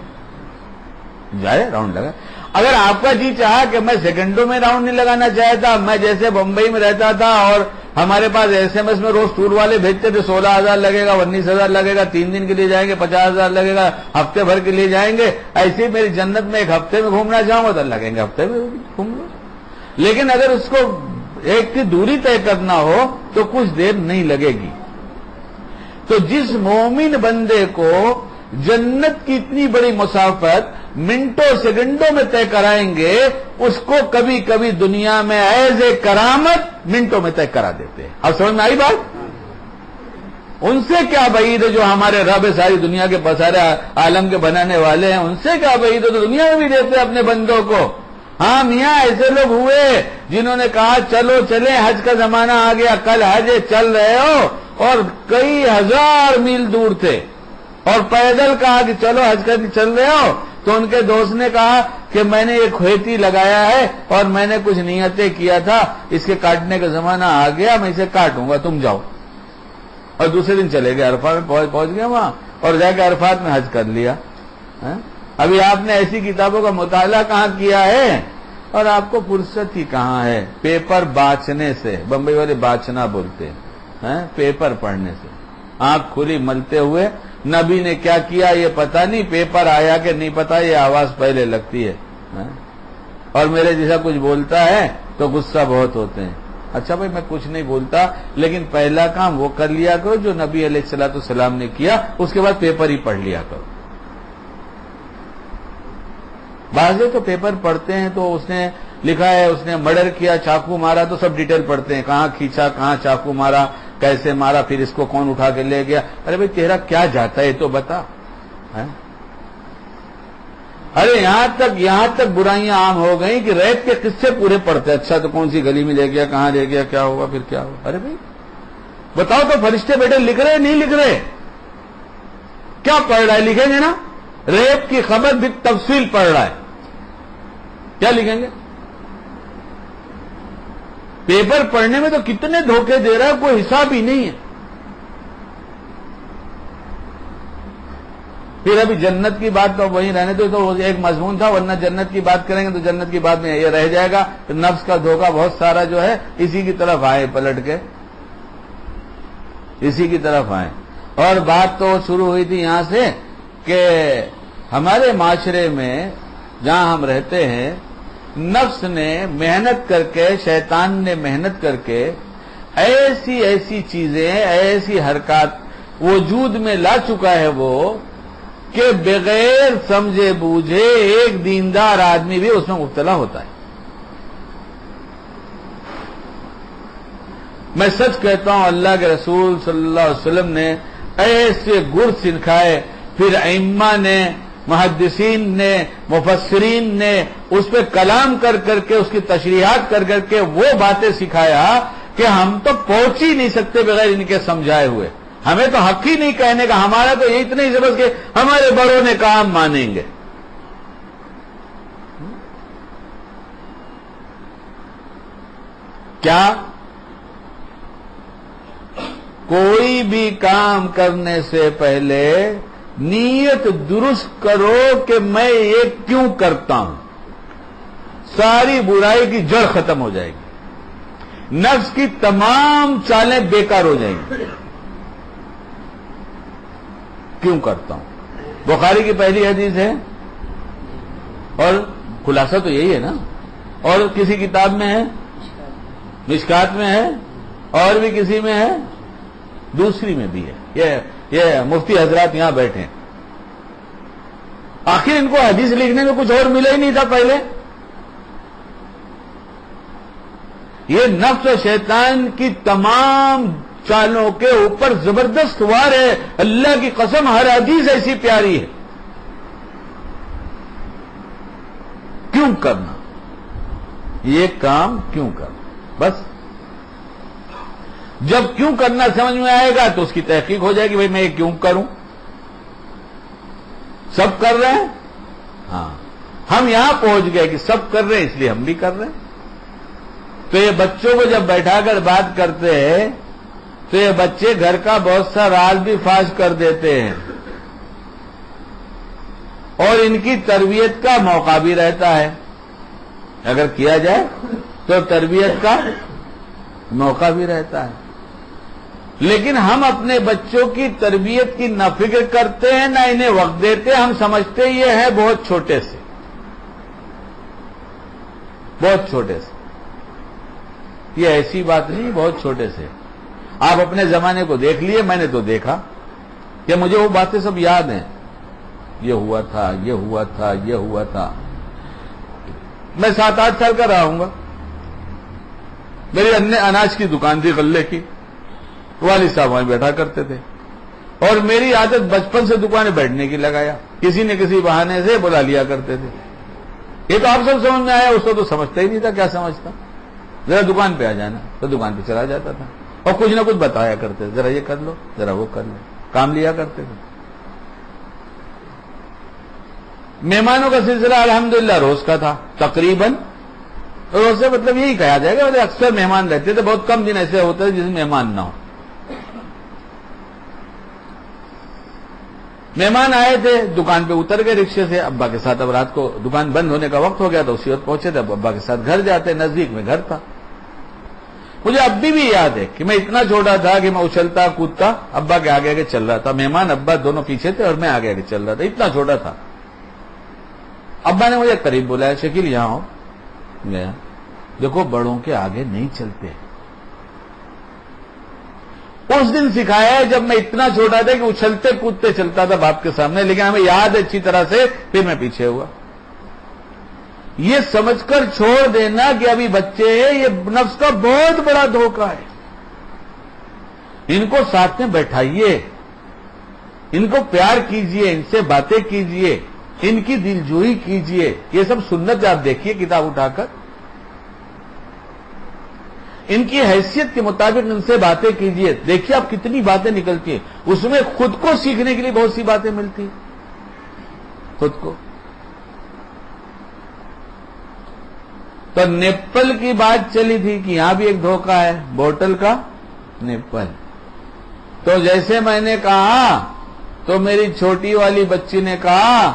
جائے راؤنڈ لگا۔ اگر آپ کا جی چاہا کہ میں سیکنڈوں میں راؤنڈ نہیں لگانا چاہتا، میں جیسے بمبئی میں رہتا تھا اور ہمارے پاس SMS میں روز ٹور والے بھیجتے تھے 16,000 لگے گا، 19,000 لگے گا، 3 دن کے لیے جائیں گے 50,000 لگے گا، ہفتے بھر کے لیے جائیں گے، ایسے ہی میری جنت میں ایک ہفتے میں گھومنا چاہوں گا تو لگیں گے ہفتے میں گھوم لو۔ لیکن اگر اس کو ایک کی دوری طے کرنا ہو تو کچھ دیر نہیں لگے گی۔ تو جس مومن بندے کو جنت کی اتنی بڑی مسافت منٹوں سیکنڈوں میں طے کرائیں گے، اس کو کبھی کبھی دنیا میں ایز اے کرامت منٹوں میں طے کرا دیتے ہیں۔ اب سمجھ میں آئی بات؟ ان سے کیا بعید ہے جو ہمارے رب ساری دنیا کے سارے عالم کے بنانے والے ہیں، ان سے کیا بعید ہے تو دنیا میں بھی دیتے ہیں اپنے بندوں کو۔ ہاں میاں ایسے لوگ ہوئے جنہوں نے کہا چلو چلیں، حج کا زمانہ آ گیا، کل حج چل رہے ہو، اور کئی ہزار میل دور تھے اور پیدل کہا کہ چلو حج کا چل رہے ہو، تو ان کے دوست نے کہا کہ میں نے یہ کھیتی لگایا ہے اور میں نے کچھ نیتیں کیا تھا، اس کے کاٹنے کا زمانہ آ گیا، میں اسے کاٹوں گا، تم جاؤ۔ اور دوسرے دن چلے گئے، عرفہ میں پہنچ گئے وہاں اور جا کے عرفات میں حج کر لیا۔ ابھی آپ نے ایسی کتابوں کا مطالعہ کہاں کیا ہے اور آپ کو فرصت ہی کہاں ہے پیپر باچنے سے؟ بمبئی والے باچنا بولتے ہیں، پیپر پڑھنے سے، آنکھ کھلی ملتے ہوئے۔ نبی نے کیا کیا یہ پتا نہیں، پیپر آیا کہ نہیں پتا، یہ آواز پہلے لگتی ہے، اور میرے جیسا کچھ بولتا ہے تو غصہ بہت ہوتے ہیں۔ اچھا بھائی میں کچھ نہیں بولتا، لیکن پہلا کام وہ کر لیا کرو جو نبی علیہ الصلوۃ والسلام نے کیا، اس کے بعد پیپر ہی پڑھ لیا کرو۔ بعض تو پیپر پڑھتے ہیں تو اس نے لکھا ہے اس نے مرڈر کیا، چاقو مارا، تو سب ڈیٹیل پڑھتے ہیں، کہاں کھینچا، کہاں چاقو مارا، کیسے مارا، پھر اس کو کون اٹھا کے لے گیا۔ ارے بھائی تیرا کیا جاتا ہے یہ تو بتا۔ ارے یہاں تک برائیاں عام ہو گئی کہ ریپ کے قصے پورے پڑھتے، اچھا تو کون سی گلی میں لے گیا، کہاں لے گیا، کیا ہوگا، پھر کیا ہوگا۔ ارے بھائی بتاؤ تو فرشتے بیٹے لکھ رہے نہیں لکھ رہے؟ کیا پڑھ رہا ہے؟ لکھیں گے نا، ریپ کی خبر بھی تفصیل پڑھ رہا ہے، کیا لکھیں گے؟ پیپر پڑھنے میں تو کتنے دھوکے دے رہا ہے، کوئی حساب ہی نہیں ہے۔ پھر ابھی جنت کی بات تو وہیں رہنے تو ایک مضمون تھا، ورنہ جنت کی بات کریں گے تو جنت کی بات میں یہ رہ جائے گا، تو نفس کا دھوکہ بہت سارا جو ہے اسی کی طرف آئے، پلٹ کے اسی کی طرف آئے۔ اور بات تو شروع ہوئی تھی یہاں سے کہ ہمارے معاشرے میں جہاں ہم رہتے ہیں، نفس نے محنت کر کے، شیطان نے محنت کر کے ایسی چیزیں، ایسی حرکات وجود میں لا چکا ہے وہ کہ بغیر سمجھے بوجھے ایک دیندار آدمی بھی اس میں مبتلا ہوتا ہے۔ میں سچ کہتا ہوں اللہ کے رسول صلی اللہ علیہ وسلم نے ایسے گر سکھائے، پھر ائمہ نے، محدثین نے، مفسرین نے اس پہ کلام کر کر کے، اس کی تشریحات کر کر کے وہ باتیں سکھایا کہ ہم تو پہنچ ہی نہیں سکتے بغیر ان کے سمجھائے ہوئے. ہمیں تو حق ہی نہیں کہنے کا، ہمارا تو یہ اتنا ہی سبق کہ ہمارے بڑوں نے کہا ہم مانیں گے. کیا کوئی بھی کام کرنے سے پہلے نیت درست کرو کہ میں یہ کیوں کرتا ہوں، ساری برائی کی جڑ ختم ہو جائے گی، نفس کی تمام چالیں بیکار ہو جائیں گی. کیوں کرتا ہوں؟ بخاری کی پہلی حدیث ہے اور خلاصہ تو یہی ہے نا. اور کسی کتاب میں ہے، مشکات میں ہے، اور بھی کسی میں ہے، دوسری میں بھی ہے. یہ مفتی حضرات یہاں بیٹھے ہیں. آخر ان کو حدیث لکھنے میں کچھ اور ملا ہی نہیں تھا پہلے. یہ نفس و شیطان کی تمام چالوں کے اوپر زبردست وار ہے. اللہ کی قسم ہر حدیث ایسی پیاری ہے. کیوں کرنا یہ کام، کیوں کرنا؟ بس جب کیوں کرنا سمجھ میں آئے گا تو اس کی تحقیق ہو جائے گی. بھائی میں یہ کیوں کروں؟ سب کر رہے ہیں، ہاں ہم یہاں پہنچ گئے کہ سب کر رہے ہیں اس لیے ہم بھی کر رہے ہیں. تو یہ بچوں کو جب بیٹھا کر بات کرتے ہیں تو یہ بچے گھر کا بہت سا راز بھی فاش کر دیتے ہیں، اور ان کی تربیت کا موقع بھی رہتا ہے. اگر کیا جائے تو تربیت کا موقع بھی رہتا ہے. لیکن ہم اپنے بچوں کی تربیت کی نہ فکر کرتے ہیں، نہ انہیں وقت دیتے. ہم سمجھتے یہ ہے بہت چھوٹے سے، بہت چھوٹے سے. یہ ایسی بات نہیں، بہت چھوٹے سے. آپ اپنے زمانے کو دیکھ لیے، میں نے تو دیکھا کہ مجھے وہ باتیں سب یاد ہیں. یہ ہوا تھا، یہ ہوا تھا، یہ ہوا تھا. میں 7-8 سال کا رہا ہوں گا. میری اناج کی دکان تھی، غلے کی. والد صاحب وہیں بیٹھا کرتے تھے، اور میری عادت بچپن سے دکانیں بیٹھنے کی لگایا. کسی نہ کسی بہانے سے بلا لیا کرتے تھے. یہ تو آپ سب سمجھ میں آیا، اس کو تو سمجھتا ہی نہیں تھا. کیا سمجھتا؟ ذرا دکان پہ آ جانا، تو دکان پہ چلا جاتا تھا، اور کچھ نہ کچھ بتایا کرتے تھے. ذرا یہ کر لو، ذرا وہ کر لو، کام لیا کرتے تھے. مہمانوں کا سلسلہ الحمدللہ روز کا تھا تقریباً. روز سے مطلب یہی کہا جائے گا، اکثر مہمان رہتے تھے. بہت کم دن ایسے ہوتے ہیں جس میں مہمان نہ ہو. مہمان آئے تھے، دکان پہ اتر گئے رکشے سے ابا کے ساتھ. اب رات کو دکان بند ہونے کا وقت ہو گیا تو اسی وقت پہنچے تھے. اب ابا کے ساتھ گھر جاتے، نزدیک میں گھر تھا. مجھے اب بھی یاد ہے کہ میں اتنا چھوٹا تھا کہ میں اچھلتا کودتا ابا کے آگے آگے چل رہا تھا. مہمان ابا دونوں پیچھے تھے اور میں آگے آگے چل رہا تھا. اتنا چھوٹا تھا. ابا نے مجھے قریب بلایا، شکیل یہاں ہو. گیا. دیکھو بڑوں کے آگے نہیں چلتے. اس دن سکھایا ہے جب میں اتنا چھوٹا تھا کہ اچھلتے کودتے چلتا تھا باپ کے سامنے. لیکن ہمیں یاد ہے اچھی طرح سے، پھر میں پیچھے ہوا. یہ سمجھ کر چھوڑ دینا کہ ابھی بچے ہیں، یہ نفس کا بہت بڑا دھوکہ ہے. ان کو ساتھ میں بیٹھائیے، ان کو پیار کیجئے، ان سے باتیں کیجئے، ان کی دلجوئی کیجئے. یہ سب سنت آپ دیکھیے کتاب اٹھا کر. ان کی حیثیت کے مطابق ان سے باتیں کیجئے. دیکھیے آپ کتنی باتیں نکلتی ہیں. اس میں خود کو سیکھنے کے لیے بہت سی باتیں ملتی ہیں. خود کو. تو نیپل کی بات چلی تھی کہ یہاں بھی ایک دھوکہ ہے، بوتل کا نیپل. تو جیسے میں نے کہا تو میری چھوٹی والی بچی نے کہا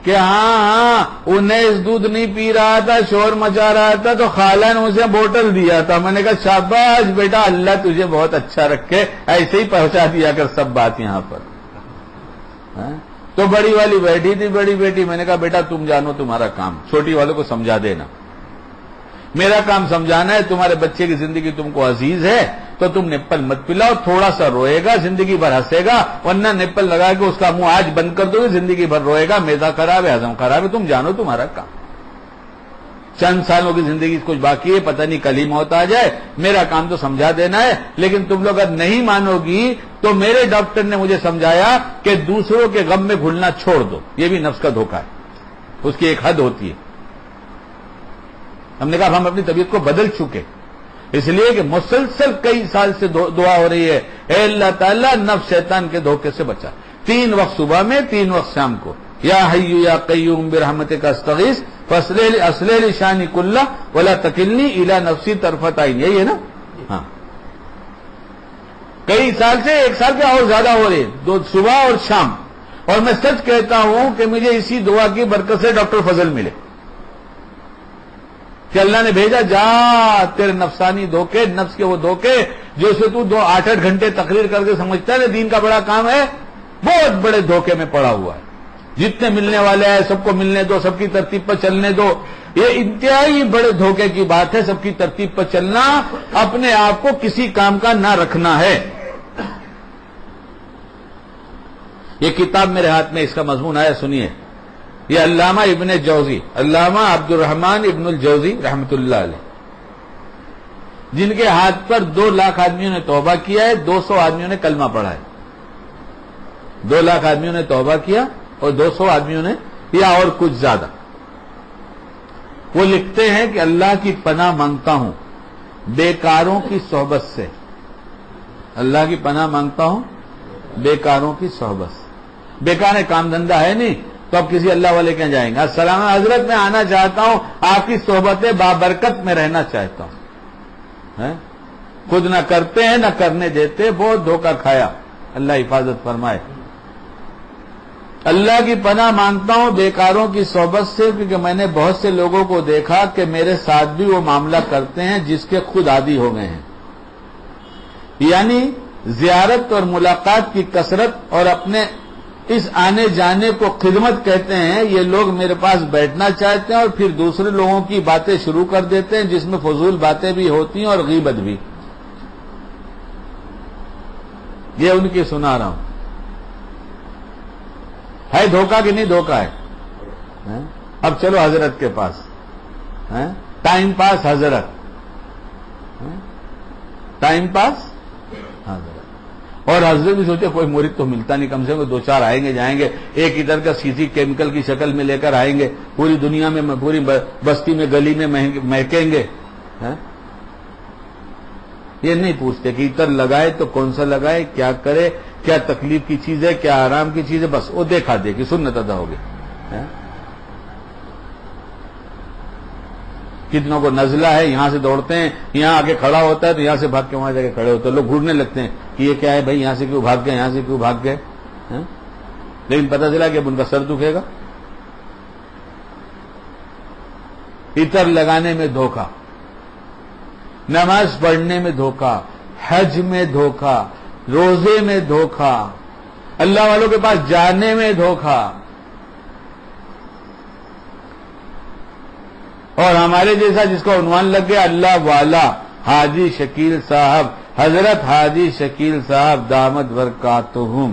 کہ ہاں 19 دودھ نہیں پی رہا تھا، شور مچا رہا تھا، تو خالہ نے اسے بوتل دیا تھا. میں نے کہا شاباش بیٹا، اللہ تجھے بہت اچھا رکھے، ایسے ہی پہنچا دیا کر سب بات یہاں پر. تو بڑی والی بیٹھی تھی، بڑی بیٹی. میں نے کہا بیٹا تم جانو تمہارا کام، چھوٹی والوں کو سمجھا دینا. میرا کام سمجھانا ہے. تمہارے بچے کی زندگی تم کو عزیز ہے تو تم نیپل مت پلاؤ. تھوڑا سا روئے گا، زندگی بھر ہنسے گا. ورنہ نیپل لگا کے اس کا منہ آج بند کر دو گے، زندگی بھر روئے گا. میدا خراب ہے، ہضم خراب ہے. تم جانو تمہارا کام. چند سالوں کی زندگی کچھ باقی ہے، پتہ نہیں کل ہی موت آ جائے، میرا کام تو سمجھا دینا ہے، لیکن تم لوگ اگر نہیں مانو گی تو میرے ڈاکٹر نے مجھے سمجھایا کہ دوسروں کے غم میں گھلنا چھوڑ دو، یہ بھی نفس کا دھوکہ ہے، اس کی ایک حد ہوتی ہے۔ ہم نے کہا ہم اپنی طبیعت کو بدل چکے، اس لیے کہ مسلسل کئی سال سے دعا ہو رہی ہے، اے اللہ تعالیٰ نفس شیطان کے دھوکے سے بچا، 3 وقت صبح میں، 3 وقت شام کو، یا حی یا قیوم برحمتک استغیث اصلح لی شانی کلہ ولا تکلنی الی نفسی طرفۃ عین، یہی ہے نا؟ ہاں، کئی سال سے، 1 سال کے اور زیادہ ہو رہے، 2 صبح اور شام، اور میں سچ کہتا ہوں کہ مجھے اسی دعا کی برکت سے ڈاکٹر فضل ملے کہ اللہ نے بھیجا، جا تیرے نفسانی دھوکے، نفس کے وہ دھوکے جو اسے تو 8 گھنٹے تقریر کر کے سمجھتا ہے نا دین کا بڑا کام ہے، بہت بڑے دھوکے میں پڑا ہوا ہے، جتنے ملنے والے ہیں سب کو ملنے دو، سب کی ترتیب پر چلنے دو، یہ انتہائی بڑے دھوکے کی بات ہے، سب کی ترتیب پر چلنا، اپنے آپ کو کسی کام کا نہ رکھنا ہے۔ یہ کتاب میرے ہاتھ میں، اس کا مضمون آیا، سنیے، یہ علامہ ابن جوزی، علامہ عبد الرحمن ابن الجوزی رحمۃ اللہ علیہ، جن کے ہاتھ پر 2 لاکھ آدمیوں نے توبہ کیا ہے، 200 آدمیوں نے کلمہ پڑھا ہے، 2 لاکھ آدمیوں نے توبہ کیا اور 200 آدمیوں نے، یا اور کچھ زیادہ۔ وہ لکھتے ہیں کہ اللہ کی پناہ مانگتا ہوں بیکاروں کی صحبت سے، اللہ کی پناہ مانگتا ہوں بیکاروں کی صحبت سے۔ بیکار ہے، کام دھندہ ہے نہیں، تو اب کسی اللہ والے کیا جائیں گے؟ السلام حضرت میں آنا چاہتا ہوں، آپ کی صحبت بابرکت میں رہنا چاہتا ہوں، خود نہ کرتے ہیں نہ کرنے دیتے، بہت دھوکہ کھایا، اللہ حفاظت فرمائے۔ اللہ کی پناہ مانگتا ہوں بیکاروں کی صحبت سے، کیونکہ میں نے بہت سے لوگوں کو دیکھا کہ میرے ساتھ بھی وہ معاملہ کرتے ہیں جس کے خود عادی ہو گئے ہیں، یعنی زیارت اور ملاقات کی کثرت اور اپنے اس آنے جانے کو خدمت کہتے ہیں۔ یہ لوگ میرے پاس بیٹھنا چاہتے ہیں اور پھر دوسرے لوگوں کی باتیں شروع کر دیتے ہیں، جس میں فضول باتیں بھی ہوتی ہیں اور غیبت بھی۔ یہ ان کی سنا رہا ہوں، ہے دھوکہ کہ نہیں دھوکہ ہے؟ اب چلو حضرت کے پاس، ٹائم پاس حضرت، ٹائم پاس حضرت، اور حضرت بھی سوچے کوئی مرید تو ملتا نہیں، کم سے کم 2-4 آئیں گے جائیں گے، ایک ادھر کا سیسی کیمیکل کی شکل میں لے کر آئیں گے، پوری دنیا میں، پوری بستی میں، گلی میں مہکیں گے۔ یہ نہیں پوچھتے کہ عطر لگائے تو کون سا لگائے، کیا کرے، کیا تکلیف کی چیز ہے، کیا آرام کی چیز ہے، بس وہ دیکھا دے کہ سنت ادا ہوگی۔ کتنوں کو نزلہ ہے، یہاں سے دوڑتے ہیں، یہاں آگے کھڑا ہوتا ہے تو یہاں سے بھاگ کے وہاں جا کے کھڑے ہوتے ہیں، لوگ گھورنے لگتے ہیں کہ یہ کیا ہے بھائی، یہاں سے کیوں بھاگ گئے، یہاں سے کیوں بھاگ گئے، لیکن پتہ چلا کہ اب ان کا سر دکھے گا۔ عطر لگانے میں دھوکہ، نماز پڑھنے میں دھوکہ، حج میں دھوکہ، روزے میں دھوکہ، اللہ والوں کے پاس جانے میں دھوکہ، اور ہمارے جیسا جس کو عنوان لگ گیا اللہ والا، حاجی شکیل صاحب، حضرت حاجی شکیل صاحب دامت برکاتہم،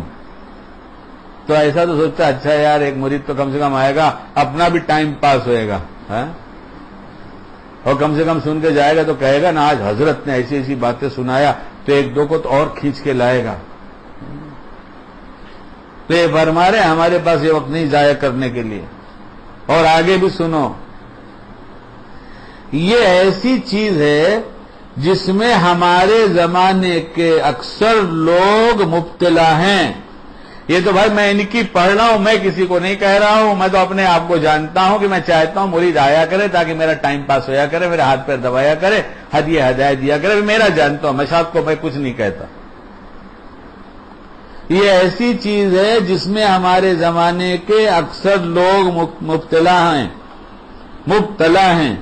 تو ایسا تو سوچتا اچھا یار ایک مرید تو کم سے کم آئے گا، اپنا بھی ٹائم پاس ہوئے گا، اور کم سے کم سن کے جائے گا تو کہے گا نا آج حضرت نے ایسی ایسی باتیں سنایا، تو 1-2 کو تو اور کھینچ کے لائے گا۔ تو یہ فرما رہے ہمارے پاس یہ وقت نہیں ضائع کرنے کے لیے۔ اور آگے بھی سنو، یہ ایسی چیز ہے جس میں ہمارے زمانے کے اکثر لوگ مبتلا ہیں۔ یہ تو بھائی میں ان کی پڑھ رہا ہوں، میں کسی کو نہیں کہہ رہا ہوں، میں تو اپنے آپ کو جانتا ہوں کہ میں چاہتا ہوں مرید آیا کرے تاکہ میرا ٹائم پاس ہویا کرے، میرے ہاتھ پیر دبایا کرے، ہدیہ ہدایت دیا کرے، میرا جانتا ہوں، میں شاید کو میں کچھ نہیں کہتا۔ یہ ایسی چیز ہے جس میں ہمارے زمانے کے اکثر لوگ مبتلا ہیں،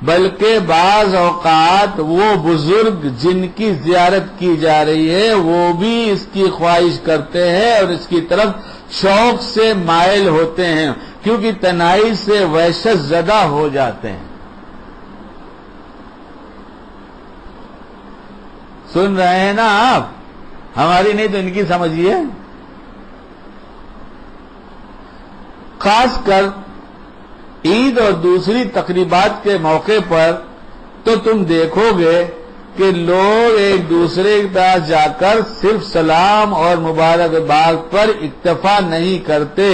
بلکہ بعض اوقات وہ بزرگ جن کی زیارت کی جا رہی ہے وہ بھی اس کی خواہش کرتے ہیں اور اس کی طرف شوق سے مائل ہوتے ہیں، کیونکہ تنہائی سے وحشت زدہ ہو جاتے ہیں۔ سن رہے ہیں نا آپ؟ ہماری نہیں تو ان کی سمجھیے۔ خاص کر عید اور دوسری تقریبات کے موقع پر تو تم دیکھو گے کہ لوگ ایک دوسرے کے پاس جا کر صرف سلام اور مبارکباد پر اکتفا نہیں کرتے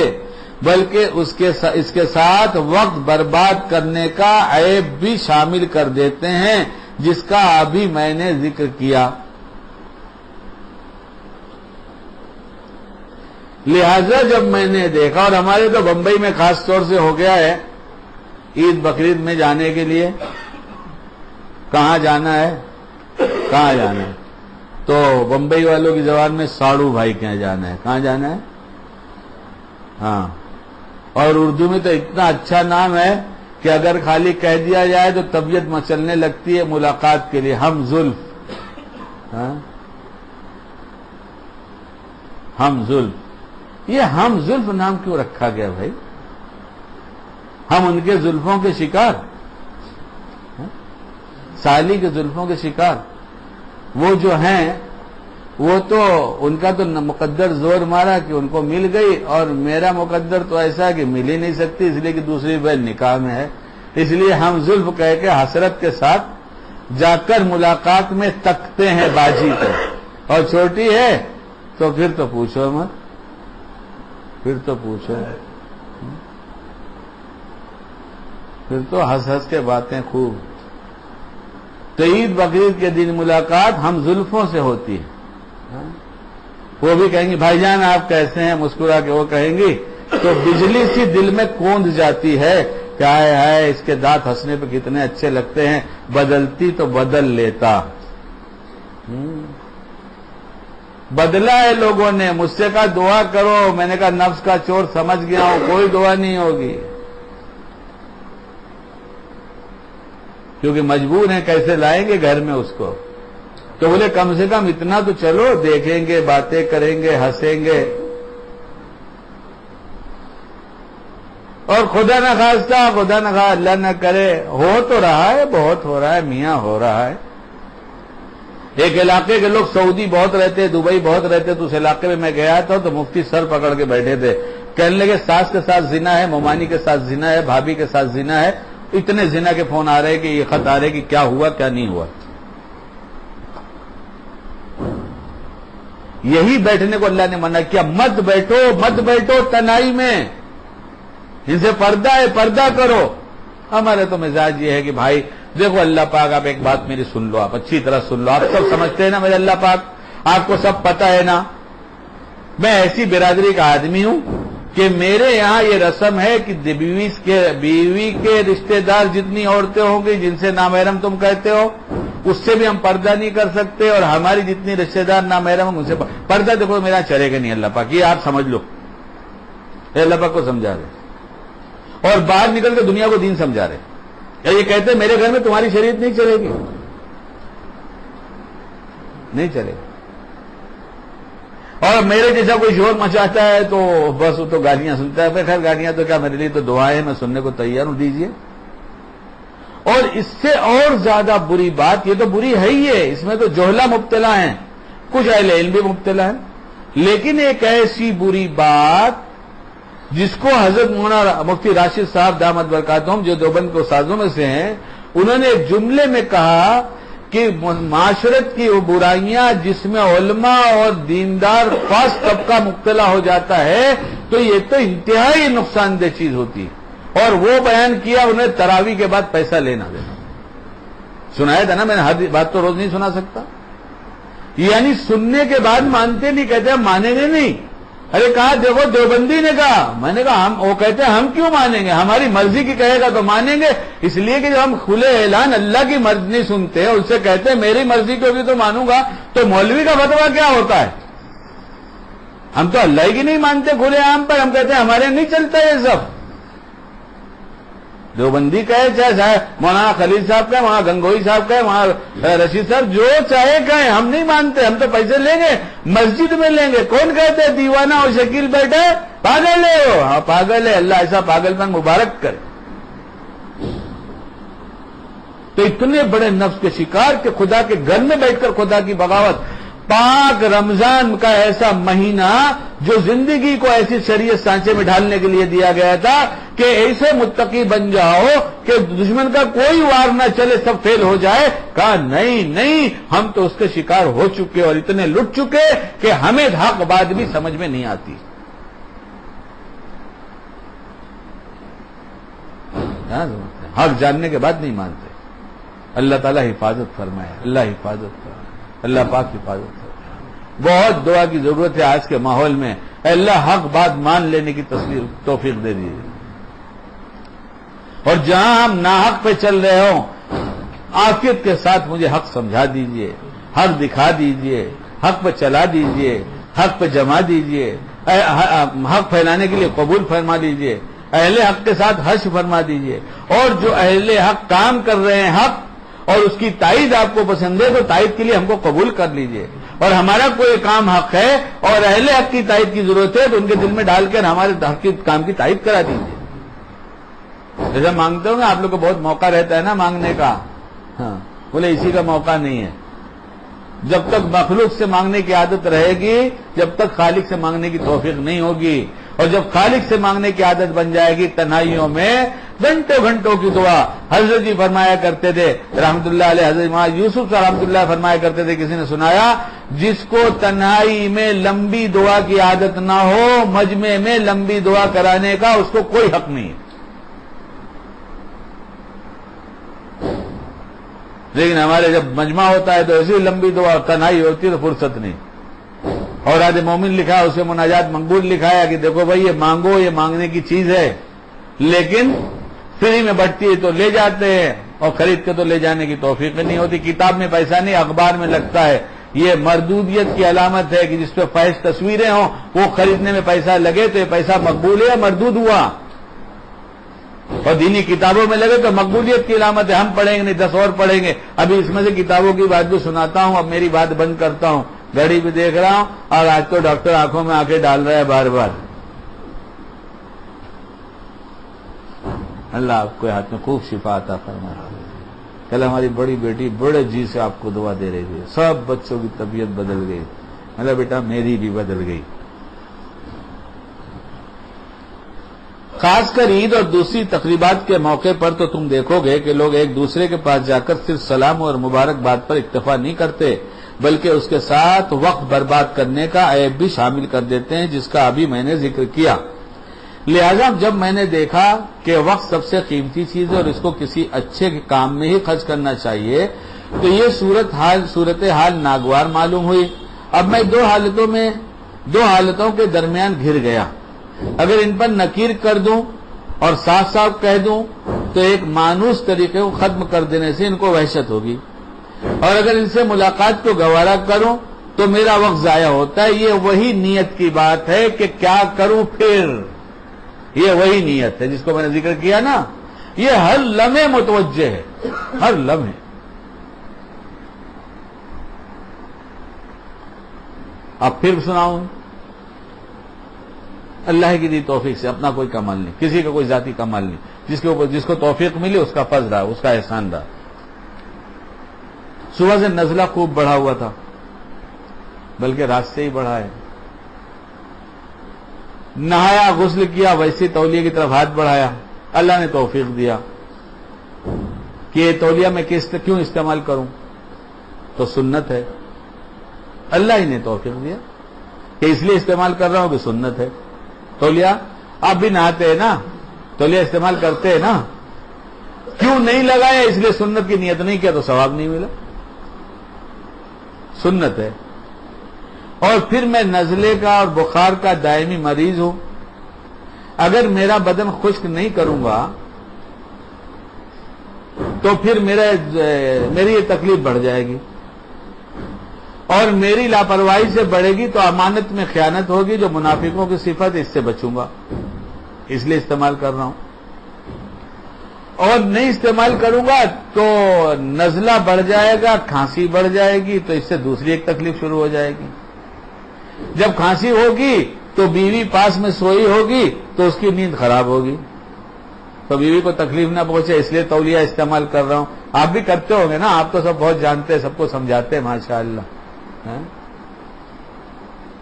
بلکہ اس کے ساتھ وقت برباد کرنے کا عیب بھی شامل کر دیتے ہیں جس کا ابھی میں نے ذکر کیا۔ لہذا جب میں نے دیکھا، اور ہمارے تو بمبئی میں خاص طور سے ہو گیا ہے، عید بقرعید میں جانے کے لیے کہاں جانا ہے تو بمبئی والوں کی زبان میں ساڑو بھائی کے یہاں جانا ہے۔ کہاں جانا ہے؟ ہاں، اور اردو میں تو اتنا اچھا نام ہے کہ اگر خالی کہہ دیا جائے تو طبیعت مچلنے لگتی ہے ملاقات کے لیے۔ ہم زلف، ہم زلف، یہ ہم زلف نام کیوں رکھا گیا بھائی؟ ہم ان کے زلفوں کے شکار، سالی کے زلفوں کے شکار، وہ جو ہیں وہ تو ان کا تو مقدر زور مارا کہ ان کو مل گئی، اور میرا مقدر تو ایسا ہے کہ مل ہی نہیں سکتی، اس لیے کہ دوسری بہن نکاح میں ہے، اس لیے ہم زلف کہہ کے حسرت کے ساتھ جا کر ملاقات میں تکتے ہیں باجی کو، اور چھوٹی ہے تو پھر تو پوچھو مت، پھر تو ہنس ہنس کے باتیں خوب۔ تو عید بقرعید کے دن ملاقات ہم زلفوں سے ہوتی ہے، وہ بھی کہیں گی بھائی جان آپ کیسے ہیں، مسکرا کے وہ کہیں گی، تو بجلی سی دل میں کوند جاتی ہے کہ ہائے اس کے دانت ہنسنے پہ کتنے اچھے لگتے ہیں، بدلتی تو بدل لیتا۔ بدلا ہے لوگوں نے، مجھ سے کہا دعا کرو، میں نے کہا نفس کا چور سمجھ گیا ہوں، کوئی دعا نہیں ہوگی، کیونکہ مجبور ہیں، کیسے لائیں گے گھر میں اس کو؟ تو بولے کم سے کم اتنا تو چلو، دیکھیں گے، باتیں کریں گے، ہنسیں گے۔ اور خدا نہ خواستہ، اللہ نہ کرے، ہو تو رہا ہے، بہت ہو رہا ہے میاں، ہو رہا ہے۔ ایک علاقے کے لوگ سعودی بہت رہتے، دبئی بہت رہتے، تو اس علاقے میں گیا تھا تو مفتی سر پکڑ کے بیٹھے تھے، کہنے لگے ساس کے ساتھ زنا ہے، ممانی کے ساتھ زنا ہے، بھابھی کے ساتھ زنا ہے، اتنے زنا کے فون آ رہے کہ یہ خط آ رہے کہ کیا ہوا کیا نہیں ہوا۔ یہی بیٹھنے کو اللہ نے منع کیا، مت بیٹھو تنہائی میں، ان سے پردہ ہے، پردہ کرو۔ ہمارے تو مزاج یہ ہے کہ بھائی دیکھو اللہ پاک، آپ ایک بات میری سن لو، آپ اچھی طرح سن لو، آپ سب سمجھتے ہیں نا میرے اللہ پاک، آپ کو سب پتہ ہے نا، میں ایسی برادری کا آدمی ہوں کہ میرے یہاں یہ رسم ہے کہ بیوی کے رشتہ دار جتنی عورتیں ہوں گی جن سے نامحرم تم کہتے ہو، اس سے بھی ہم پردہ نہیں کر سکتے، اور ہماری جتنی رشتہ دار نامحرم ہوں ان سے پردہ دیکھو میرا چلے گا نہیں، اللہ پاک یہ آپ سمجھ لو، اللہ پاک کو سمجھا رہے، اور باہر نکل کے دنیا کو دین سمجھا رہے، یا یہ کہتے ہیں میرے گھر میں تمہاری شریعت نہیں چلے گی، نہیں چلے گی، اور میرے جیسا کوئی شور مچاتا ہے تو بس وہ تو گالیاں سنتا ہے، خیر گالیاں تو کیا، میرے لیے تو دعائیں، میں سننے کو تیار ہوں، دیجیے۔ اور اس سے اور زیادہ بری بات، یہ تو بری ہے ہی ہے، اس میں تو جہلا مبتلا ہیں، کچھ اہل علم بھی مبتلا ہیں، لیکن ایک ایسی بری بات جس کو حضرت مولانا مفتی راشد صاحب دامت برکاتہم جو دیوبند کے استاذوں میں سے ہیں، انہوں نے ایک جملے میں کہا کہ معاشرت کی وہ برائیاں جس میں علماء اور دیندار خاص طبقہ مبتلا ہو جاتا ہے تو یہ تو انتہائی نقصان دہ چیز ہوتی ہے، اور وہ بیان کیا انہیں تراویح کے بعد پیسہ لینا دینا، سنایا تھا نا میں نے، ہر بات تو روز نہیں سنا سکتا، یعنی سننے کے بعد مانتے نہیں، کہتے ہم مانیں گے نہیں، ارے کہا دیکھو دیوبندی نے کہا، میں نے کہا ہم، وہ کہتے ہیں ہم کیوں مانیں گے، ہماری مرضی کی کہے گا تو مانیں گے، اس لیے کہ جب ہم کھلے اعلان اللہ کی مرضی نہیں سنتے، اس سے کہتے ہیں میری مرضی کی ہوگی تو مانوں گا، تو مولوی کا فتویٰ کیا ہوتا ہے؟ ہم تو اللہ کی نہیں مانتے کھلے عام پر، ہم کہتے ہیں ہمارے نہیں چلتا یہ سب، دیوبندی کہے چاہے مولانا خلیل صاحب کہے، وہاں گنگوئی صاحب کہے، وہاں رشید صاحب، جو چاہے کہیں، ہم نہیں مانتے، ہم تو پیسے لیں گے، مسجد میں لیں گے، کون کہتے ہیں دیوانہ اور شکیل بیٹھے پاگل ہے ہو، ہاں پاگل ہے، اللہ ایسا پاگل پن مبارک کرے۔ تو اتنے بڑے نفس کے شکار کہ خدا کے گھر میں بیٹھ کر خدا کی بغاوت، پاک رمضان کا ایسا مہینہ جو زندگی کو ایسی شریعت سانچے میں ڈھالنے کے لیے دیا گیا تھا کہ ایسے متقی بن جاؤ کہ دشمن کا کوئی وار نہ چلے، سب فیل ہو جائے؟ کہا نہیں، ہم تو اس کے شکار ہو چکے اور اتنے لٹ چکے کہ ہمیں حق بات بھی سمجھ میں نہیں آتی۔ حق جاننے کے بعد نہیں مانتے۔ اللہ تعالیٰ حفاظت فرمائے، اللہ حفاظت فرمائے، اللہ پاک حفاظت فرمائے۔ بہت دعا کی ضرورت ہے آج کے ماحول میں۔ اے اللہ حق بات مان لینے کی توفیق دے دیجیے، اور جہاں ہم ناحق پہ چل رہے ہوں عافیت کے ساتھ مجھے حق سمجھا دیجیے، حق دکھا دیجیے، حق پہ چلا دیجیے، حق پہ جما دیجیے، حق پھیلانے کے لیے قبول فرما دیجیے، اہل حق کے ساتھ حشر فرما دیجیے، اور جو اہل حق کام کر رہے ہیں حق اور اس کی تائید آپ کو پسند ہے تو تائید کے لیے ہم کو قبول کر لیجیے، اور ہمارا کوئی کام حق ہے اور اہل حق کی تائید کی ضرورت ہے تو ان کے دل میں ڈال کر ہمارے حق کی کام کی تائید کرا دیجیے۔ جیسا مانگتے ہو نا آپ لوگ کو بہت موقع رہتا ہے نا مانگنے کا، ہاں بولے اسی کا موقع نہیں ہے۔ جب تک مخلوق سے مانگنے کی عادت رہے گی، جب تک خالق سے مانگنے کی توفیق نہیں ہوگی، اور جب خالق سے مانگنے کی عادت بن جائے گی تنہائیوں میں گھنٹوں کی دعا۔ حضرت جی فرمایا کرتے تھے رحمت اللہ علیہ، حضرت امام یوسف صاحب رحمت اللہ فرمایا کرتے تھے، کسی نے سنایا جس کو تنہائی میں لمبی دعا کی عادت نہ ہو، مجمع میں لمبی دعا کرانے کا اس کو کوئی حق نہیں ہے۔ لیکن ہمارے جب مجمع ہوتا ہے تو ایسی لمبی دعا، تنہائی ہوتی ہے تو فرصت نہیں۔ اور آج مومن لکھا ہے، اسے مناجات مقبول لکھایا کہ دیکھو بھائی یہ مانگو، یہ مانگنے کی چیز ہے، لیکن فری میں بٹتی ہے تو لے جاتے ہیں اور خرید کے تو لے جانے کی توفیق نہیں ہوتی۔ کتاب میں پیسہ نہیں، اخبار میں لگتا ہے۔ یہ مردودیت کی علامت ہے کہ جس پہ فحش تصویریں ہوں وہ خریدنے میں پیسہ لگے تو یہ پیسہ مقبول ہے یا مردود ہوا، اور دینی کتابوں میں لگے تو مقبولیت کی علامت ہے۔ ہم پڑھیں گے نہیں، 10 اور پڑھیں گے۔ ابھی اس میں سے کتابوں کی بات بھی سناتا ہوں، اب میری بات بند کرتا ہوں، گھڑی بھی دیکھ رہا ہوں، اور آج تو ڈاکٹر آنکھوں میں آنکھیں ڈال رہا ہے بار بار۔ اللہ آپ کو ہاتھ میں خوب شفا عطا فرمائے۔ کل ہماری بڑی بیٹی بڑے جی سے آپ کو دعا دے رہی تھی، سب بچوں کی طبیعت بدل گئی۔ اللہ بیٹا میری بھی بدل گئی۔ خاص کر عید اور دوسری تقریبات کے موقع پر تو تم دیکھو گے کہ لوگ ایک دوسرے کے پاس جا کر صرف سلام اور مبارکباد پر اکتفا نہیں کرتے، بلکہ اس کے ساتھ وقت برباد کرنے کا عیب بھی شامل کر دیتے ہیں، جس کا ابھی میں نے ذکر کیا۔ لہذا جب میں نے دیکھا کہ وقت سب سے قیمتی چیز ہے اور اس کو کسی اچھے کام میں ہی خرچ کرنا چاہیے، تو یہ صورتحال ناگوار معلوم ہوئی۔ اب میں دو حالتوں کے درمیان گھر گیا۔ اگر ان پر نکیر کر دوں اور صاف صاف کہہ دوں تو ایک مانوس طریقے کو ختم کر دینے سے ان کو وحشت ہوگی، اور اگر ان سے ملاقات کو گوارا کروں تو میرا وقت ضائع ہوتا ہے۔ یہ وہی نیت کی بات ہے کہ کیا کروں پھر، یہ وہی نیت ہے جس کو میں نے ذکر کیا نا، یہ ہر لمحے متوجہ ہے، ہر لمحے۔ اب پھر سناؤں، اللہ کی دی توفیق سے، اپنا کوئی کمال نہیں، کسی کا کوئی ذاتی کمال نہیں، جس کو توفیق ملی اس کا فضل رہا، اس کا احسان رہا۔ صبح سے نزلہ خوب بڑھا ہوا تھا، بلکہ رات سے ہی بڑھا ہے۔ نہایا، غسل کیا، ویسے تولیے کی طرف ہاتھ بڑھایا، اللہ نے توفیق دیا کہ یہ تولیہ میں کیوں استعمال کروں، تو سنت ہے، اللہ ہی نے توفیق دیا کہ اس لیے استعمال کر رہا ہوں کہ سنت ہے۔ تولیہ آپ بھی نہاتے ہیں نا، تولیہ استعمال کرتے ہیں نا، کیوں نہیں لگایا؟ اس لیے سنت کی نیت نہیں کیا تو ثواب نہیں ملا، سنت ہے۔ اور پھر میں نزلے کا اور بخار کا دائمی مریض ہوں، اگر میرا بدن خشک نہیں کروں گا تو پھر میری یہ تکلیف بڑھ جائے گی، اور میری لاپرواہی سے بڑھے گی تو امانت میں خیانت ہوگی، جو منافقوں کی صفت، اس سے بچوں گا، اس لیے استعمال کر رہا ہوں۔ اور نہیں استعمال کروں گا تو نزلہ بڑھ جائے گا، کھانسی بڑھ جائے گی، تو اس سے دوسری ایک تکلیف شروع ہو جائے گی۔ جب کھانسی ہوگی تو بیوی پاس میں سوئی ہوگی تو اس کی نیند خراب ہوگی، تو بیوی کو تکلیف نہ پہنچے، اس لیے تولیہ استعمال کر رہا ہوں۔ آپ بھی کرتے ہوں گے نا، آپ تو سب بہت جانتے ہیں، سب کو سمجھاتے ہیں ماشاءاللہ۔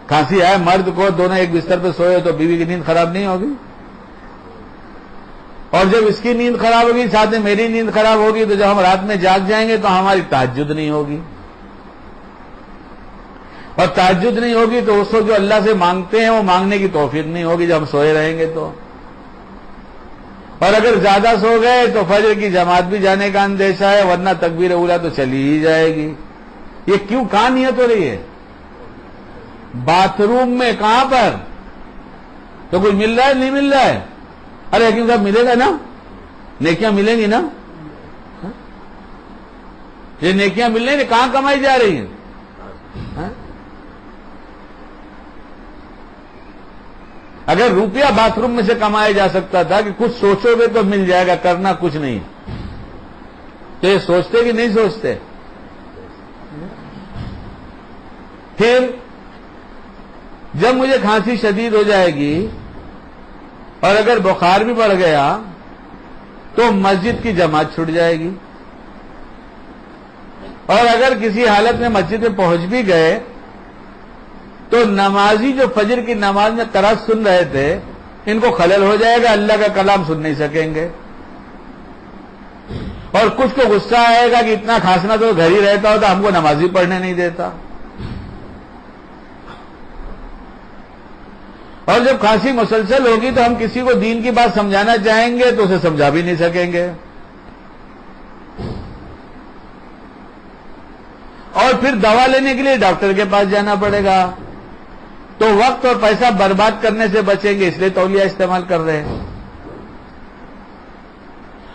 کھانسی آئے مرد کو، دونوں ایک بستر پہ سوئے تو بیوی کی نیند خراب نہیں ہوگی؟ اور جب اس کی نیند خراب ہوگی ساتھ میں میری نیند خراب ہوگی، تو جب ہم رات میں جاگ جائیں گے تو ہماری تہجد نہیں ہوگی، اور تہجد نہیں ہوگی تو اس کو جو اللہ سے مانگتے ہیں وہ مانگنے کی توفیق نہیں ہوگی جب ہم سوئے رہیں گے تو۔ اور اگر زیادہ سو گئے تو فجر کی جماعت بھی جانے کا اندیشہ ہے، ورنہ تکبیر اولا تو چلی ہی جائے گی۔ یہ کیوں کہاں نیت ہو رہی ہے؟ باتھ روم میں، کہاں پر؟ تو کچھ مل رہا ہے نہیں مل رہا ہے؟ ارے حکیم صاحب ملے گا نا، نیکیاں ملیں گی نا، یہ نیکیاں مل رہی ہیں، کہاں کمائی جا رہی ہیں؟ اگر روپیہ باتھ روم میں سے کمایا جا سکتا تھا کہ کچھ سوچو گے تو مل جائے گا، کرنا کچھ نہیں، تو یہ سوچتے کہ نہیں سوچتے؟ پھر جب مجھے کھانسی شدید ہو جائے گی اور اگر بخار بھی بڑھ گیا تو مسجد کی جماعت چھوٹ جائے گی، اور اگر کسی حالت میں مسجد میں پہنچ بھی گئے تو نمازی جو فجر کی نماز میں قرأت سن رہے تھے ان کو خلل ہو جائے گا، اللہ کا کلام سن نہیں سکیں گے، اور کچھ کو غصہ آئے گا کہ اتنا کھانسنا تو گھر ہی رہتا ہوتا، ہم کو نمازی پڑھنے نہیں دیتا۔ اور جب کھانسی مسلسل ہوگی تو ہم کسی کو دین کی بات سمجھانا چاہیں گے تو اسے سمجھا بھی نہیں سکیں گے، اور پھر دوا لینے کے لیے ڈاکٹر کے پاس جانا پڑے گا، تو وقت اور پیسہ برباد کرنے سے بچیں گے، اس لیے تولیہ استعمال کر رہے ہیں۔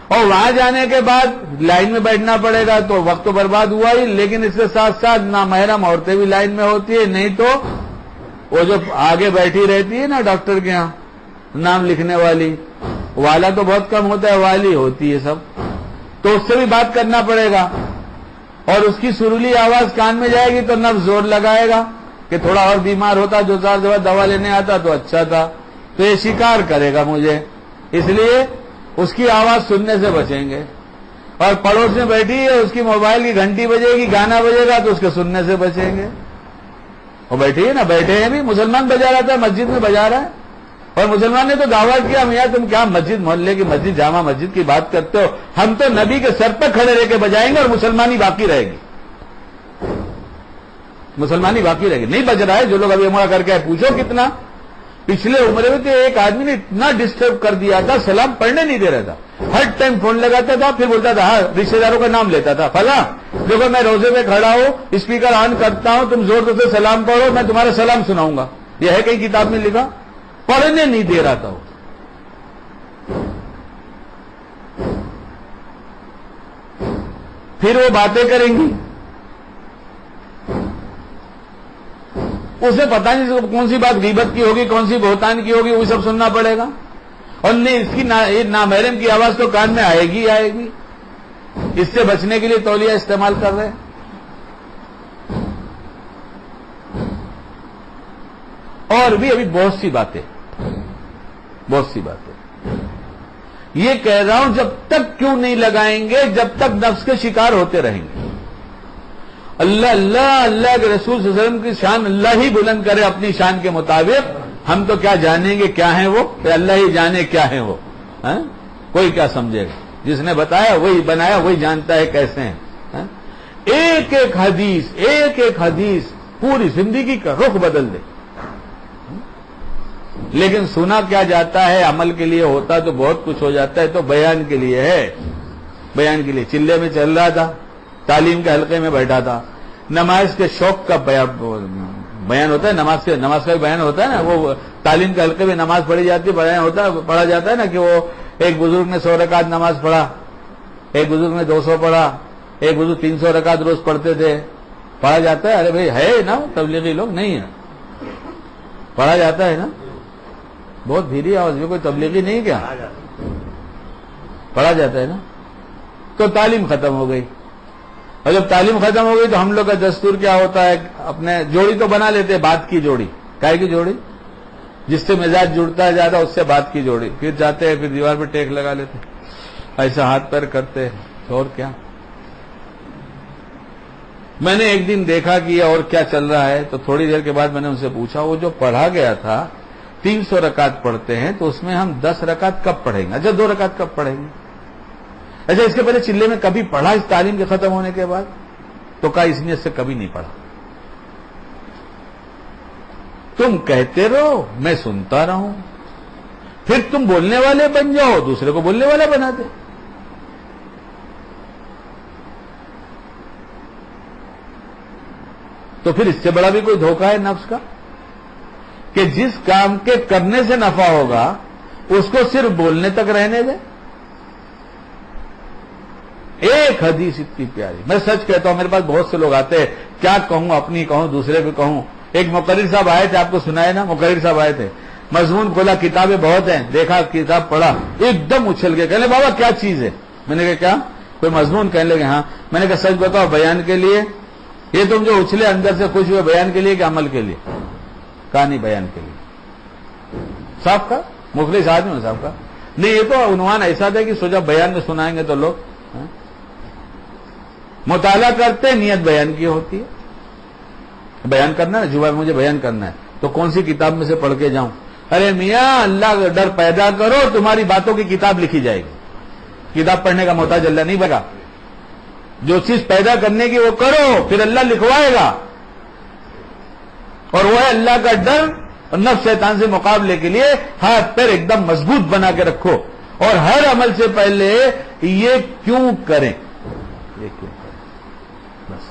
اور وہاں جانے کے بعد لائن میں بیٹھنا پڑے گا تو وقت تو برباد ہوا ہی، لیکن اس کے ساتھ ساتھ نامحرم عورتیں بھی لائن میں ہوتی ہے، نہیں تو وہ جو آگے بیٹھی رہتی ہے نا ڈاکٹر کے ہاں نام لکھنے والی، والا تو بہت کم ہوتا ہے، والی ہوتی ہے سب، تو اس سے بھی بات کرنا پڑے گا، اور اس کی سریلی آواز کان میں جائے گی تو نفس زور لگائے گا کہ تھوڑا اور بیمار ہوتا، جو چار دفعہ دوا لینے آتا تو اچھا تھا، تو یہ شکار کرے گا مجھے، اس لیے اس کی آواز سننے سے بچیں گے۔ اور پڑوس میں بیٹھی ہے، اس کی موبائل کی گھنٹی بجے گی، گانا بجے گا تو اس کے سننے سے بچیں گے۔ وہ بیٹھی ہے نا، بیٹھے ہیں بھی، مسلمان بجا رہا تھا، مسجد میں بجا رہا ہے، اور مسلمان نے تو دعویٰ کیا میاں تم کیا مسجد محلے کی مسجد جامع مسجد کی بات کرتے ہو، ہم تو نبی کے سر پہ کھڑے رہ کے بجائیں گے اور مسلمانی باقی رہے گی، مسلمانی باقی رہے گی۔ نہیں بج رہا ہے، جو لوگ ابھی عمرہ کر کے آئے پوچھو کتنا، پچھلے عمرے میں تو ایک آدمی نے اتنا ڈسٹرب کر دیا تھا، سلام پڑھنے نہیں دے رہا تھا، ہر ٹائم فون لگاتا تھا، پھر بولتا تھا ہاں رشتے داروں کا نام لیتا تھا، فلاں دیکھو میں روزے میں کھڑا ہوں، اسپیکر آن کرتا ہوں، تم زور سے سلام پڑھو، میں تمہارا سلام سناؤں گا، یہ ہے کہیں کتاب میں لکھا؟ پڑھنے نہیں دے رہا تھا وہ۔ پھر وہ باتیں کریں گی، اسے پتہ نہیں کون سی بات غیبت کی ہوگی، کون سی بہتان کی ہوگی، وہ سب سننا پڑے گا، اور نہیں اس کی نامحرم کی آواز تو کان میں آئے گی آئے گی، اس سے بچنے کے لیے تولیہ استعمال کر رہے ہیں۔ اور بھی ابھی بہت سی باتیں، یہ کہہ رہا ہوں جب تک کیوں نہیں لگائیں گے جب تک نفس کے شکار ہوتے رہیں گے۔ اللہ اللہ اللہ کے رسول صلی اللہ علیہ وسلم کی شان اللہ ہی بلند کرے اپنی شان کے مطابق، ہم تو کیا جانیں گے کیا ہیں وہ، کہ اللہ ہی جانے کیا ہیں وہ، کوئی کیا سمجھے گا، جس نے بتایا وہی بنایا، وہی جانتا ہے کیسے ہیں۔ ایک ایک حدیث پوری زندگی کا رخ بدل دے، لیکن سنا کیا جاتا ہے، عمل کے لیے ہوتا تو بہت کچھ ہو جاتا ہے، تو بیان کے لیے ہے، بیان کے لیے۔ چلے میں چل رہا تھا، تعلیم کے حلقے میں بیٹھا تھا، نماز کے شوق کا بیان ہوتا ہے، نماز کا بھی بیان ہوتا ہے نا، وہ تعلیم کے حلقے میں نماز پڑھی جاتی ہے، بیان ہوتا ہے، پڑھا جاتا ہے نا کہ وہ ایک بزرگ نے 100 رکعت نماز پڑھا، ایک بزرگ نے 200 پڑھا، ایک بزرگ 300 رکعت روز پڑھتے تھے، پڑھا جاتا ہے۔ ارے بھائی ہے نا تبلیغی لوگ، نہیں ہے، پڑھا جاتا ہے نا، بہت دھیری آواز میں، کوئی تبلیغی نہیں کیا، پڑھا جاتا ہے نا۔ تو تعلیم ختم ہو گئی، اور جب تعلیم ختم ہو گئی تو ہم لوگ کا دستور کیا ہوتا ہے، اپنے جوڑی تو بنا لیتے ہیں، بات کی جوڑی، کائے کی جوڑی، جس سے مزاج جڑتا ہے زیادہ اس سے بات کی جوڑی، پھر جاتے ہیں، پھر دیوار پہ ٹیک لگا لیتے، ایسا ہاتھ پیر کرتے ہیں، اور کیا۔ میں نے ایک دن دیکھا کہ یہ اور کیا چل رہا ہے، تو تھوڑی دیر کے بعد میں نے ان سے پوچھا، وہ جو پڑھا گیا تھا 300 رکعت پڑھتے ہیں تو اس میں ہم 10 رکعت کب پڑھیں گے؟ اچھا 2 رکعت کب پڑھیں گے؟ اچھا اس کے پہلے چلے میں کبھی پڑھا اس تعلیم کے ختم ہونے کے بعد؟ تو کہا اس نیت سے کبھی نہیں پڑھا. تم کہتے رہو میں سنتا رہوں، پھر تم بولنے والے بن جاؤ، دوسرے کو بولنے والا بنا دے. تو پھر اس سے بڑا بھی کوئی دھوکہ ہے نفس کا کہ جس کام کے کرنے سے نفع ہوگا اس کو صرف بولنے تک رہنے دے. ایک حدیث اتنی پیاری، میں سچ کہتا ہوں، میرے پاس بہت سے لوگ آتے ہیں، کیا کہوں، اپنی کہوں دوسرے کو کہوں. ایک مقرر صاحب آئے تھے، آپ کو سنائے نا، مقرر صاحب آئے تھے، مضمون کھولا، کتابیں بہت ہیں، دیکھا کتاب پڑھا، ایک دم اچھل کے کہنے بابا کیا چیز ہے؟ میں نے کہا کیا؟ کوئی مضمون؟ کہنے لگے ہاں. میں نے کہا سچ بتاؤ، بیان کے لیے؟ یہ تم جو اچھلے اندر سے خوش ہوئے، بیان کے لیے کہ عمل کے لیے؟ کہا نہیں، بیان کے لیے. صاحب کا مخلص آدمی ہوں، صاحب کا نہیں. یہ تو عنوان ایسا تھا کہ سوچا بیان میں سنائیں گے تو لوگ مطالعہ کرتے، نیت بیان کی ہوتی ہے. بیان کرنا ہے، جواب مجھے بیان کرنا ہے تو کون سی کتاب میں سے پڑھ کے جاؤں؟ ارے میاں اللہ کا ڈر پیدا کرو، تمہاری باتوں کی کتاب لکھی جائے گی. کتاب پڑھنے کا محتاج اللہ نہیں بگا. جو چیز پیدا کرنے کی وہ کرو، پھر اللہ لکھوائے گا. اور وہ ہے اللہ کا ڈر، اور نفس شیطان سے مقابلے کے لیے ہاتھ پیر ایک دم مضبوط بنا کے رکھو. اور ہر عمل سے پہلے یہ کیوں کریں، یہ کیوں کریں بس.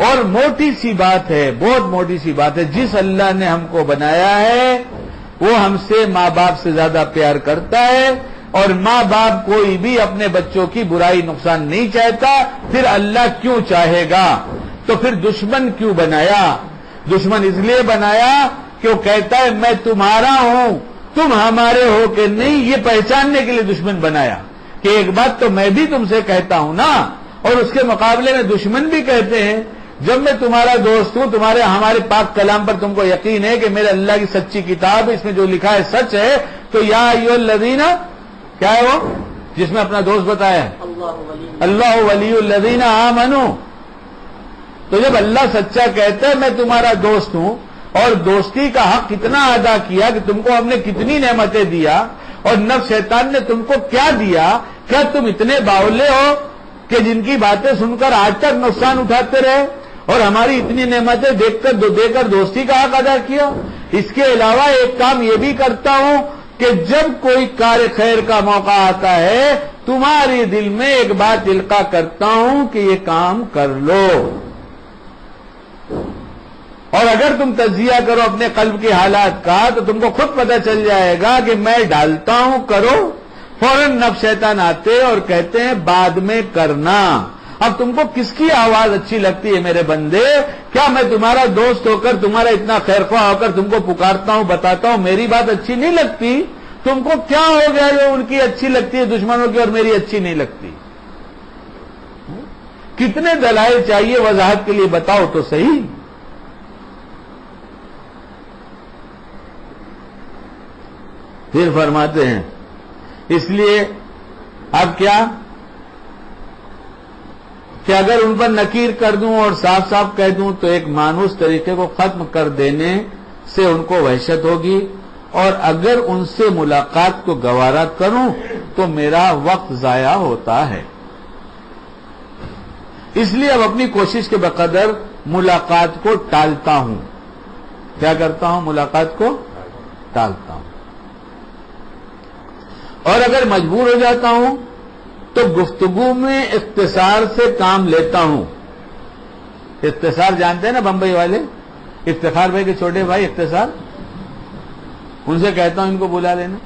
اور موٹی سی بات ہے، بہت موٹی سی بات ہے، جس اللہ نے ہم کو بنایا ہے وہ ہم سے ماں باپ سے زیادہ پیار کرتا ہے. اور ماں باپ کوئی بھی اپنے بچوں کی برائی نقصان نہیں چاہتا، پھر اللہ کیوں چاہے گا؟ تو پھر دشمن کیوں بنایا؟ دشمن اس لیے بنایا کہ وہ کہتا ہے میں تمہارا ہوں، تم ہمارے ہو کہ نہیں، یہ پہچاننے کے لیے دشمن بنایا کہ ایک بات تو میں بھی تم سے کہتا ہوں نا. اور اس کے مقابلے میں دشمن بھی کہتے ہیں جب میں تمہارا دوست ہوں، تمہارے ہمارے پاک کلام پر تم کو یقین ہے کہ میرے اللہ کی سچی کتاب ہے، اس میں جو لکھا ہے سچ ہے، تو یا ایھا الذین، کیا ہے وہ جس میں اپنا دوست بتایا ہے؟ اللہ ولی الذین آمنوا. تو جب اللہ سچا کہتا ہے میں تمہارا دوست ہوں، اور دوستی کا حق کتنا ادا کیا کہ تم کو ہم نے کتنی نعمتیں دیا، اور نفس شیطان نے تم کو کیا دیا، کیا تم اتنے باولے ہو کہ جن کی باتیں سن کر آج تک نقصان اٹھاتے رہے اور ہماری اتنی نعمتیں دے کر دوستی کا حق ادا کیا؟ اس کے علاوہ ایک کام یہ بھی کرتا ہوں کہ جب کوئی کار خیر کا موقع آتا ہے تمہارے دل میں ایک بات القاء کرتا ہوں کہ یہ کام کر لو. اور اگر تم تجزیہ کرو اپنے قلب کے حالات کا تو تم کو خود پتہ چل جائے گا کہ میں ڈالتا ہوں کرو، فوراً نفس شیطان آتے اور کہتے ہیں بعد میں کرنا. اب تم کو کس کی آواز اچھی لگتی ہے میرے بندے؟ کیا میں تمہارا دوست ہو کر، تمہارا اتنا خیر خواہ ہو کر تم کو پکارتا ہوں، بتاتا ہوں میری بات اچھی نہیں لگتی؟ تم کو کیا ہو گیا جو ان کی اچھی لگتی ہے دشمنوں کی اور میری اچھی نہیں لگتی؟ کتنے دلائل چاہیے وضاحت کے لیے بتاؤ تو صحیح. پھر فرماتے ہیں اس لیے اب کیا کہ اگر ان پر نکیر کر دوں اور صاف صاف کہہ دوں تو ایک مانوس طریقے کو ختم کر دینے سے ان کو وحشت ہوگی، اور اگر ان سے ملاقات کو گوارا کروں تو میرا وقت ضائع ہوتا ہے. اس لیے اب اپنی کوشش کے بقدر ملاقات کو ٹالتا ہوں. کیا کرتا ہوں؟ ملاقات کو ٹالتا ہوں. اور اگر مجبور ہو جاتا ہوں تو گفتگو میں اختصار سے کام لیتا ہوں. اختصار جانتے ہیں نا بمبئی والے، افتخار بھائی کے چھوٹے بھائی اختصار، ان سے کہتا ہوں ان کو بلا لینا.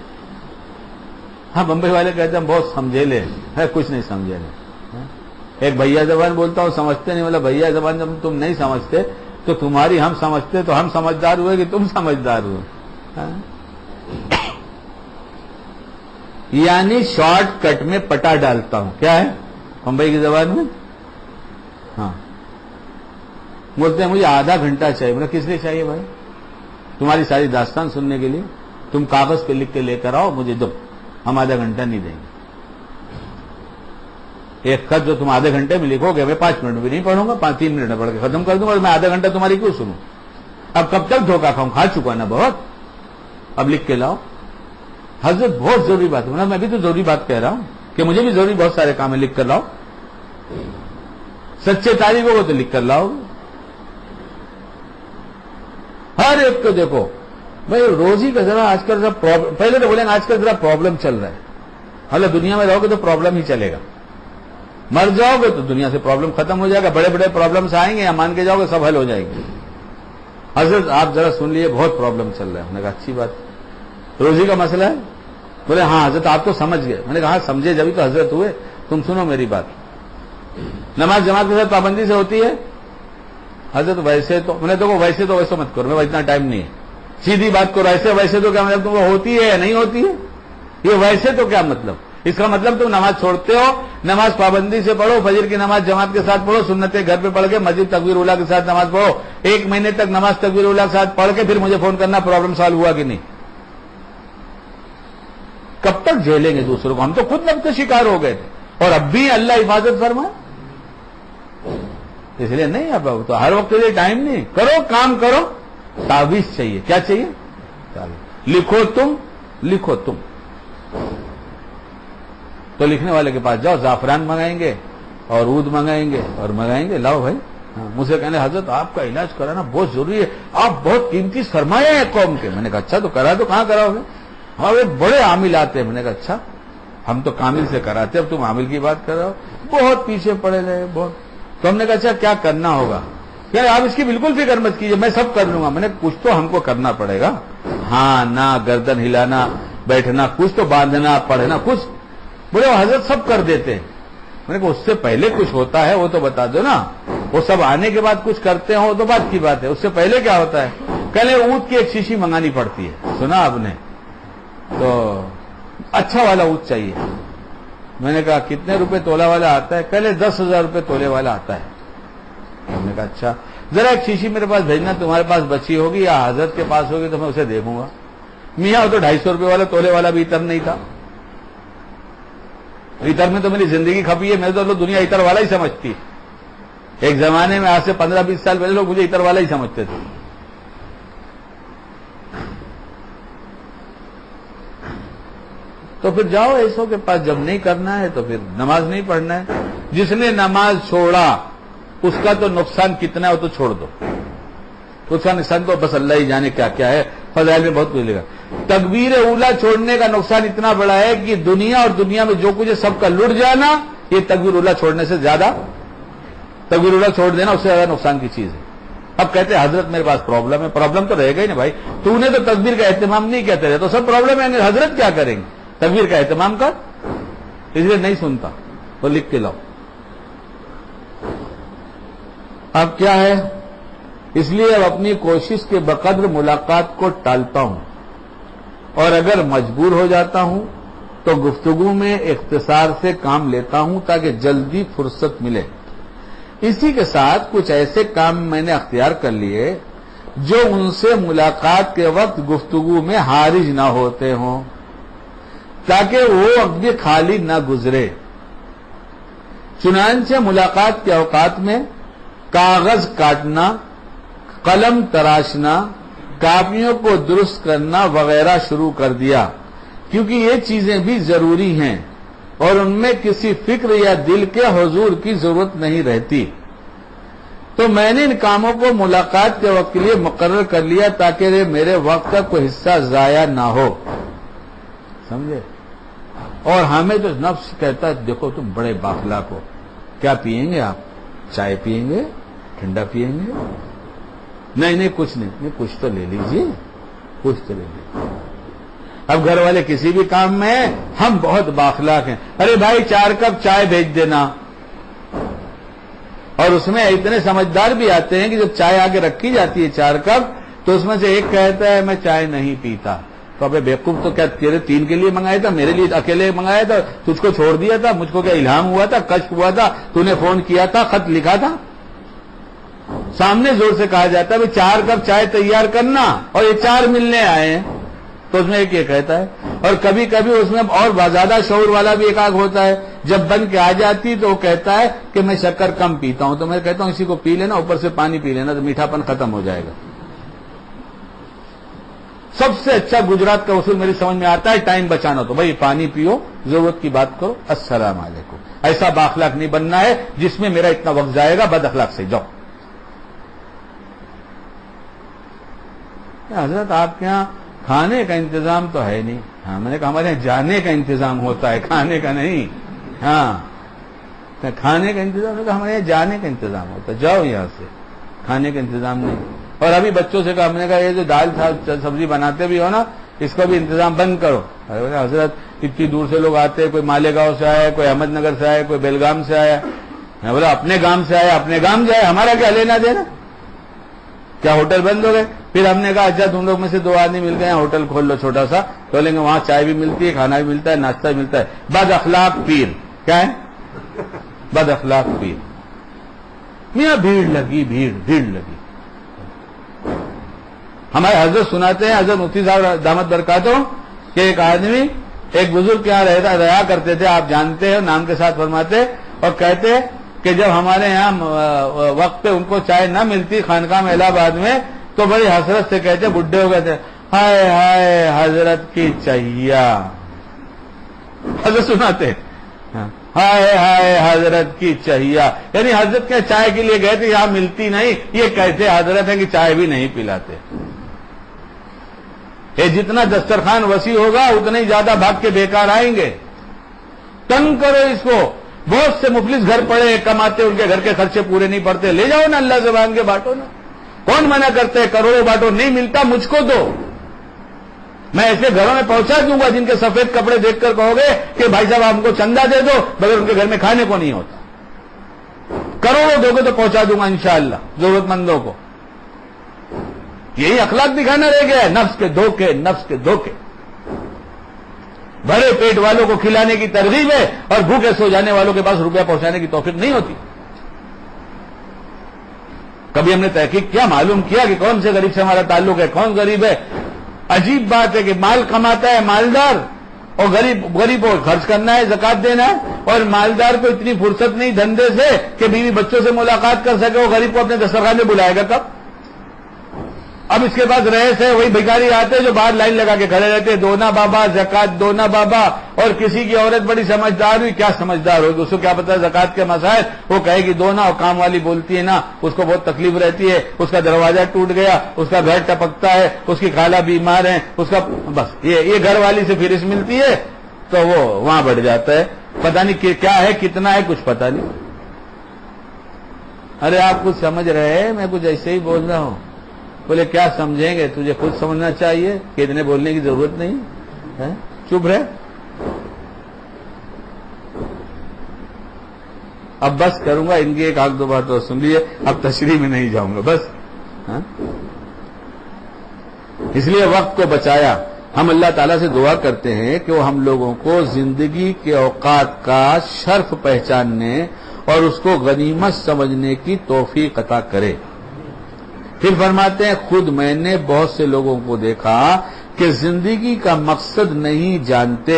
ہاں بمبئی والے کہتے ہیں بہت سمجھے لے ہے، کچھ نہیں سمجھے لے. ایک بھیا زبان بولتا ہوں، سمجھتے نہیں، والا بھیا زبان جب تم نہیں سمجھتے تو تمہاری ہم سمجھتے تو ہم سمجھدار ہوئے کہ تم سمجھدار ہوئے. یعنی شارٹ کٹ میں پٹا ڈالتا ہوں. کیا ہے بمبئی کی زبان میں؟ ہاں بولتے ہیں مجھے آدھا گھنٹہ چاہیے. بولا کس لیے چاہیے بھائی؟ تمہاری ساری داستان سننے کے لیے. تم کاغذ پہ لکھ کے لے کر آؤ مجھے دو، ہم آدھا گھنٹہ نہیں دیں گے. ایک خط جو تم آدھے گھنٹے میں لکھو گے میں 5 منٹ میں بھی نہیں پڑھوں گا، 3 منٹ میں پڑھ کے ختم کر دوں گا، اور میں آدھا گھنٹہ تمہاری کیوں سنوں؟ اب کب تک دھوکہ کھاؤں؟ کھا چکا نا بہت. اب لکھ کے لاؤ. حضرت بہت ضروری بات ہے. میں بھی تو ضروری بات کہہ رہا ہوں کہ مجھے بھی ضروری بہت سارے کام ہیں، لکھ کر لاؤ. سچے طالبوں کو تو لکھ کر لاؤ. ہر ایک کو دیکھو بھائی روزی کا ذرا آج کل پہلے تو بولیں گے آج کل ذرا پرابلم چل رہا ہے. حالانکہ دنیا میں رہو گے تو پرابلم ہی چلے گا. مر جاؤ گے تو دنیا سے پرابلم ختم ہو جائے گا. بڑے بڑے پرابلمس آئیں گے یا مان کے جاؤ گے سب حل ہو جائیں گے. حضرت آپ ذرا سن لیے بہت پرابلم چل رہا ہے. میں نے کہا اچھی بات، روزی کا مسئلہ ہے؟ بولے ہاں حضرت آپ تو سمجھ گئے. میں نے کہا سمجھے جبھی تو حضرت ہوئے. تم سنو میری بات. نماز جماعت کے ساتھ پابندی سے ہوتی ہے؟ حضرت ویسے تو میں نے دیکھو ویسے تو ویسے مت کرو، میں اتنا ٹائم نہیں ہے. سیدھی بات کرو. ایسے ویسے تو کیا مطلب تم کو ہوتی ہے یا نہیں ہوتی ہے؟ یہ ویسے تو کیا مطلب؟ اس کا مطلب تم نماز چھوڑتے ہو. نماز پابندی سے پڑھو. فجر کی نماز جماعت کے ساتھ پڑھو. سنتیں گھر پہ پڑھ کے مسجد تکبیر اولیٰ کے ساتھ نماز پڑھو. 1 مہینے تک نماز تکبیر اولیٰ کے ساتھ پڑھ کے پھر مجھے فون کرنا پرابلم سالو ہوا کہ نہیں. کب تک جھیلیں گے دوسروں کو؟ ہم تو خود نب کے شکار ہو گئے تھے اور اب بھی اللہ حفاظت فرمائے. اس لیے نہیں اب تو ہر وقت کے لیے ٹائم نہیں. کرو کام کرو. تعویذ چاہیے. کیا چاہیے؟ لکھو تم. تو لکھنے والے کے پاس جاؤ. زعفران منگائیں گے اور عود منگائیں گے لاؤ بھائی. مجھ سے کہنے حضرت آپ کا علاج کرانا بہت ضروری ہے، آپ بہت قیمتی سرمایہ ہیں قوم کے. میں نے کہا اچھا تو کرا تو کہاں کراؤ گے؟ ہمارے بڑے عامل آتے ہیں. میں نے کہا اچھا ہم تو کامل سے کراتے، اب تم عامل کی بات کر رہے ہو. بہت پیچھے پڑے گئے بہت. تو ہم نے کہا اچھا کیا کرنا ہوگا؟ یار آپ اس کی بالکل فکر مت کیجیے، میں سب کر لوں گا. میں نے کچھ تو ہم کو کرنا پڑے گا. ہاں نہ گردن ہلانا، بیٹھنا، کچھ تو باندھنا، پڑھنا کچھ. بولے وہ حضرت سب کر دیتے ہیں. میں نے کہا اس سے پہلے کچھ ہوتا ہے وہ تو بتا دو نا. وہ سب آنے کے بعد کچھ کرتے ہوں تو بات کی بات ہے. اس سے پہلے کیا ہوتا ہے؟ کہلے اونٹ کی ایک شیشی منگانی پڑتی ہے. سنا آپ نے؟ تو اچھا والا اونٹ چاہیے. میں نے کہا کتنے روپے تولہ والا آتا ہے؟ کہلے 10,000 روپے تولے والا آتا ہے. ہم نے کہا اچھا ذرا ایک شیشی میرے پاس بھیجنا، تمہارے پاس بچی ہوگی یا حضرت کے پاس ہوگی تو میں اسے دیکھوں گا. میاں وہ تو 250 روپے والا تولے والا بھی اتر نہیں تھا. اتر میں تو میری زندگی کھپی ہے. میں تو دنیا اتر والا ہی سمجھتی. ایک زمانے میں آج سے 15-20 سال پہلے لوگ مجھے اتر والا ہی سمجھتے تھے. تو پھر جاؤ ایسوں کے پاس. جب نہیں کرنا ہے تو پھر نماز نہیں پڑھنا ہے. جس نے نماز چھوڑا اس کا تو نقصان کتنا ہے وہ تو چھوڑ دو. اس کا نقصان تو بس اللہ ہی جانے کیا کیا ہے. فضائل میں بہت کچھ لکھا. تکبیر اولیٰ چھوڑنے کا نقصان اتنا بڑا ہے کہ دنیا اور دنیا میں جو کچھ ہے سب کا لٹ جانا یہ تکبیر اولیٰ چھوڑنے سے زیادہ، تکبیر اولیٰ چھوڑ دینا اس سے زیادہ نقصان کی چیز ہے. اب کہتے ہیں حضرت میرے پاس پرابلم ہے. پرابلم تو رہے گا ہی نا بھائی. تو نے تو تکبیر کا اہتمام نہیں کہتے رہے تو سب پرابلم ہے. حضرت کیا کریں گے؟ تکبیر کا اہتمام کر. اس لیے نہیں سنتا تو لکھ کے لاؤ. اب کیا ہے؟ اس لیے اب اپنی کوشش کے بقدر ملاقات کو ٹالتا ہوں اور اگر مجبور ہو جاتا ہوں تو گفتگو میں اختصار سے کام لیتا ہوں تاکہ جلدی فرصت ملے. اسی کے ساتھ کچھ ایسے کام میں نے اختیار کر لیے جو ان سے ملاقات کے وقت گفتگو میں حارج نہ ہوتے ہوں تاکہ وہ وقت بھی خالی نہ گزرے. چنانچہ ملاقات کے اوقات میں کاغذ کاٹنا، قلم تراشنا، کاپیوں کو درست کرنا وغیرہ شروع کر دیا کیونکہ یہ چیزیں بھی ضروری ہیں اور ان میں کسی فکر یا دل کے حضور کی ضرورت نہیں رہتی. تو میں نے ان کاموں کو ملاقات کے وقت کے لیے مقرر کر لیا تاکہ میرے وقت کا کوئی حصہ ضائع نہ ہو. سمجھے؟ اور ہمیں تو نفس کہتا ہے دیکھو تم بڑے باخلاق ہو. کیا پئیں گے آپ؟ چائے پئیں گے؟ ٹھنڈا پئیں گے؟ نہیں کچھ نہیں. کچھ تو لے لیجیے، کچھ تو لے لیجیے. اب گھر والے کسی بھی کام میں ہم بہت باخلاق ہیں. ارے بھائی 4 کپ چائے بھیج دینا. اور اس میں اتنے سمجھدار بھی آتے ہیں کہ جب چائے آگے رکھی جاتی ہے 4 کپ تو اس میں سے ایک کہتا ہے میں چائے نہیں پیتا. تو ابے بیوقوف تو کیا تیرے 3 کے لیے منگایا تھا، میرے لیے اکیلے منگایا تھا، تجھ کو چھوڑ دیا تھا، مجھ کو کیا الہام ہوا تھا، کشف ہوا تھا، تو نے فون کیا تھا، خط لکھا تھا. سامنے زور سے کہا جاتا ہے 4 کپ چائے تیار کرنا اور یہ 4 ملنے آئے ہیں تو اس میں ایک یہ کہتا ہے. اور کبھی کبھی اس میں اور زیادہ شعور والا بھی ایک آگ ہوتا ہے. جب بن کے آ جاتی تو وہ کہتا ہے کہ میں شکر کم پیتا ہوں. تو میں کہتا ہوں اسی کو پی لینا، اوپر سے پانی پی لینا تو میٹھا پن ختم ہو جائے گا. سب سے اچھا گجرات کا اصول میری سمجھ میں آتا ہے ٹائم بچانا. تو بھائی پانی پیو, ضرورت کی بات کرو, السلام علیکم. ایسا بااخلاق نہیں بننا ہے جس میں میرا اتنا وقت جائے گا. بد اخلاق سے جاؤ. حضرت آپ کے یہاں کھانے کا انتظام تو ہے نہیں. ہاں میں نے کہا ہمارے یہاں جانے کا انتظام ہوتا ہے, کھانے کا نہیں. ہاں کھانے کا انتظام نہیں, ہمارے یہاں جانے کا انتظام ہوتا ہے. جاؤ یہاں سے, کھانے کا انتظام نہیں. اور ابھی بچوں سے کہا, ہم نے کہا یہ جو دال سبزی بناتے بھی ہو نا, اس کا بھی انتظام بند کرو. حضرت اتنی دور سے لوگ آتے, کوئی مالیگاؤں سے آئے, کوئی احمد نگر سے آئے, کوئی بیلگام سے آیا. میں بولا اپنے گام سے آیا, اپنے گام جائے, ہمارا کیا لینا دینا. کیا ہوٹل بند ہو گئے؟ پھر ہم نے کہا اچھا تم لوگ میں سے 2 آدمی مل گئے, ہوٹل کھول لو چھوٹا سا. بولیں گے وہاں چائے بھی ملتی ہے, کھانا بھی ملتا ہے, ناشتہ بھی ملتا ہے. بد اخلاق پیر. کیا ہے بد اخلاق پیر؟ میاں بھیڑ لگی. ہمارے حضرت سناتے ہیں, حضرت مفتی صاحب دامت برکاتہم, کہ ایک آدمی ایک بزرگ کے یہاں رہا کرتے تھے, آپ جانتے ہیں, نام کے ساتھ فرماتے, اور کہتے کہ جب ہمارے یہاں وقت پہ ان کو چائے نہ ملتی خانقاہ میں الہ آباد میں, تو بڑی حسرت سے کہتے, بڈھے ہو گئے تھے, ہائے ہائے حضرت کی چہیا. حضرت سناتے, ہائے ہائے حضرت کی چہیا, یعنی حضرت کے چائے کے لیے گئے تھے, یہاں ملتی نہیں. یہ کہتے حضرت ہیں کہ چائے بھی نہیں پلاتے. یہ جتنا دسترخوان وسیع ہوگا اتنے ہی زیادہ بھاگ کے بیکار آئیں گے. تنگ کرو اس کو. بہت سے مفلس گھر پڑے کماتے, ان کے گھر کے خرچے پورے نہیں پڑتے, لے جاؤ نا اللہ سے مانگ کے بانٹو نا. کون منع کرتے, کروڑوں بانٹو, نہیں ملتا مجھ کو دو. میں ایسے گھروں میں پہنچا دوں گا جن کے سفید کپڑے دیکھ کر کہو گے کہ بھائی صاحب ہم کو چندہ دے دو, مگر ان کے گھر میں کھانے کو نہیں ہوتا. کروڑوں دو گے تو پہنچا دوں گا انشاءاللہ ضرورت مندوں کو. یہی اخلاق دکھانا رہ گیا ہے. نفس کے دھوکے. بڑے پیٹ والوں کو کھلانے کی ترغیب ہے, اور بھوکے سو جانے والوں کے پاس روپیہ پہنچانے کی توفیق نہیں ہوتی. کبھی ہم نے تحقیق کیا, معلوم کیا کہ کون سے غریب سے ہمارا تعلق ہے, کون غریب ہے. عجیب بات ہے کہ مال کماتا ہے مالدار, اور غریب کو خرچ کرنا ہے, زکات دینا ہے, اور مالدار کو اتنی فرصت نہیں دھندے سے کہ بیوی بچوں سے ملاقات کر سکے. وہ غریب کو اپنے دسترخوان میں بلائے گا کب؟ اب اس کے پاس رئیس ہے, وہی بھکاری آتے جو باہر لائن لگا کے کھڑے رہتے, دو نا بابا زکات دو نا بابا. اور کسی کی عورت بڑی سمجھدار ہوئی, کیا سمجھدار ہوگی, اس کو کیا پتا زکات کے مسائل, وہ کہے گی دو نا, اور کام والی بولتی ہے نا, اس کو بہت تکلیف رہتی ہے, اس کا دروازہ ٹوٹ گیا, اس کا گھر ٹپکتا ہے, اس کی خالہ بیمار ہے, اس کا بس یہ گھر والی سے فرش ملتی ہے تو وہ وہاں بڑھ جاتا ہے. پتہ نہیں کیا ہے, کتنا ہے, کچھ پتہ نہیں. ارے آپ کچھ سمجھ رہے ہیں, میں کچھ ایسے ہی بول رہا ہوں. بولے کیا سمجھیں گے, تجھے خود سمجھنا چاہیے کہ اتنے بولنے کی ضرورت نہیں ہے, چپ رہے. اب بس کروں گا, ان کی ایک آدھ 2 بات اور سن لیے, اب تشریح میں نہیں جاؤں گا بس. اس لیے وقت کو بچایا. ہم اللہ تعالیٰ سے دعا کرتے ہیں کہ وہ ہم لوگوں کو زندگی کے اوقات کا شرف پہچاننے اور اس کو غنیمت سمجھنے کی توفیق عطا کرے. پھر فرماتے ہیں, خود میں نے بہت سے لوگوں کو دیکھا کہ زندگی کا مقصد نہیں جانتے.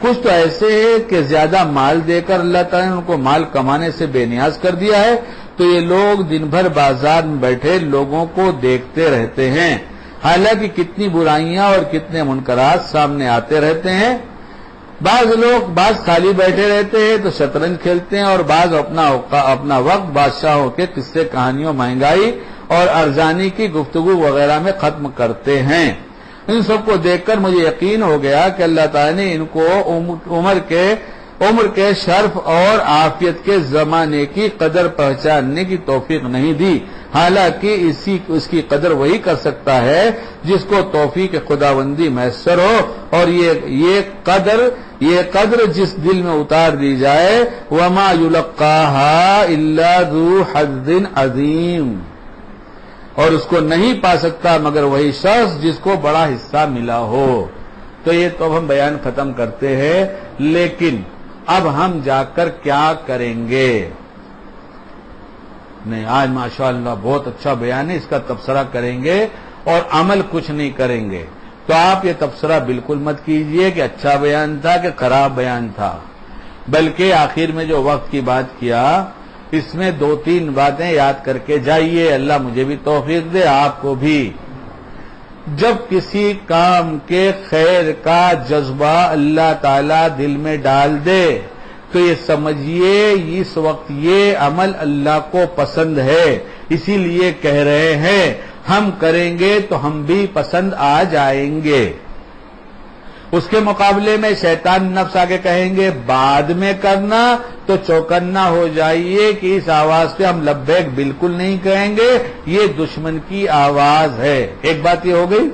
کچھ تو ایسے ہے کہ زیادہ مال دے کر اللہ تعالیٰ نے ان کو مال کمانے سے بے نیاز کر دیا ہے, تو یہ لوگ دن بھر بازار میں بیٹھے لوگوں کو دیکھتے رہتے ہیں. حالانکہ کتنی برائیاں اور کتنے منکرات سامنے آتے رہتے ہیں. بعض خالی بیٹھے رہتے ہیں تو شطرنج کھیلتے ہیں, اور بعض اپنا وقت بادشاہوں کے قصے کہانیوں, مہنگائی اور ارزانی کی گفتگو وغیرہ میں ختم کرتے ہیں. ان سب کو دیکھ کر مجھے یقین ہو گیا کہ اللہ تعالیٰ نے ان کو عمر کے شرف اور عافیت کے زمانے کی قدر پہچاننے کی توفیق نہیں دی. حالانکہ اس کی قدر وہی کر سکتا ہے جس کو توفیق خداوندی میسر ہو, اور یہ قدر جس دل میں اتار دی جائے, وما یلقاہا الا ذو حظ عظیم, اور اس کو نہیں پا سکتا مگر وہی شخص جس کو بڑا حصہ ملا ہو. تو یہ تو ہم بیان ختم کرتے ہیں, لیکن اب ہم جا کر کیا کریں گے؟ نہیں, آج ماشاءاللہ بہت اچھا بیان ہے, اس کا تبصرہ کریں گے اور عمل کچھ نہیں کریں گے. تو آپ یہ تبصرہ بالکل مت کیجئے کہ اچھا بیان تھا کہ خراب بیان تھا, بلکہ آخر میں جو وقت کی بات کیا اس میں 2-3 باتیں یاد کر کے جائیے. اللہ مجھے بھی توفیق دے, آپ کو بھی. جب کسی کام کے خیر کا جذبہ اللہ تعالی دل میں ڈال دے تو یہ سمجھیے اس وقت یہ عمل اللہ کو پسند ہے، اسی لیے کہہ رہے ہیں ہم کریں گے تو ہم بھی پسند آ جائیں گے۔ اس کے مقابلے میں شیطان نفس آگے کہیں گے بعد میں کرنا، تو چوکنا ہو جائیے کہ اس آواز پہ ہم لبیک بالکل نہیں کہیں گے، یہ دشمن کی آواز ہے۔ ایک بات یہ ہو گئی،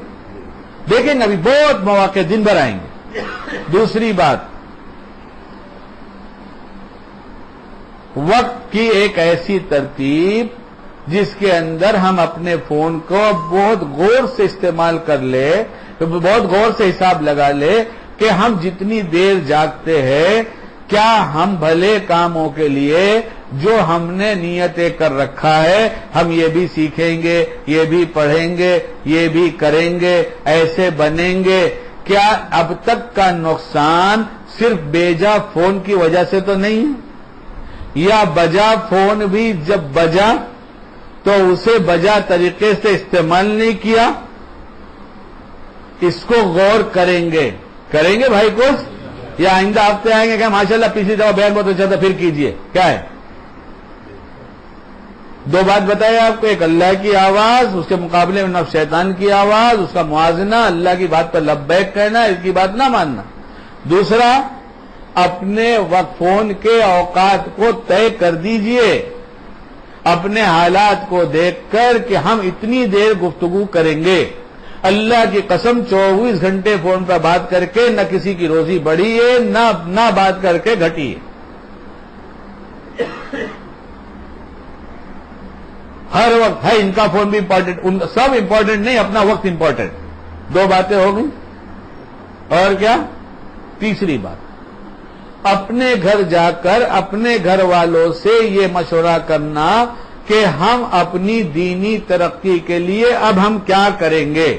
دیکھیں گے ابھی بہت مواقع دن بھر آئیں گے۔ دوسری بات، وقت کی ایک ایسی ترتیب جس کے اندر ہم اپنے فون کو بہت غور سے استعمال کر لے، بہت غور سے حساب لگا لے کہ ہم جتنی دیر جاگتے ہیں کیا ہم بھلے کاموں کے لیے جو ہم نے نیتیں کر رکھا ہے ہم یہ بھی سیکھیں گے، یہ بھی پڑھیں گے، یہ بھی کریں گے، ایسے بنیں گے، کیا اب تک کا نقصان صرف بیجا فون کی وجہ سے تو نہیں ہے؟ یا بجا فون بھی جب بجا تو اسے بجا طریقے سے استعمال نہیں کیا؟ اس کو غور کریں گے بھائی کچھ، یا آئندہ ہفتے آئیں گے کہ ماشاءاللہ پچھلی دفعہ بیان بہت اچھا تھا پھر کیجئے؟ کیا ہے؟ دو بات بتائے آپ کو، ایک اللہ کی آواز، اس کے مقابلے میں نفس شیطان کی آواز، اس کا موازنہ، اللہ کی بات پر لبیک کہنا، اس کی بات نہ ماننا۔ دوسرا، اپنے وقت فون کے اوقات کو طے کر دیجئے، اپنے حالات کو دیکھ کر کہ ہم اتنی دیر گفتگو کریں گے۔ اللہ کی قسم 24 گھنٹے فون پر بات کر کے نہ کسی کی روزی بڑھی ہے نہ بات کر کے گھٹی ہے۔ ہر وقت ہے ان کا فون بھی امپورٹنٹ، سب امپورٹنٹ نہیں، اپنا وقت امپورٹنٹ۔ دو باتیں ہو گئی، اور کیا؟ تیسری بات، اپنے گھر جا کر اپنے گھر والوں سے یہ مشورہ کرنا کہ ہم اپنی دینی ترقی کے لیے اب ہم کیا کریں گے،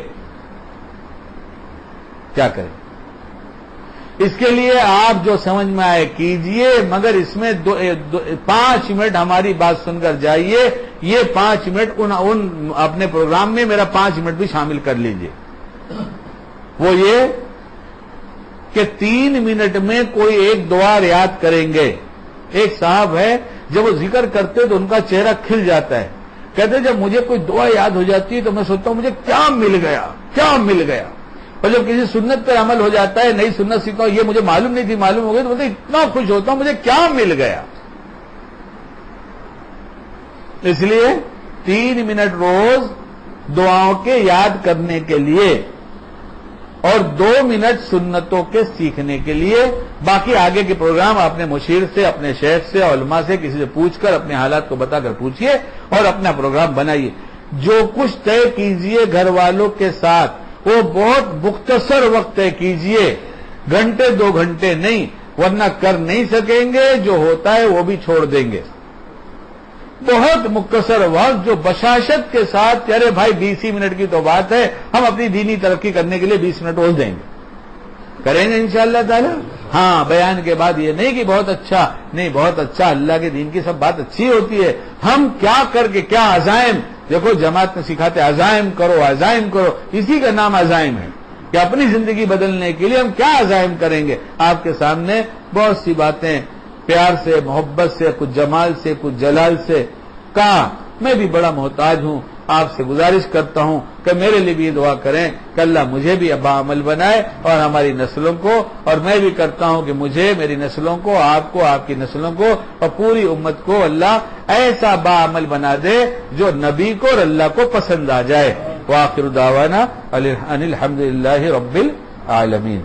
کیا کریں۔ اس کے لیے آپ جو سمجھ میں آئے کیجئے، مگر اس میں 5 منٹ ہماری بات سن کر جائیے، یہ 5 منٹ ان اپنے پروگرام میں میرا 5 منٹ بھی شامل کر لیجئے۔ وہ یہ کہ 3 منٹ میں کوئی ایک دعا یاد کریں گے۔ ایک صاحب ہے، جب وہ ذکر کرتے تو ان کا چہرہ کھل جاتا ہے، کہتے جب مجھے کوئی دعا یاد ہو جاتی ہے تو میں سوچتا ہوں مجھے کیا مل گیا، کیا مل گیا۔ اور جب کسی سنت پر عمل ہو جاتا ہے، نئی سنت سیکھتا ہوں، یہ مجھے معلوم نہیں تھی، معلوم ہو گئی، تو بولتے اتنا خوش ہوتا ہوں مجھے کیا مل گیا۔ اس لیے 3 منٹ روز دعاؤں کے یاد کرنے کے لیے اور 2 منٹ سنتوں کے سیکھنے کے لیے، باقی آگے کے پروگرام اپنے مشیر سے، اپنے شیخ سے، علماء سے کسی سے پوچھ کر اپنے حالات کو بتا کر پوچھئے اور اپنا پروگرام بنائیے۔ جو کچھ طے کیجئے گھر والوں کے ساتھ وہ بہت مختصر وقت طے کیجئے، گھنٹے 2 گھنٹے نہیں، ورنہ کر نہیں سکیں گے، جو ہوتا ہے وہ بھی چھوڑ دیں گے۔ بہت مختصر وقت جو بشاشت کے ساتھ، ارے بھائی 20 منٹ کی تو بات ہے، ہم اپنی دینی ترقی کرنے کے لیے 20 منٹ روز دیں گے، کریں گے انشاءاللہ تعالی۔ ہاں، بیان کے بعد یہ نہیں کہ بہت اچھا، نہیں بہت اچھا، اللہ کے دین کی سب بات اچھی ہوتی ہے، ہم کیا کر کے کیا عزائم، دیکھو جماعت میں سکھاتے عزائم کرو، عزائم کرو، اسی کا نام عزائم ہے کہ اپنی زندگی بدلنے کے لیے ہم کیا عزائم کریں گے۔ آپ کے سامنے بہت سی باتیں پیار سے، محبت سے، کچھ جمال سے، کچھ جلال سے کہا۔ میں بھی بڑا محتاج ہوں، آپ سے گزارش کرتا ہوں کہ میرے لیے بھی دعا کریں کہ اللہ مجھے بھی باعمل بنائے اور ہماری نسلوں کو، اور میں بھی کرتا ہوں کہ مجھے، میری نسلوں کو، آپ کو، آپ کی نسلوں کو اور پوری امت کو اللہ ایسا باعمل بنا دے جو نبی کو اور اللہ کو پسند آ جائے۔ وآخر دعوانا ان الحمد للہ رب العالمین۔